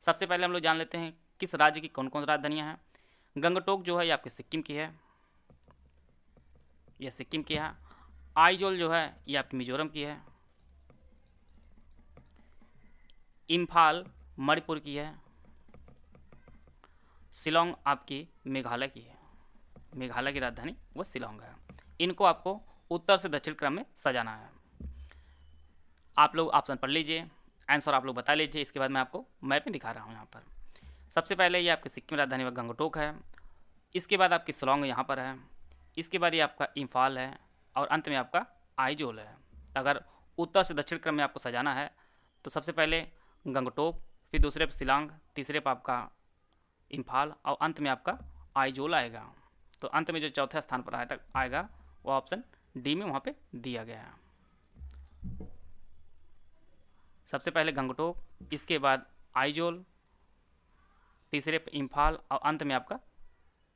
सबसे पहले हम लोग जान लेते हैं किस राज्य की कौन कौन राजधानियाँ हैं। गंगटोक जो है ये आपके सिक्किम की है, यह सिक्किम की है। आइजोल जो है ये आपकी मिजोरम की है। इम्फाल मणिपुर की है। शिलोंग आपकी मेघालय की है। मेघालय की राजधानी वो शिलोंग है। इनको आपको उत्तर से दक्षिण क्रम में सजाना है। आप लोग ऑप्शन पढ़ लीजिए, आंसर आप लोग बता लीजिए। इसके बाद मैं आपको मैप में दिखा रहा हूँ। यहाँ पर सबसे पहले ये आपकी सिक्किम राजधानी व गंगटोक है। इसके बाद आपकी शिलोंग यहाँ पर है। इसके बाद ये आपका इम्फाल है और अंत में आपका आइजोल है। अगर उत्तर से दक्षिण क्रम में आपको सजाना है तो सबसे पहले गंगटोक, फिर दूसरे पर शिलांग, तीसरे पर आपका इम्फाल और अंत में आपका आइजोल आएगा। तो अंत में जो चौथे स्थान पर आएगा वो ऑप्शन डी में वहाँ पे दिया गया है। सबसे पहले गंगटोक, इसके बाद आइजोल, तीसरे पर इम्फाल और अंत में आपका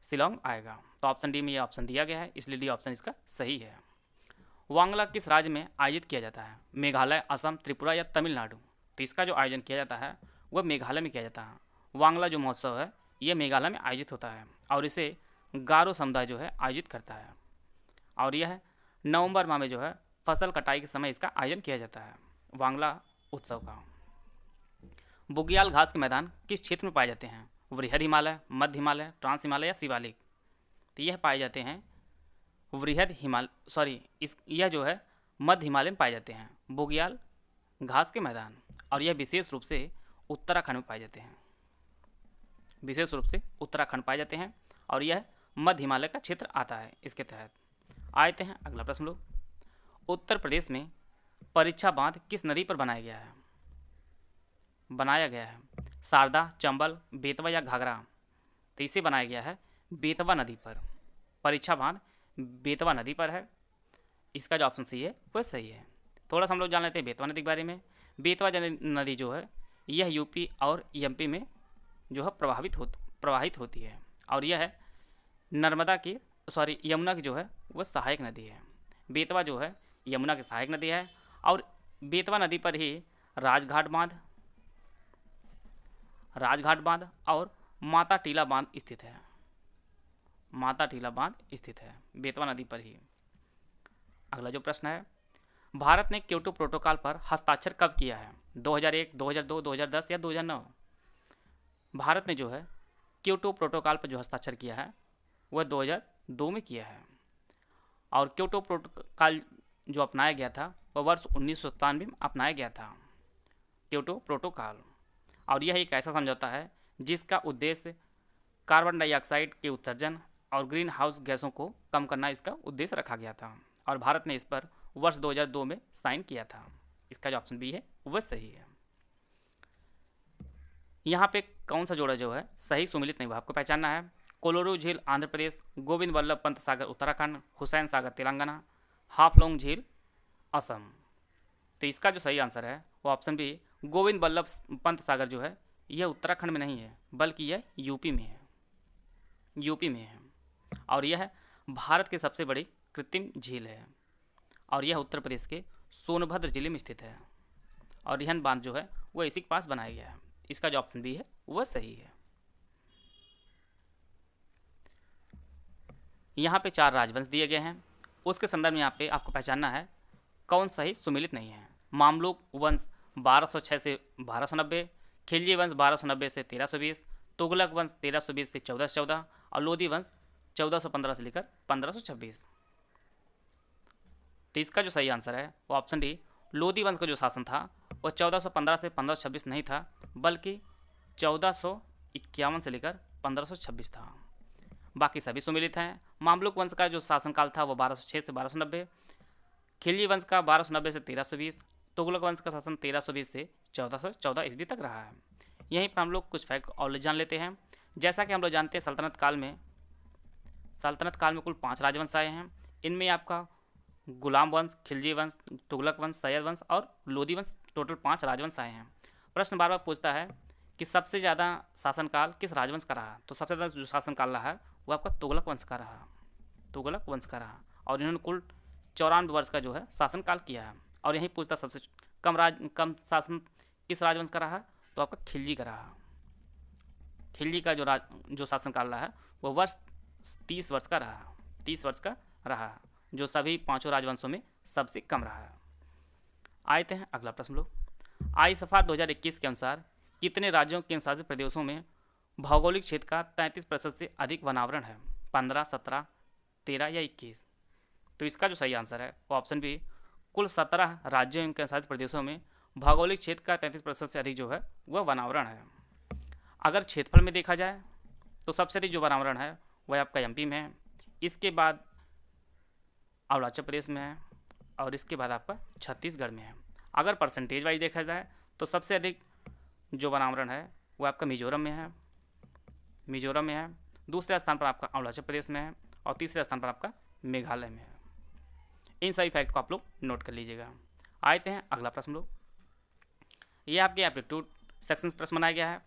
शिलोंग आएगा। तो ऑप्शन डी में ये ऑप्शन दिया गया है, इसलिए डी ऑप्शन इसका सही है। वांगला किस राज्य में आयोजित किया जाता है? मेघालय, असम, त्रिपुरा या तमिलनाडु? तो इसका जो आयोजन किया जाता है वह मेघालय में किया जाता है। वांगला जो महोत्सव है ये मेघालय में आयोजित होता है और इसे गारो समुदाय जो है आयोजित करता है। और यह नवंबर माह में जो है फसल कटाई के समय इसका आयोजन किया जाता है, वांगला उत्सव का। बुग्याल घास के मैदान किस क्षेत्र में पाए जाते हैं? वृहद हिमालय, मध्य हिमालय, ट्रांस हिमालय या शिवालिक? तो यह पाए जाते हैं यह जो है मध्य हिमालय में पाए जाते हैं। बुग्याल घास के मैदान, और यह विशेष रूप से उत्तराखंड में पाए जाते हैं। विशेष रूप से उत्तराखंड पाए जाते हैं और यह मध्य हिमालय का क्षेत्र आता है इसके तहत। आते हैं अगला प्रश्न लोग। उत्तर प्रदेश में परीक्षा बांध किस नदी पर बनाया गया है? शारदा, चंबल, बेतवा या घाघरा? तो इसे बनाया गया है बेतवा नदी पर। परीक्षा बांध बेतवा नदी पर है। इसका जो ऑप्शन सी है वह सही है। थोड़ा सा हम लोग जान लेते हैं बेतवा नदी के बारे में। बेतवा नदी जो है यह यूपी और एमपी में जो है प्रवाहित होती है और यह है यमुना की जो है वह सहायक नदी है। बेतवा जो है यमुना की सहायक नदी है और बेतवा नदी पर ही राजघाट बांध और माता टीला बांध स्थित है। बेतवा नदी पर ही। अगला जो प्रश्न है, भारत ने क्योटो प्रोटोकॉल पर हस्ताक्षर कब किया है? 2001, 2002, 2010 या 2009? भारत ने जो है क्योटो प्रोटोकॉल पर जो हस्ताक्षर किया है वह 2002 में किया है और क्योटो प्रोटोकॉल जो अपनाया गया था वह वर्ष 1997 में अपनाया गया था क्योटो प्रोटोकॉल। और यह एक ऐसा समझौता है जिसका उद्देश्य कार्बन डाइऑक्साइड के उत्सर्जन और ग्रीन हाउस गैसों को कम करना इसका उद्देश्य रखा गया था और भारत ने इस पर वर्ष 2002 में साइन किया था। इसका जो ऑप्शन बी है वह सही है। यहाँ पे कौन सा जोड़ा जो है सही सुमिलित नहीं हुआ आपको पहचानना है। कोलोरू झील आंध्र प्रदेश, गोविंद वल्लभ पंत सागर उत्तराखंड, हुसैन सागर तेलंगाना, हाफलोंग झील असम। तो इसका जो सही आंसर है वो ऑप्शन बी, गोविंद वल्लभ पंत सागर जो है यह उत्तराखंड में नहीं है बल्कि यह यूपी में है और यह भारत की सबसे बड़ी कृत्रिम झील है और यह उत्तर प्रदेश के सोनभद्र जिले में स्थित है और रिहन बांध जो है वह इसी के पास बनाया गया है। इसका जो ऑप्शन बी है वह सही है। यहाँ पे 4 राजवंश दिए गए हैं, उसके संदर्भ में यहाँ पे आपको पहचानना है कौन सही सुमिलित नहीं है। मामलुक वंश 1206 से 1290, खिलजी वंश 1290 से 1320, तुगलक वंश 1320 से 1414 और लोधी वंश 1415 से लेकर 1526। तो इसका जो सही आंसर है वो ऑप्शन डी, लोधी वंश का जो शासन था वह 1415 से 1526 नहीं था बल्कि 1451 से लेकर 1526 था। बाकी सभी सुमिलित हैं। मामलुक वंश का जो शासनकाल था वो 1206 से 1290, खिलजी वंश का 1290 से 1320, तुगलक वंश का शासन 1320 से 1414 ईस्वी तक रहा है। यहीं पर हम लोग कुछ फैक्ट और जान लेते हैं। जैसा कि हम लोग जानते हैं सल्तनत काल में कुल 5 राजवंश आए हैं। इनमें आपका गुलाम वंश, खिलजी वंश, तुगलक वंश, सैयद वंश और लोधी वंश, टोटल 5 राजवंश आए हैं। प्रश्न बार बार पूछता है कि सबसे ज़्यादा शासनकाल किस राजवंश का रहा? तो सबसे ज़्यादा जो शासनकाल रहा है वो आपका तुगलक वंश का रहा और इन्होंने कुल 94 वर्ष का जो है शासनकाल किया है। और यही पूछता सबसे कम शासन किस राजवंश का रहा? तो आपका खिलजी का रहा। खिलजी का जो शासनकाल रहा है वो वर्ष 30 वर्ष का रहा जो सभी 5 राजवंशों में सबसे कम रहा है। आते हैं अगला प्रश्न लोग। आईएसएफआर 2021 के अनुसार कितने राज्यों के केंद्रशासित प्रदेशों में भौगोलिक क्षेत्र का 33% से अधिक वनावरण है? 15, 17, 13 या 21? तो इसका जो सही आंसर है वो ऑप्शन बी, कुल 17 राज्यों एवं केंद्रशासित प्रदेशों में भौगोलिक क्षेत्र का 33% से अधिक जो है वह वनावरण है। अगर क्षेत्रफल में देखा जाए तो सबसे अधिक जो वनावरण है वह आपका एमपी में है, इसके बाद अरुणाचल प्रदेश में है और इसके बाद आपका छत्तीसगढ़ में है। अगर परसेंटेज वाइज देखा जाए तो सबसे अधिक जो वनावरण है वो आपका मिजोरम में है, दूसरे स्थान पर आपका अरुणाचल प्रदेश में है और तीसरे स्थान पर आपका मेघालय में है। इन सभी फैक्ट को आप लोग नोट कर लीजिएगा। आते हैं अगला प्रश्न लोग। ये आपके एप्टीट्यूड सेक्शन प्रश्न बनाया गया है।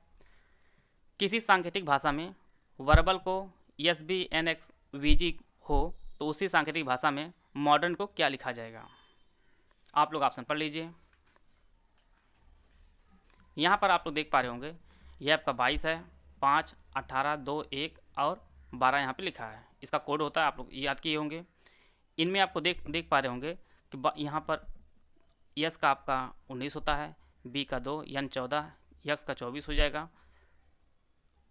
किसी सांकेतिक भाषा में वर्बल को SBNXVG हो तो उसी सांकेतिक भाषा में मॉडर्न को क्या लिखा जाएगा? आप लोग ऑप्शन पढ़ लीजिए। यहाँ पर आप लोग देख पा रहे होंगे यह आपका 22 है, 5, 18, 2, 1 और 12 यहाँ पे लिखा है। इसका कोड होता है, आप लोग याद किए होंगे। इनमें आपको देख पा रहे होंगे कि यहाँ पर यस का आपका 19 होता है, बी का 2, एन 14, यक्स का 24 हो जाएगा,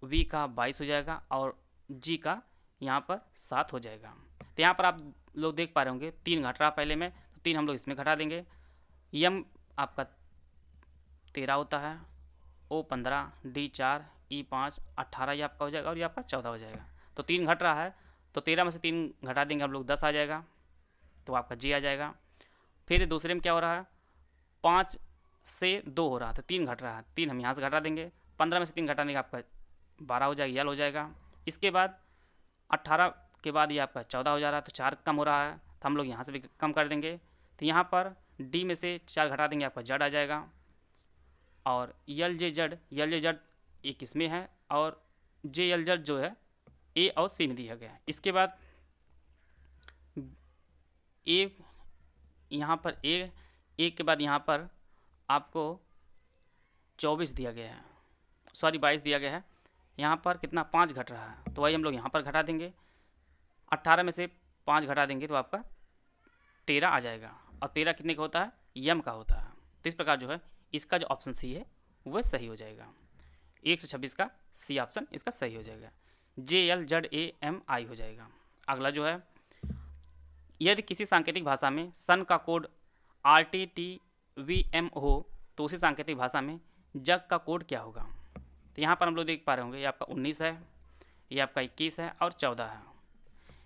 वी का 22 हो जाएगा और जी का यहाँ पर 7 हो जाएगा। तो यहाँ पर आप लोग देख पा रहे होंगे 3 घट रहा पहले में, तो 3 हम लोग इसमें घटा देंगे। यम आपका 13 होता है, ओ 15, डी 4, ई 5, 18 ये आपका हो जाएगा और ये आपका 14 हो जाएगा। तो 3 घट रहा है, तो 13 में से 3 घटा देंगे हम लोग, 10 आ जाएगा, तो आपका जी आ जाएगा। फिर दूसरे में क्या हो रहा है, 5 से 2 हो रहा था, 3 घट रहा है, 3 हम यहाँ से घटा देंगे, 15 में से 3 घटा देंगे, आपका 12 हो जाएगा, यल हो जाएगा। इसके बाद 18 के बाद ये आपका 14 हो जा रहा है, तो 4 कम हो रहा है, तो हम लोग यहाँ से भी कम कर देंगे। तो यहाँ पर डी में से 4 घटा देंगे, आपका जड आ जाएगा। और यल जे जड एक इसमें है और जे यल जड जो है ए और सी में दिया गया है। इसके बाद ए, यहाँ पर ए के बाद यहाँ पर आपको 24 दिया गया है, सॉरी 22 दिया गया है। यहाँ पर कितना 5 घट रहा है, तो वही हम लोग यहाँ पर घटा देंगे, 18 में से 5 घटा देंगे तो आपका 13 आ जाएगा। और 13 कितने का होता है, यम का होता है। तो इस प्रकार जो है इसका जो ऑप्शन सी है वह सही हो जाएगा। 126 का सी ऑप्शन इसका सही हो जाएगा, जे एल जड ए एम आई हो जाएगा। अगला जो है, यदि किसी सांकेतिक भाषा में सन का code R T T V M हो तो उसी सांकेतिक भाषा में जग का कोड क्या होगा। तो यहाँ पर हम लोग देख पा रहे होंगे, ये आपका 19 है, ये आपका 21 है और 14 है।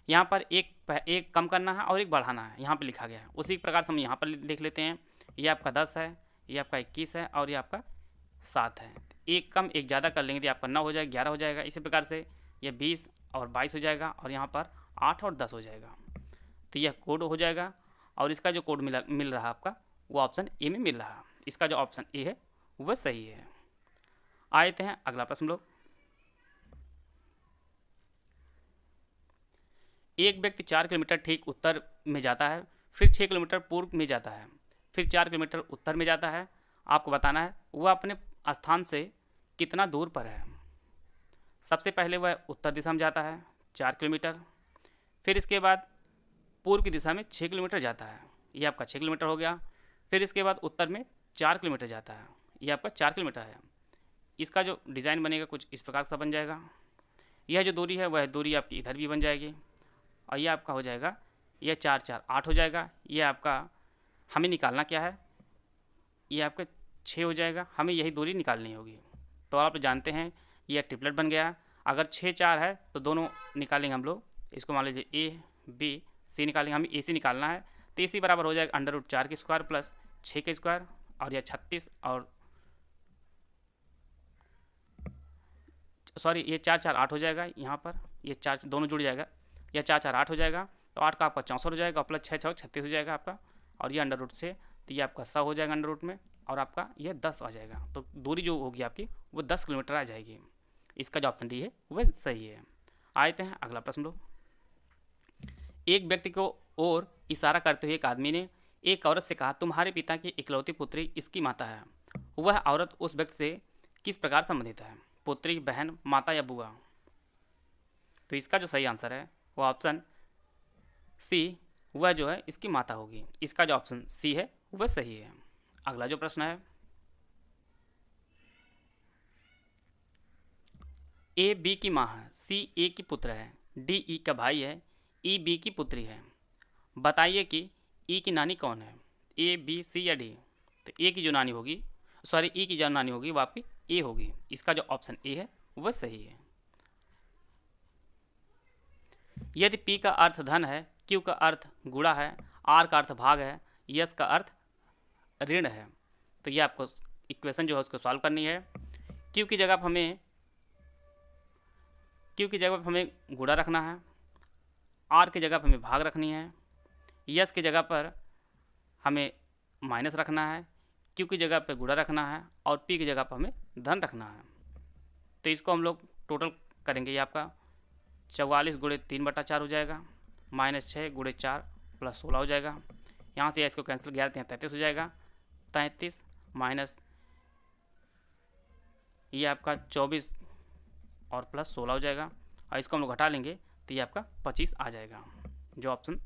यहाँ पर एक कम करना है और एक बढ़ाना है, यहाँ पर लिखा गया है। उसी प्रकार से हम यहाँ पर लिख लेते हैं, ये आपका 10 है, ये आपका 21 है और ये आपका 7 है। एक कम एक ज़्यादा कर लेंगे तो आपका 9 हो जाएगा, 11 हो जाएगा। इसी प्रकार से ये 20 और 22 हो जाएगा और यहाँ पर 8 और 10 हो जाएगा। तो यह कोड हो जाएगा और इसका जो कोड मिल रहा है आपका वो ऑप्शन ए में मिल रहा है। इसका जो ऑप्शन ए है वह सही है। आते हैं अगला प्रश्न लोग। एक व्यक्ति 4 किलोमीटर ठीक उत्तर में जाता है, फिर 6 किलोमीटर पूर्व में जाता है, फिर 4 किलोमीटर उत्तर में जाता है। आपको बताना है वह अपने स्थान से कितना दूर पर है। सबसे पहले वह उत्तर दिशा में जाता है 4 किलोमीटर, फिर इसके बाद पूर्व की दिशा में 6 किलोमीटर जाता है, ये आपका 6 किलोमीटर हो गया। फिर इसके बाद उत्तर में 4 किलोमीटर जाता है, ये आपका 4 किलोमीटर है। इसका जो डिज़ाइन बनेगा कुछ इस प्रकार का बन जाएगा। यह जो दूरी है वह दूरी आपकी इधर भी बन जाएगी और यह आपका हो जाएगा, यह 4 4 8 हो जाएगा। यह आपका हमें निकालना क्या है, ये आपका 6 हो जाएगा, हमें यही दूरी निकालनी होगी। तो आप जानते हैं यह ट्रिपलेट बन गया। अगर 6 4 है तो दोनों निकालेंगे हम लोग, इसको मान लीजिए ए बी सी निकालेंगे, हमें ए सी निकालना है। तो ए सी बराबर हो जाएगा √4 के स्क्वायर प्लस 6 के स्क्वायर और यह 36 और सॉरी ये 4 4 8 हो जाएगा। यहाँ पर ये 4 दोनों जुड़ जाएगा, यह 4 4 8 हो जाएगा। तो 8 का आपका 64 हो जाएगा प्लस 6 6 36 हो जाएगा आपका, और ये अंडर रूट से तो ये आपका 100 हो जाएगा अंडर रूट में, और आपका ये 10 आ जाएगा। तो दूरी जो होगी आपकी वो 10 किलोमीटर आ जाएगी। इसका जो ऑप्शन डी है वह सही है। आते हैं अगला प्रश्न लोग। एक व्यक्ति को और इशारा करते हुए एक आदमी ने एक औरत से कहा, तुम्हारे पिता की इकलौती पुत्री इसकी माता है। वह औरत उस व्यक्ति से किस प्रकार संबंधित है, पुत्री, बहन, माता या बुआ। तो इसका जो सही आंसर है वो ऑप्शन सी, वह जो है इसकी माता होगी। इसका जो ऑप्शन सी है वह सही है। अगला जो प्रश्न है, ए बी की माँ है, सी ए की पुत्र है, डी ई का भाई है, ई बी की पुत्री है। बताइए कि ई की नानी कौन है, ए बी सी या डी। तो ए की जो नानी होगी, सॉरी ई की जो नानी होगी वो आपकी ए होगी। इसका जो ऑप्शन ए है वह सही है। यदि पी का अर्थ धन है, क्यू का अर्थ गुणा है, आर का अर्थ भाग है, यस का अर्थ ऋण है, तो ये आपको इक्वेशन जो है उसको सॉल्व करनी है। क्यू की जगह पर हमें गुणा रखना है, आर की जगह पर हमें भाग रखनी है, यस की जगह पर हमें माइनस रखना है, क्यू की जगह पर गुणा रखना है और पी की जगह पर हमें धन रखना है। तो इसको हम लोग टोटल करेंगे, ये आपका 44 गुणे 3/4 हो जाएगा, -6 गुणे 4 प्लस 16 हो जाएगा। यहाँ से इसको कैंसिल 11 33 हो जाएगा, 33 माइनस ये आपका 24 और प्लस 16 हो जाएगा, और इसको हम लोग घटा लेंगे तो ये आपका 25 आ जाएगा, जो ऑप्शन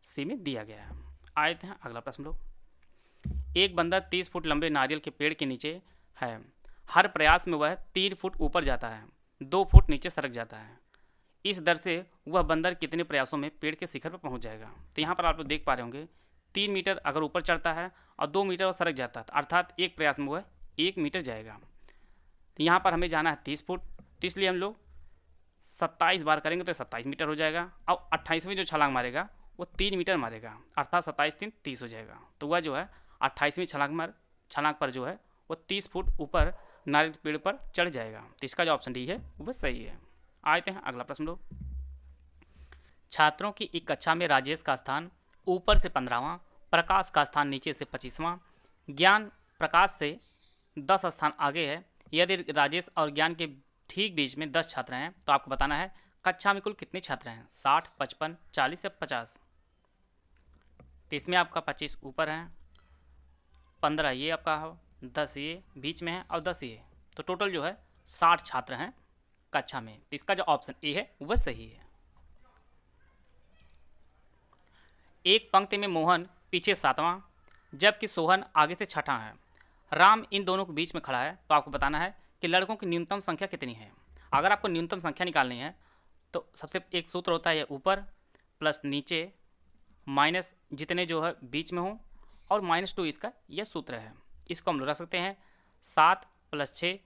सी में दिया गया है। आए थे अगला प्रश्न लोग। एक बंदर 30 फुट लंबे नारियल के पेड़ के नीचे है। हर प्रयास में वह 3 फुट ऊपर जाता है, 2 फुट नीचे सरक जाता है। इस दर से वह बंदर कितने प्रयासों में पेड़ के शिखर पर पहुंच जाएगा। तो यहाँ पर आप लोग देख पा रहे होंगे 3 मीटर अगर ऊपर चढ़ता है और 2 मीटर वो सरक जाता है, अर्थात एक प्रयास में वह 1 मीटर जाएगा। तो यहाँ पर हमें जाना है 30 फुट, तो इसलिए हम लोग 27 बार करेंगे तो 27 मीटर हो जाएगा। अब 28वें जो छलांग मारेगा वो 3 मीटर मारेगा, अर्थात 27 3 30 हो जाएगा। तो वह जो है 28वीं छलांग पर जो है वो 30 फुट ऊपर नारियल पेड़ पर चढ़ जाएगा। तो इसका जो ऑप्शन डी है वो सही है। आते हैं अगला प्रश्न लोग। छात्रों की एक कक्षा में राजेश का स्थान ऊपर से 15वां, प्रकाश का स्थान नीचे से 25वां, ज्ञान प्रकाश से 10 स्थान आगे है। यदि राजेश और ज्ञान के ठीक बीच में 10 छात्र हैं तो आपको बताना है कक्षा में कुल कितने छात्र हैं, 60, 55, 40 या 50। तो इसमें आपका 25 ऊपर है, 15 ये आपका है, 10 ये बीच में है और 10 ये, तो टोटल जो है 60 छात्र हैं कक्षा में। तो इसका जो ऑप्शन ए है वह सही है। एक पंक्ति में मोहन पीछे 7वां जबकि सोहन आगे से 6ठा है। राम इन दोनों के बीच में खड़ा है, तो आपको बताना है कि लड़कों की न्यूनतम संख्या कितनी है। अगर आपको न्यूनतम संख्या निकालनी है तो सबसे एक सूत्र होता है, ऊपर प्लस नीचे माइनस जितने जो है बीच में हो और -2 इसका यह सूत्र है। इसको हम लोग रख सकते हैं 7 + 6,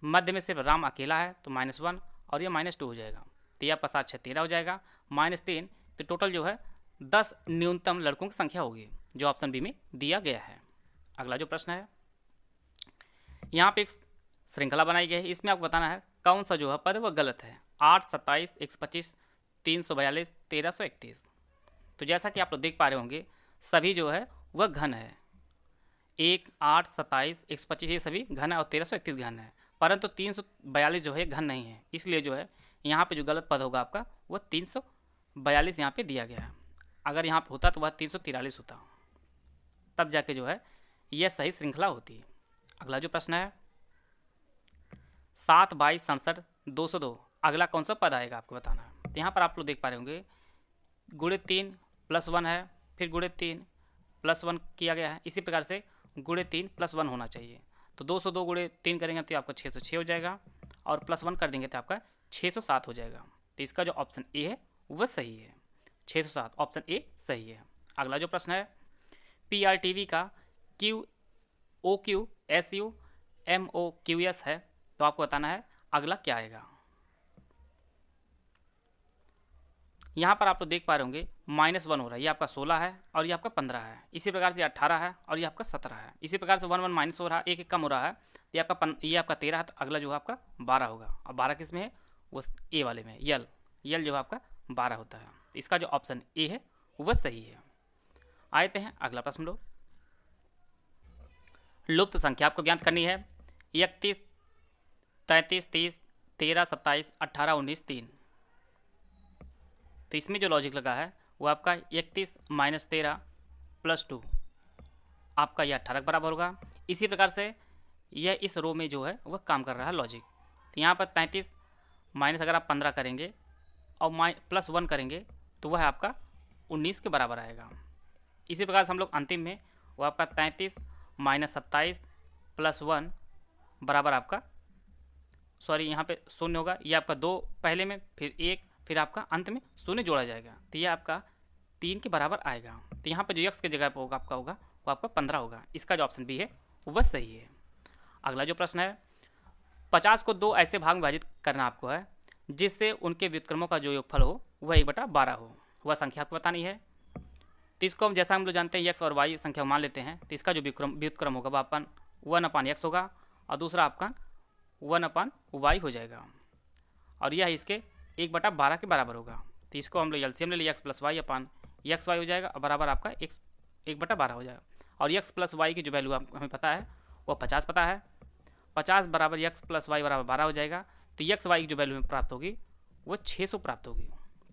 मध्य में सिर्फ राम अकेला है तो -1 और यह -2 हो जाएगा। तो यह आपका 7 6 13 हो जाएगा, -3, तो टोटल जो है 10 न्यूनतम लड़कों की संख्या होगी, जो ऑप्शन बी में दिया गया है। अगला जो प्रश्न है, यहाँ पे एक श्रृंखला बनाई गई है, इसमें आपको बताना है कौन सा जो है पद वह गलत है। 8, 27, 125, 342, 1331। तो जैसा कि आप लोग देख पा रहे होंगे सभी जो है वह घन है। 1, 8, 27, 125 ये सभी घन है और 1331 घन है, परंतु 342 जो है घन नहीं है। इसलिए जो है यहाँ पे जो गलत पद होगा आपका वह 342 यहाँ पे दिया गया है। अगर यहाँ पे होता तो वह 343 होता, तब जाके जो है यह सही श्रृंखला होती है। अगला जो प्रश्न है 7, 22, 67, 202, अगला कौन सा पद आएगा आपको बताना है। तो यहाँ पर आप लोग देख पा रहे होंगे गुणे 3 + 1 है, फिर गुणे 3 + 1 किया गया है, इसी प्रकार से गुणे 3 + 1 होना चाहिए। तो 202 गुणे 3 करेंगे तो आपका 606 हो जाएगा और +1 कर देंगे तो आपका 607 हो जाएगा। तो इसका जो ऑप्शन ए है वह सही है, 607 ऑप्शन ए सही है। अगला जो प्रश्न है PRTV का QOQ SU MOQS है, तो आपको बताना है अगला क्या आएगा। यहाँ पर आप लोग देख पा रहे होंगे -1 हो रहा है, ये आपका 16 है और ये आपका 15 है। इसी प्रकार से 18 है और ये आपका 17 है। इसी प्रकार से 1 1 माइनस हो रहा है, एक एक कम हो रहा है। ये आपका 13 है, तो अगला जो है आपका 12 होगा। और 12 किस में है, वो ए वाले में, यल जो है आपका 12 होता है। इसका जो ऑप्शन ए है वह सही है। आते हैं अगला प्रश्न लोग। लुप्त संख्या आपको ज्ञात करनी है। 31, 33, 30, 13, 27, 18, 19, 3। तो इसमें जो लॉजिक लगा है वो आपका 31 - 13 + 2 आपका यह 18 के बराबर होगा। इसी प्रकार से यह इस रो में जो है वह काम कर रहा है लॉजिक। तो यहाँ पर 33 माइनस अगर आप 15 करेंगे और +1 करेंगे तो वह आपका 19 के बराबर आएगा। इसी प्रकार से हम लोग अंतिम में वो आपका 33 - 27 + 1 बराबर आपका, सॉरी यहाँ पे 0 होगा। ये आपका 2 पहले में, फिर 1, फिर आपका अंत में 0 जोड़ा जाएगा, तो ये आपका 3 के बराबर आएगा। तो यहाँ पर जो x के जगह पर होगा वो आपका 15 होगा। इसका जो ऑप्शन बी है वह सही है। अगला जो प्रश्न है 50 को 2 ऐसे भाग में विभाजित करना आपको है जिससे उनके व्युत्क्रमों का जो योगफल हो वह 1/12 हो। वह संख्या आपको बतानी है। तो इसको हम जैसा हम लोग जानते हैं x और y संख्या मान लेते हैं, तो इसका जो व्युत्क्रम होगा वह अपन 1/x होगा और दूसरा आपका 1/y हो जाएगा और यह इसके 1/12 के बराबर होगा। तो इसको हम लोग एलसीएम ले लिया, x + y (xy) हो जाएगा और बराबर आपका 1/12 हो जाएगा। और x + y की जो वैल्यू हमें पता है वो 50 पता है। 50 बराबर x + y बराबर 12 हो जाएगा। तो x y की जो वैल्यू हमें प्राप्त होगी वो 600 प्राप्त होगी,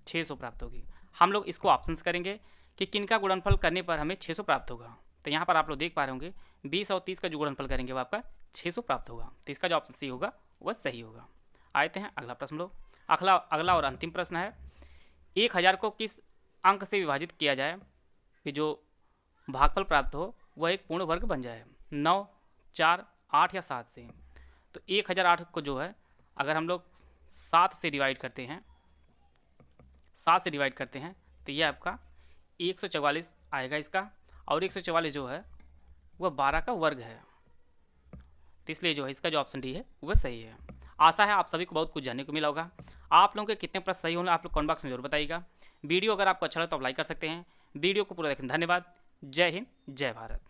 600 प्राप्त होगी। हम लोग इसको ऑप्शंस करेंगे कि किनका गुणनफल करने पर हमें 600 प्राप्त होगा। तो यहाँ पर आप लोग देख पा रहे होंगे 20 और 30 का जो गुणनफल करेंगे वो आपका 600 प्राप्त होगा। तो इसका जो ऑप्शन सी होगा वह सही होगा। आते हैं अगला प्रश्न लोग। अगला और अंतिम प्रश्न है 1000 को किस अंक से विभाजित किया जाए कि जो भागफल प्राप्त हो वह एक पूर्ण वर्ग बन जाए। 9, 4, 8 या 7 से। तो 1008 को जो है अगर हम लोग 7 से डिवाइड करते हैं 7 से डिवाइड करते हैं तो ये आपका 144 आएगा इसका, और 144 जो है वह 12 का वर्ग है। तो इसलिए जो है इसका जो ऑप्शन डी है वह सही है। आशा है आप सभी को बहुत कुछ जानने को मिला होगा। आप लोगों के कितने प्रश्न सही होंगे आप लोग कमेंट बॉक्स में जरूर बताइएगा। वीडियो अगर आपको अच्छा लगे तो आप लाइक कर सकते हैं। वीडियो को पूरा देखने धन्यवाद। जय हिंद, जय भारत।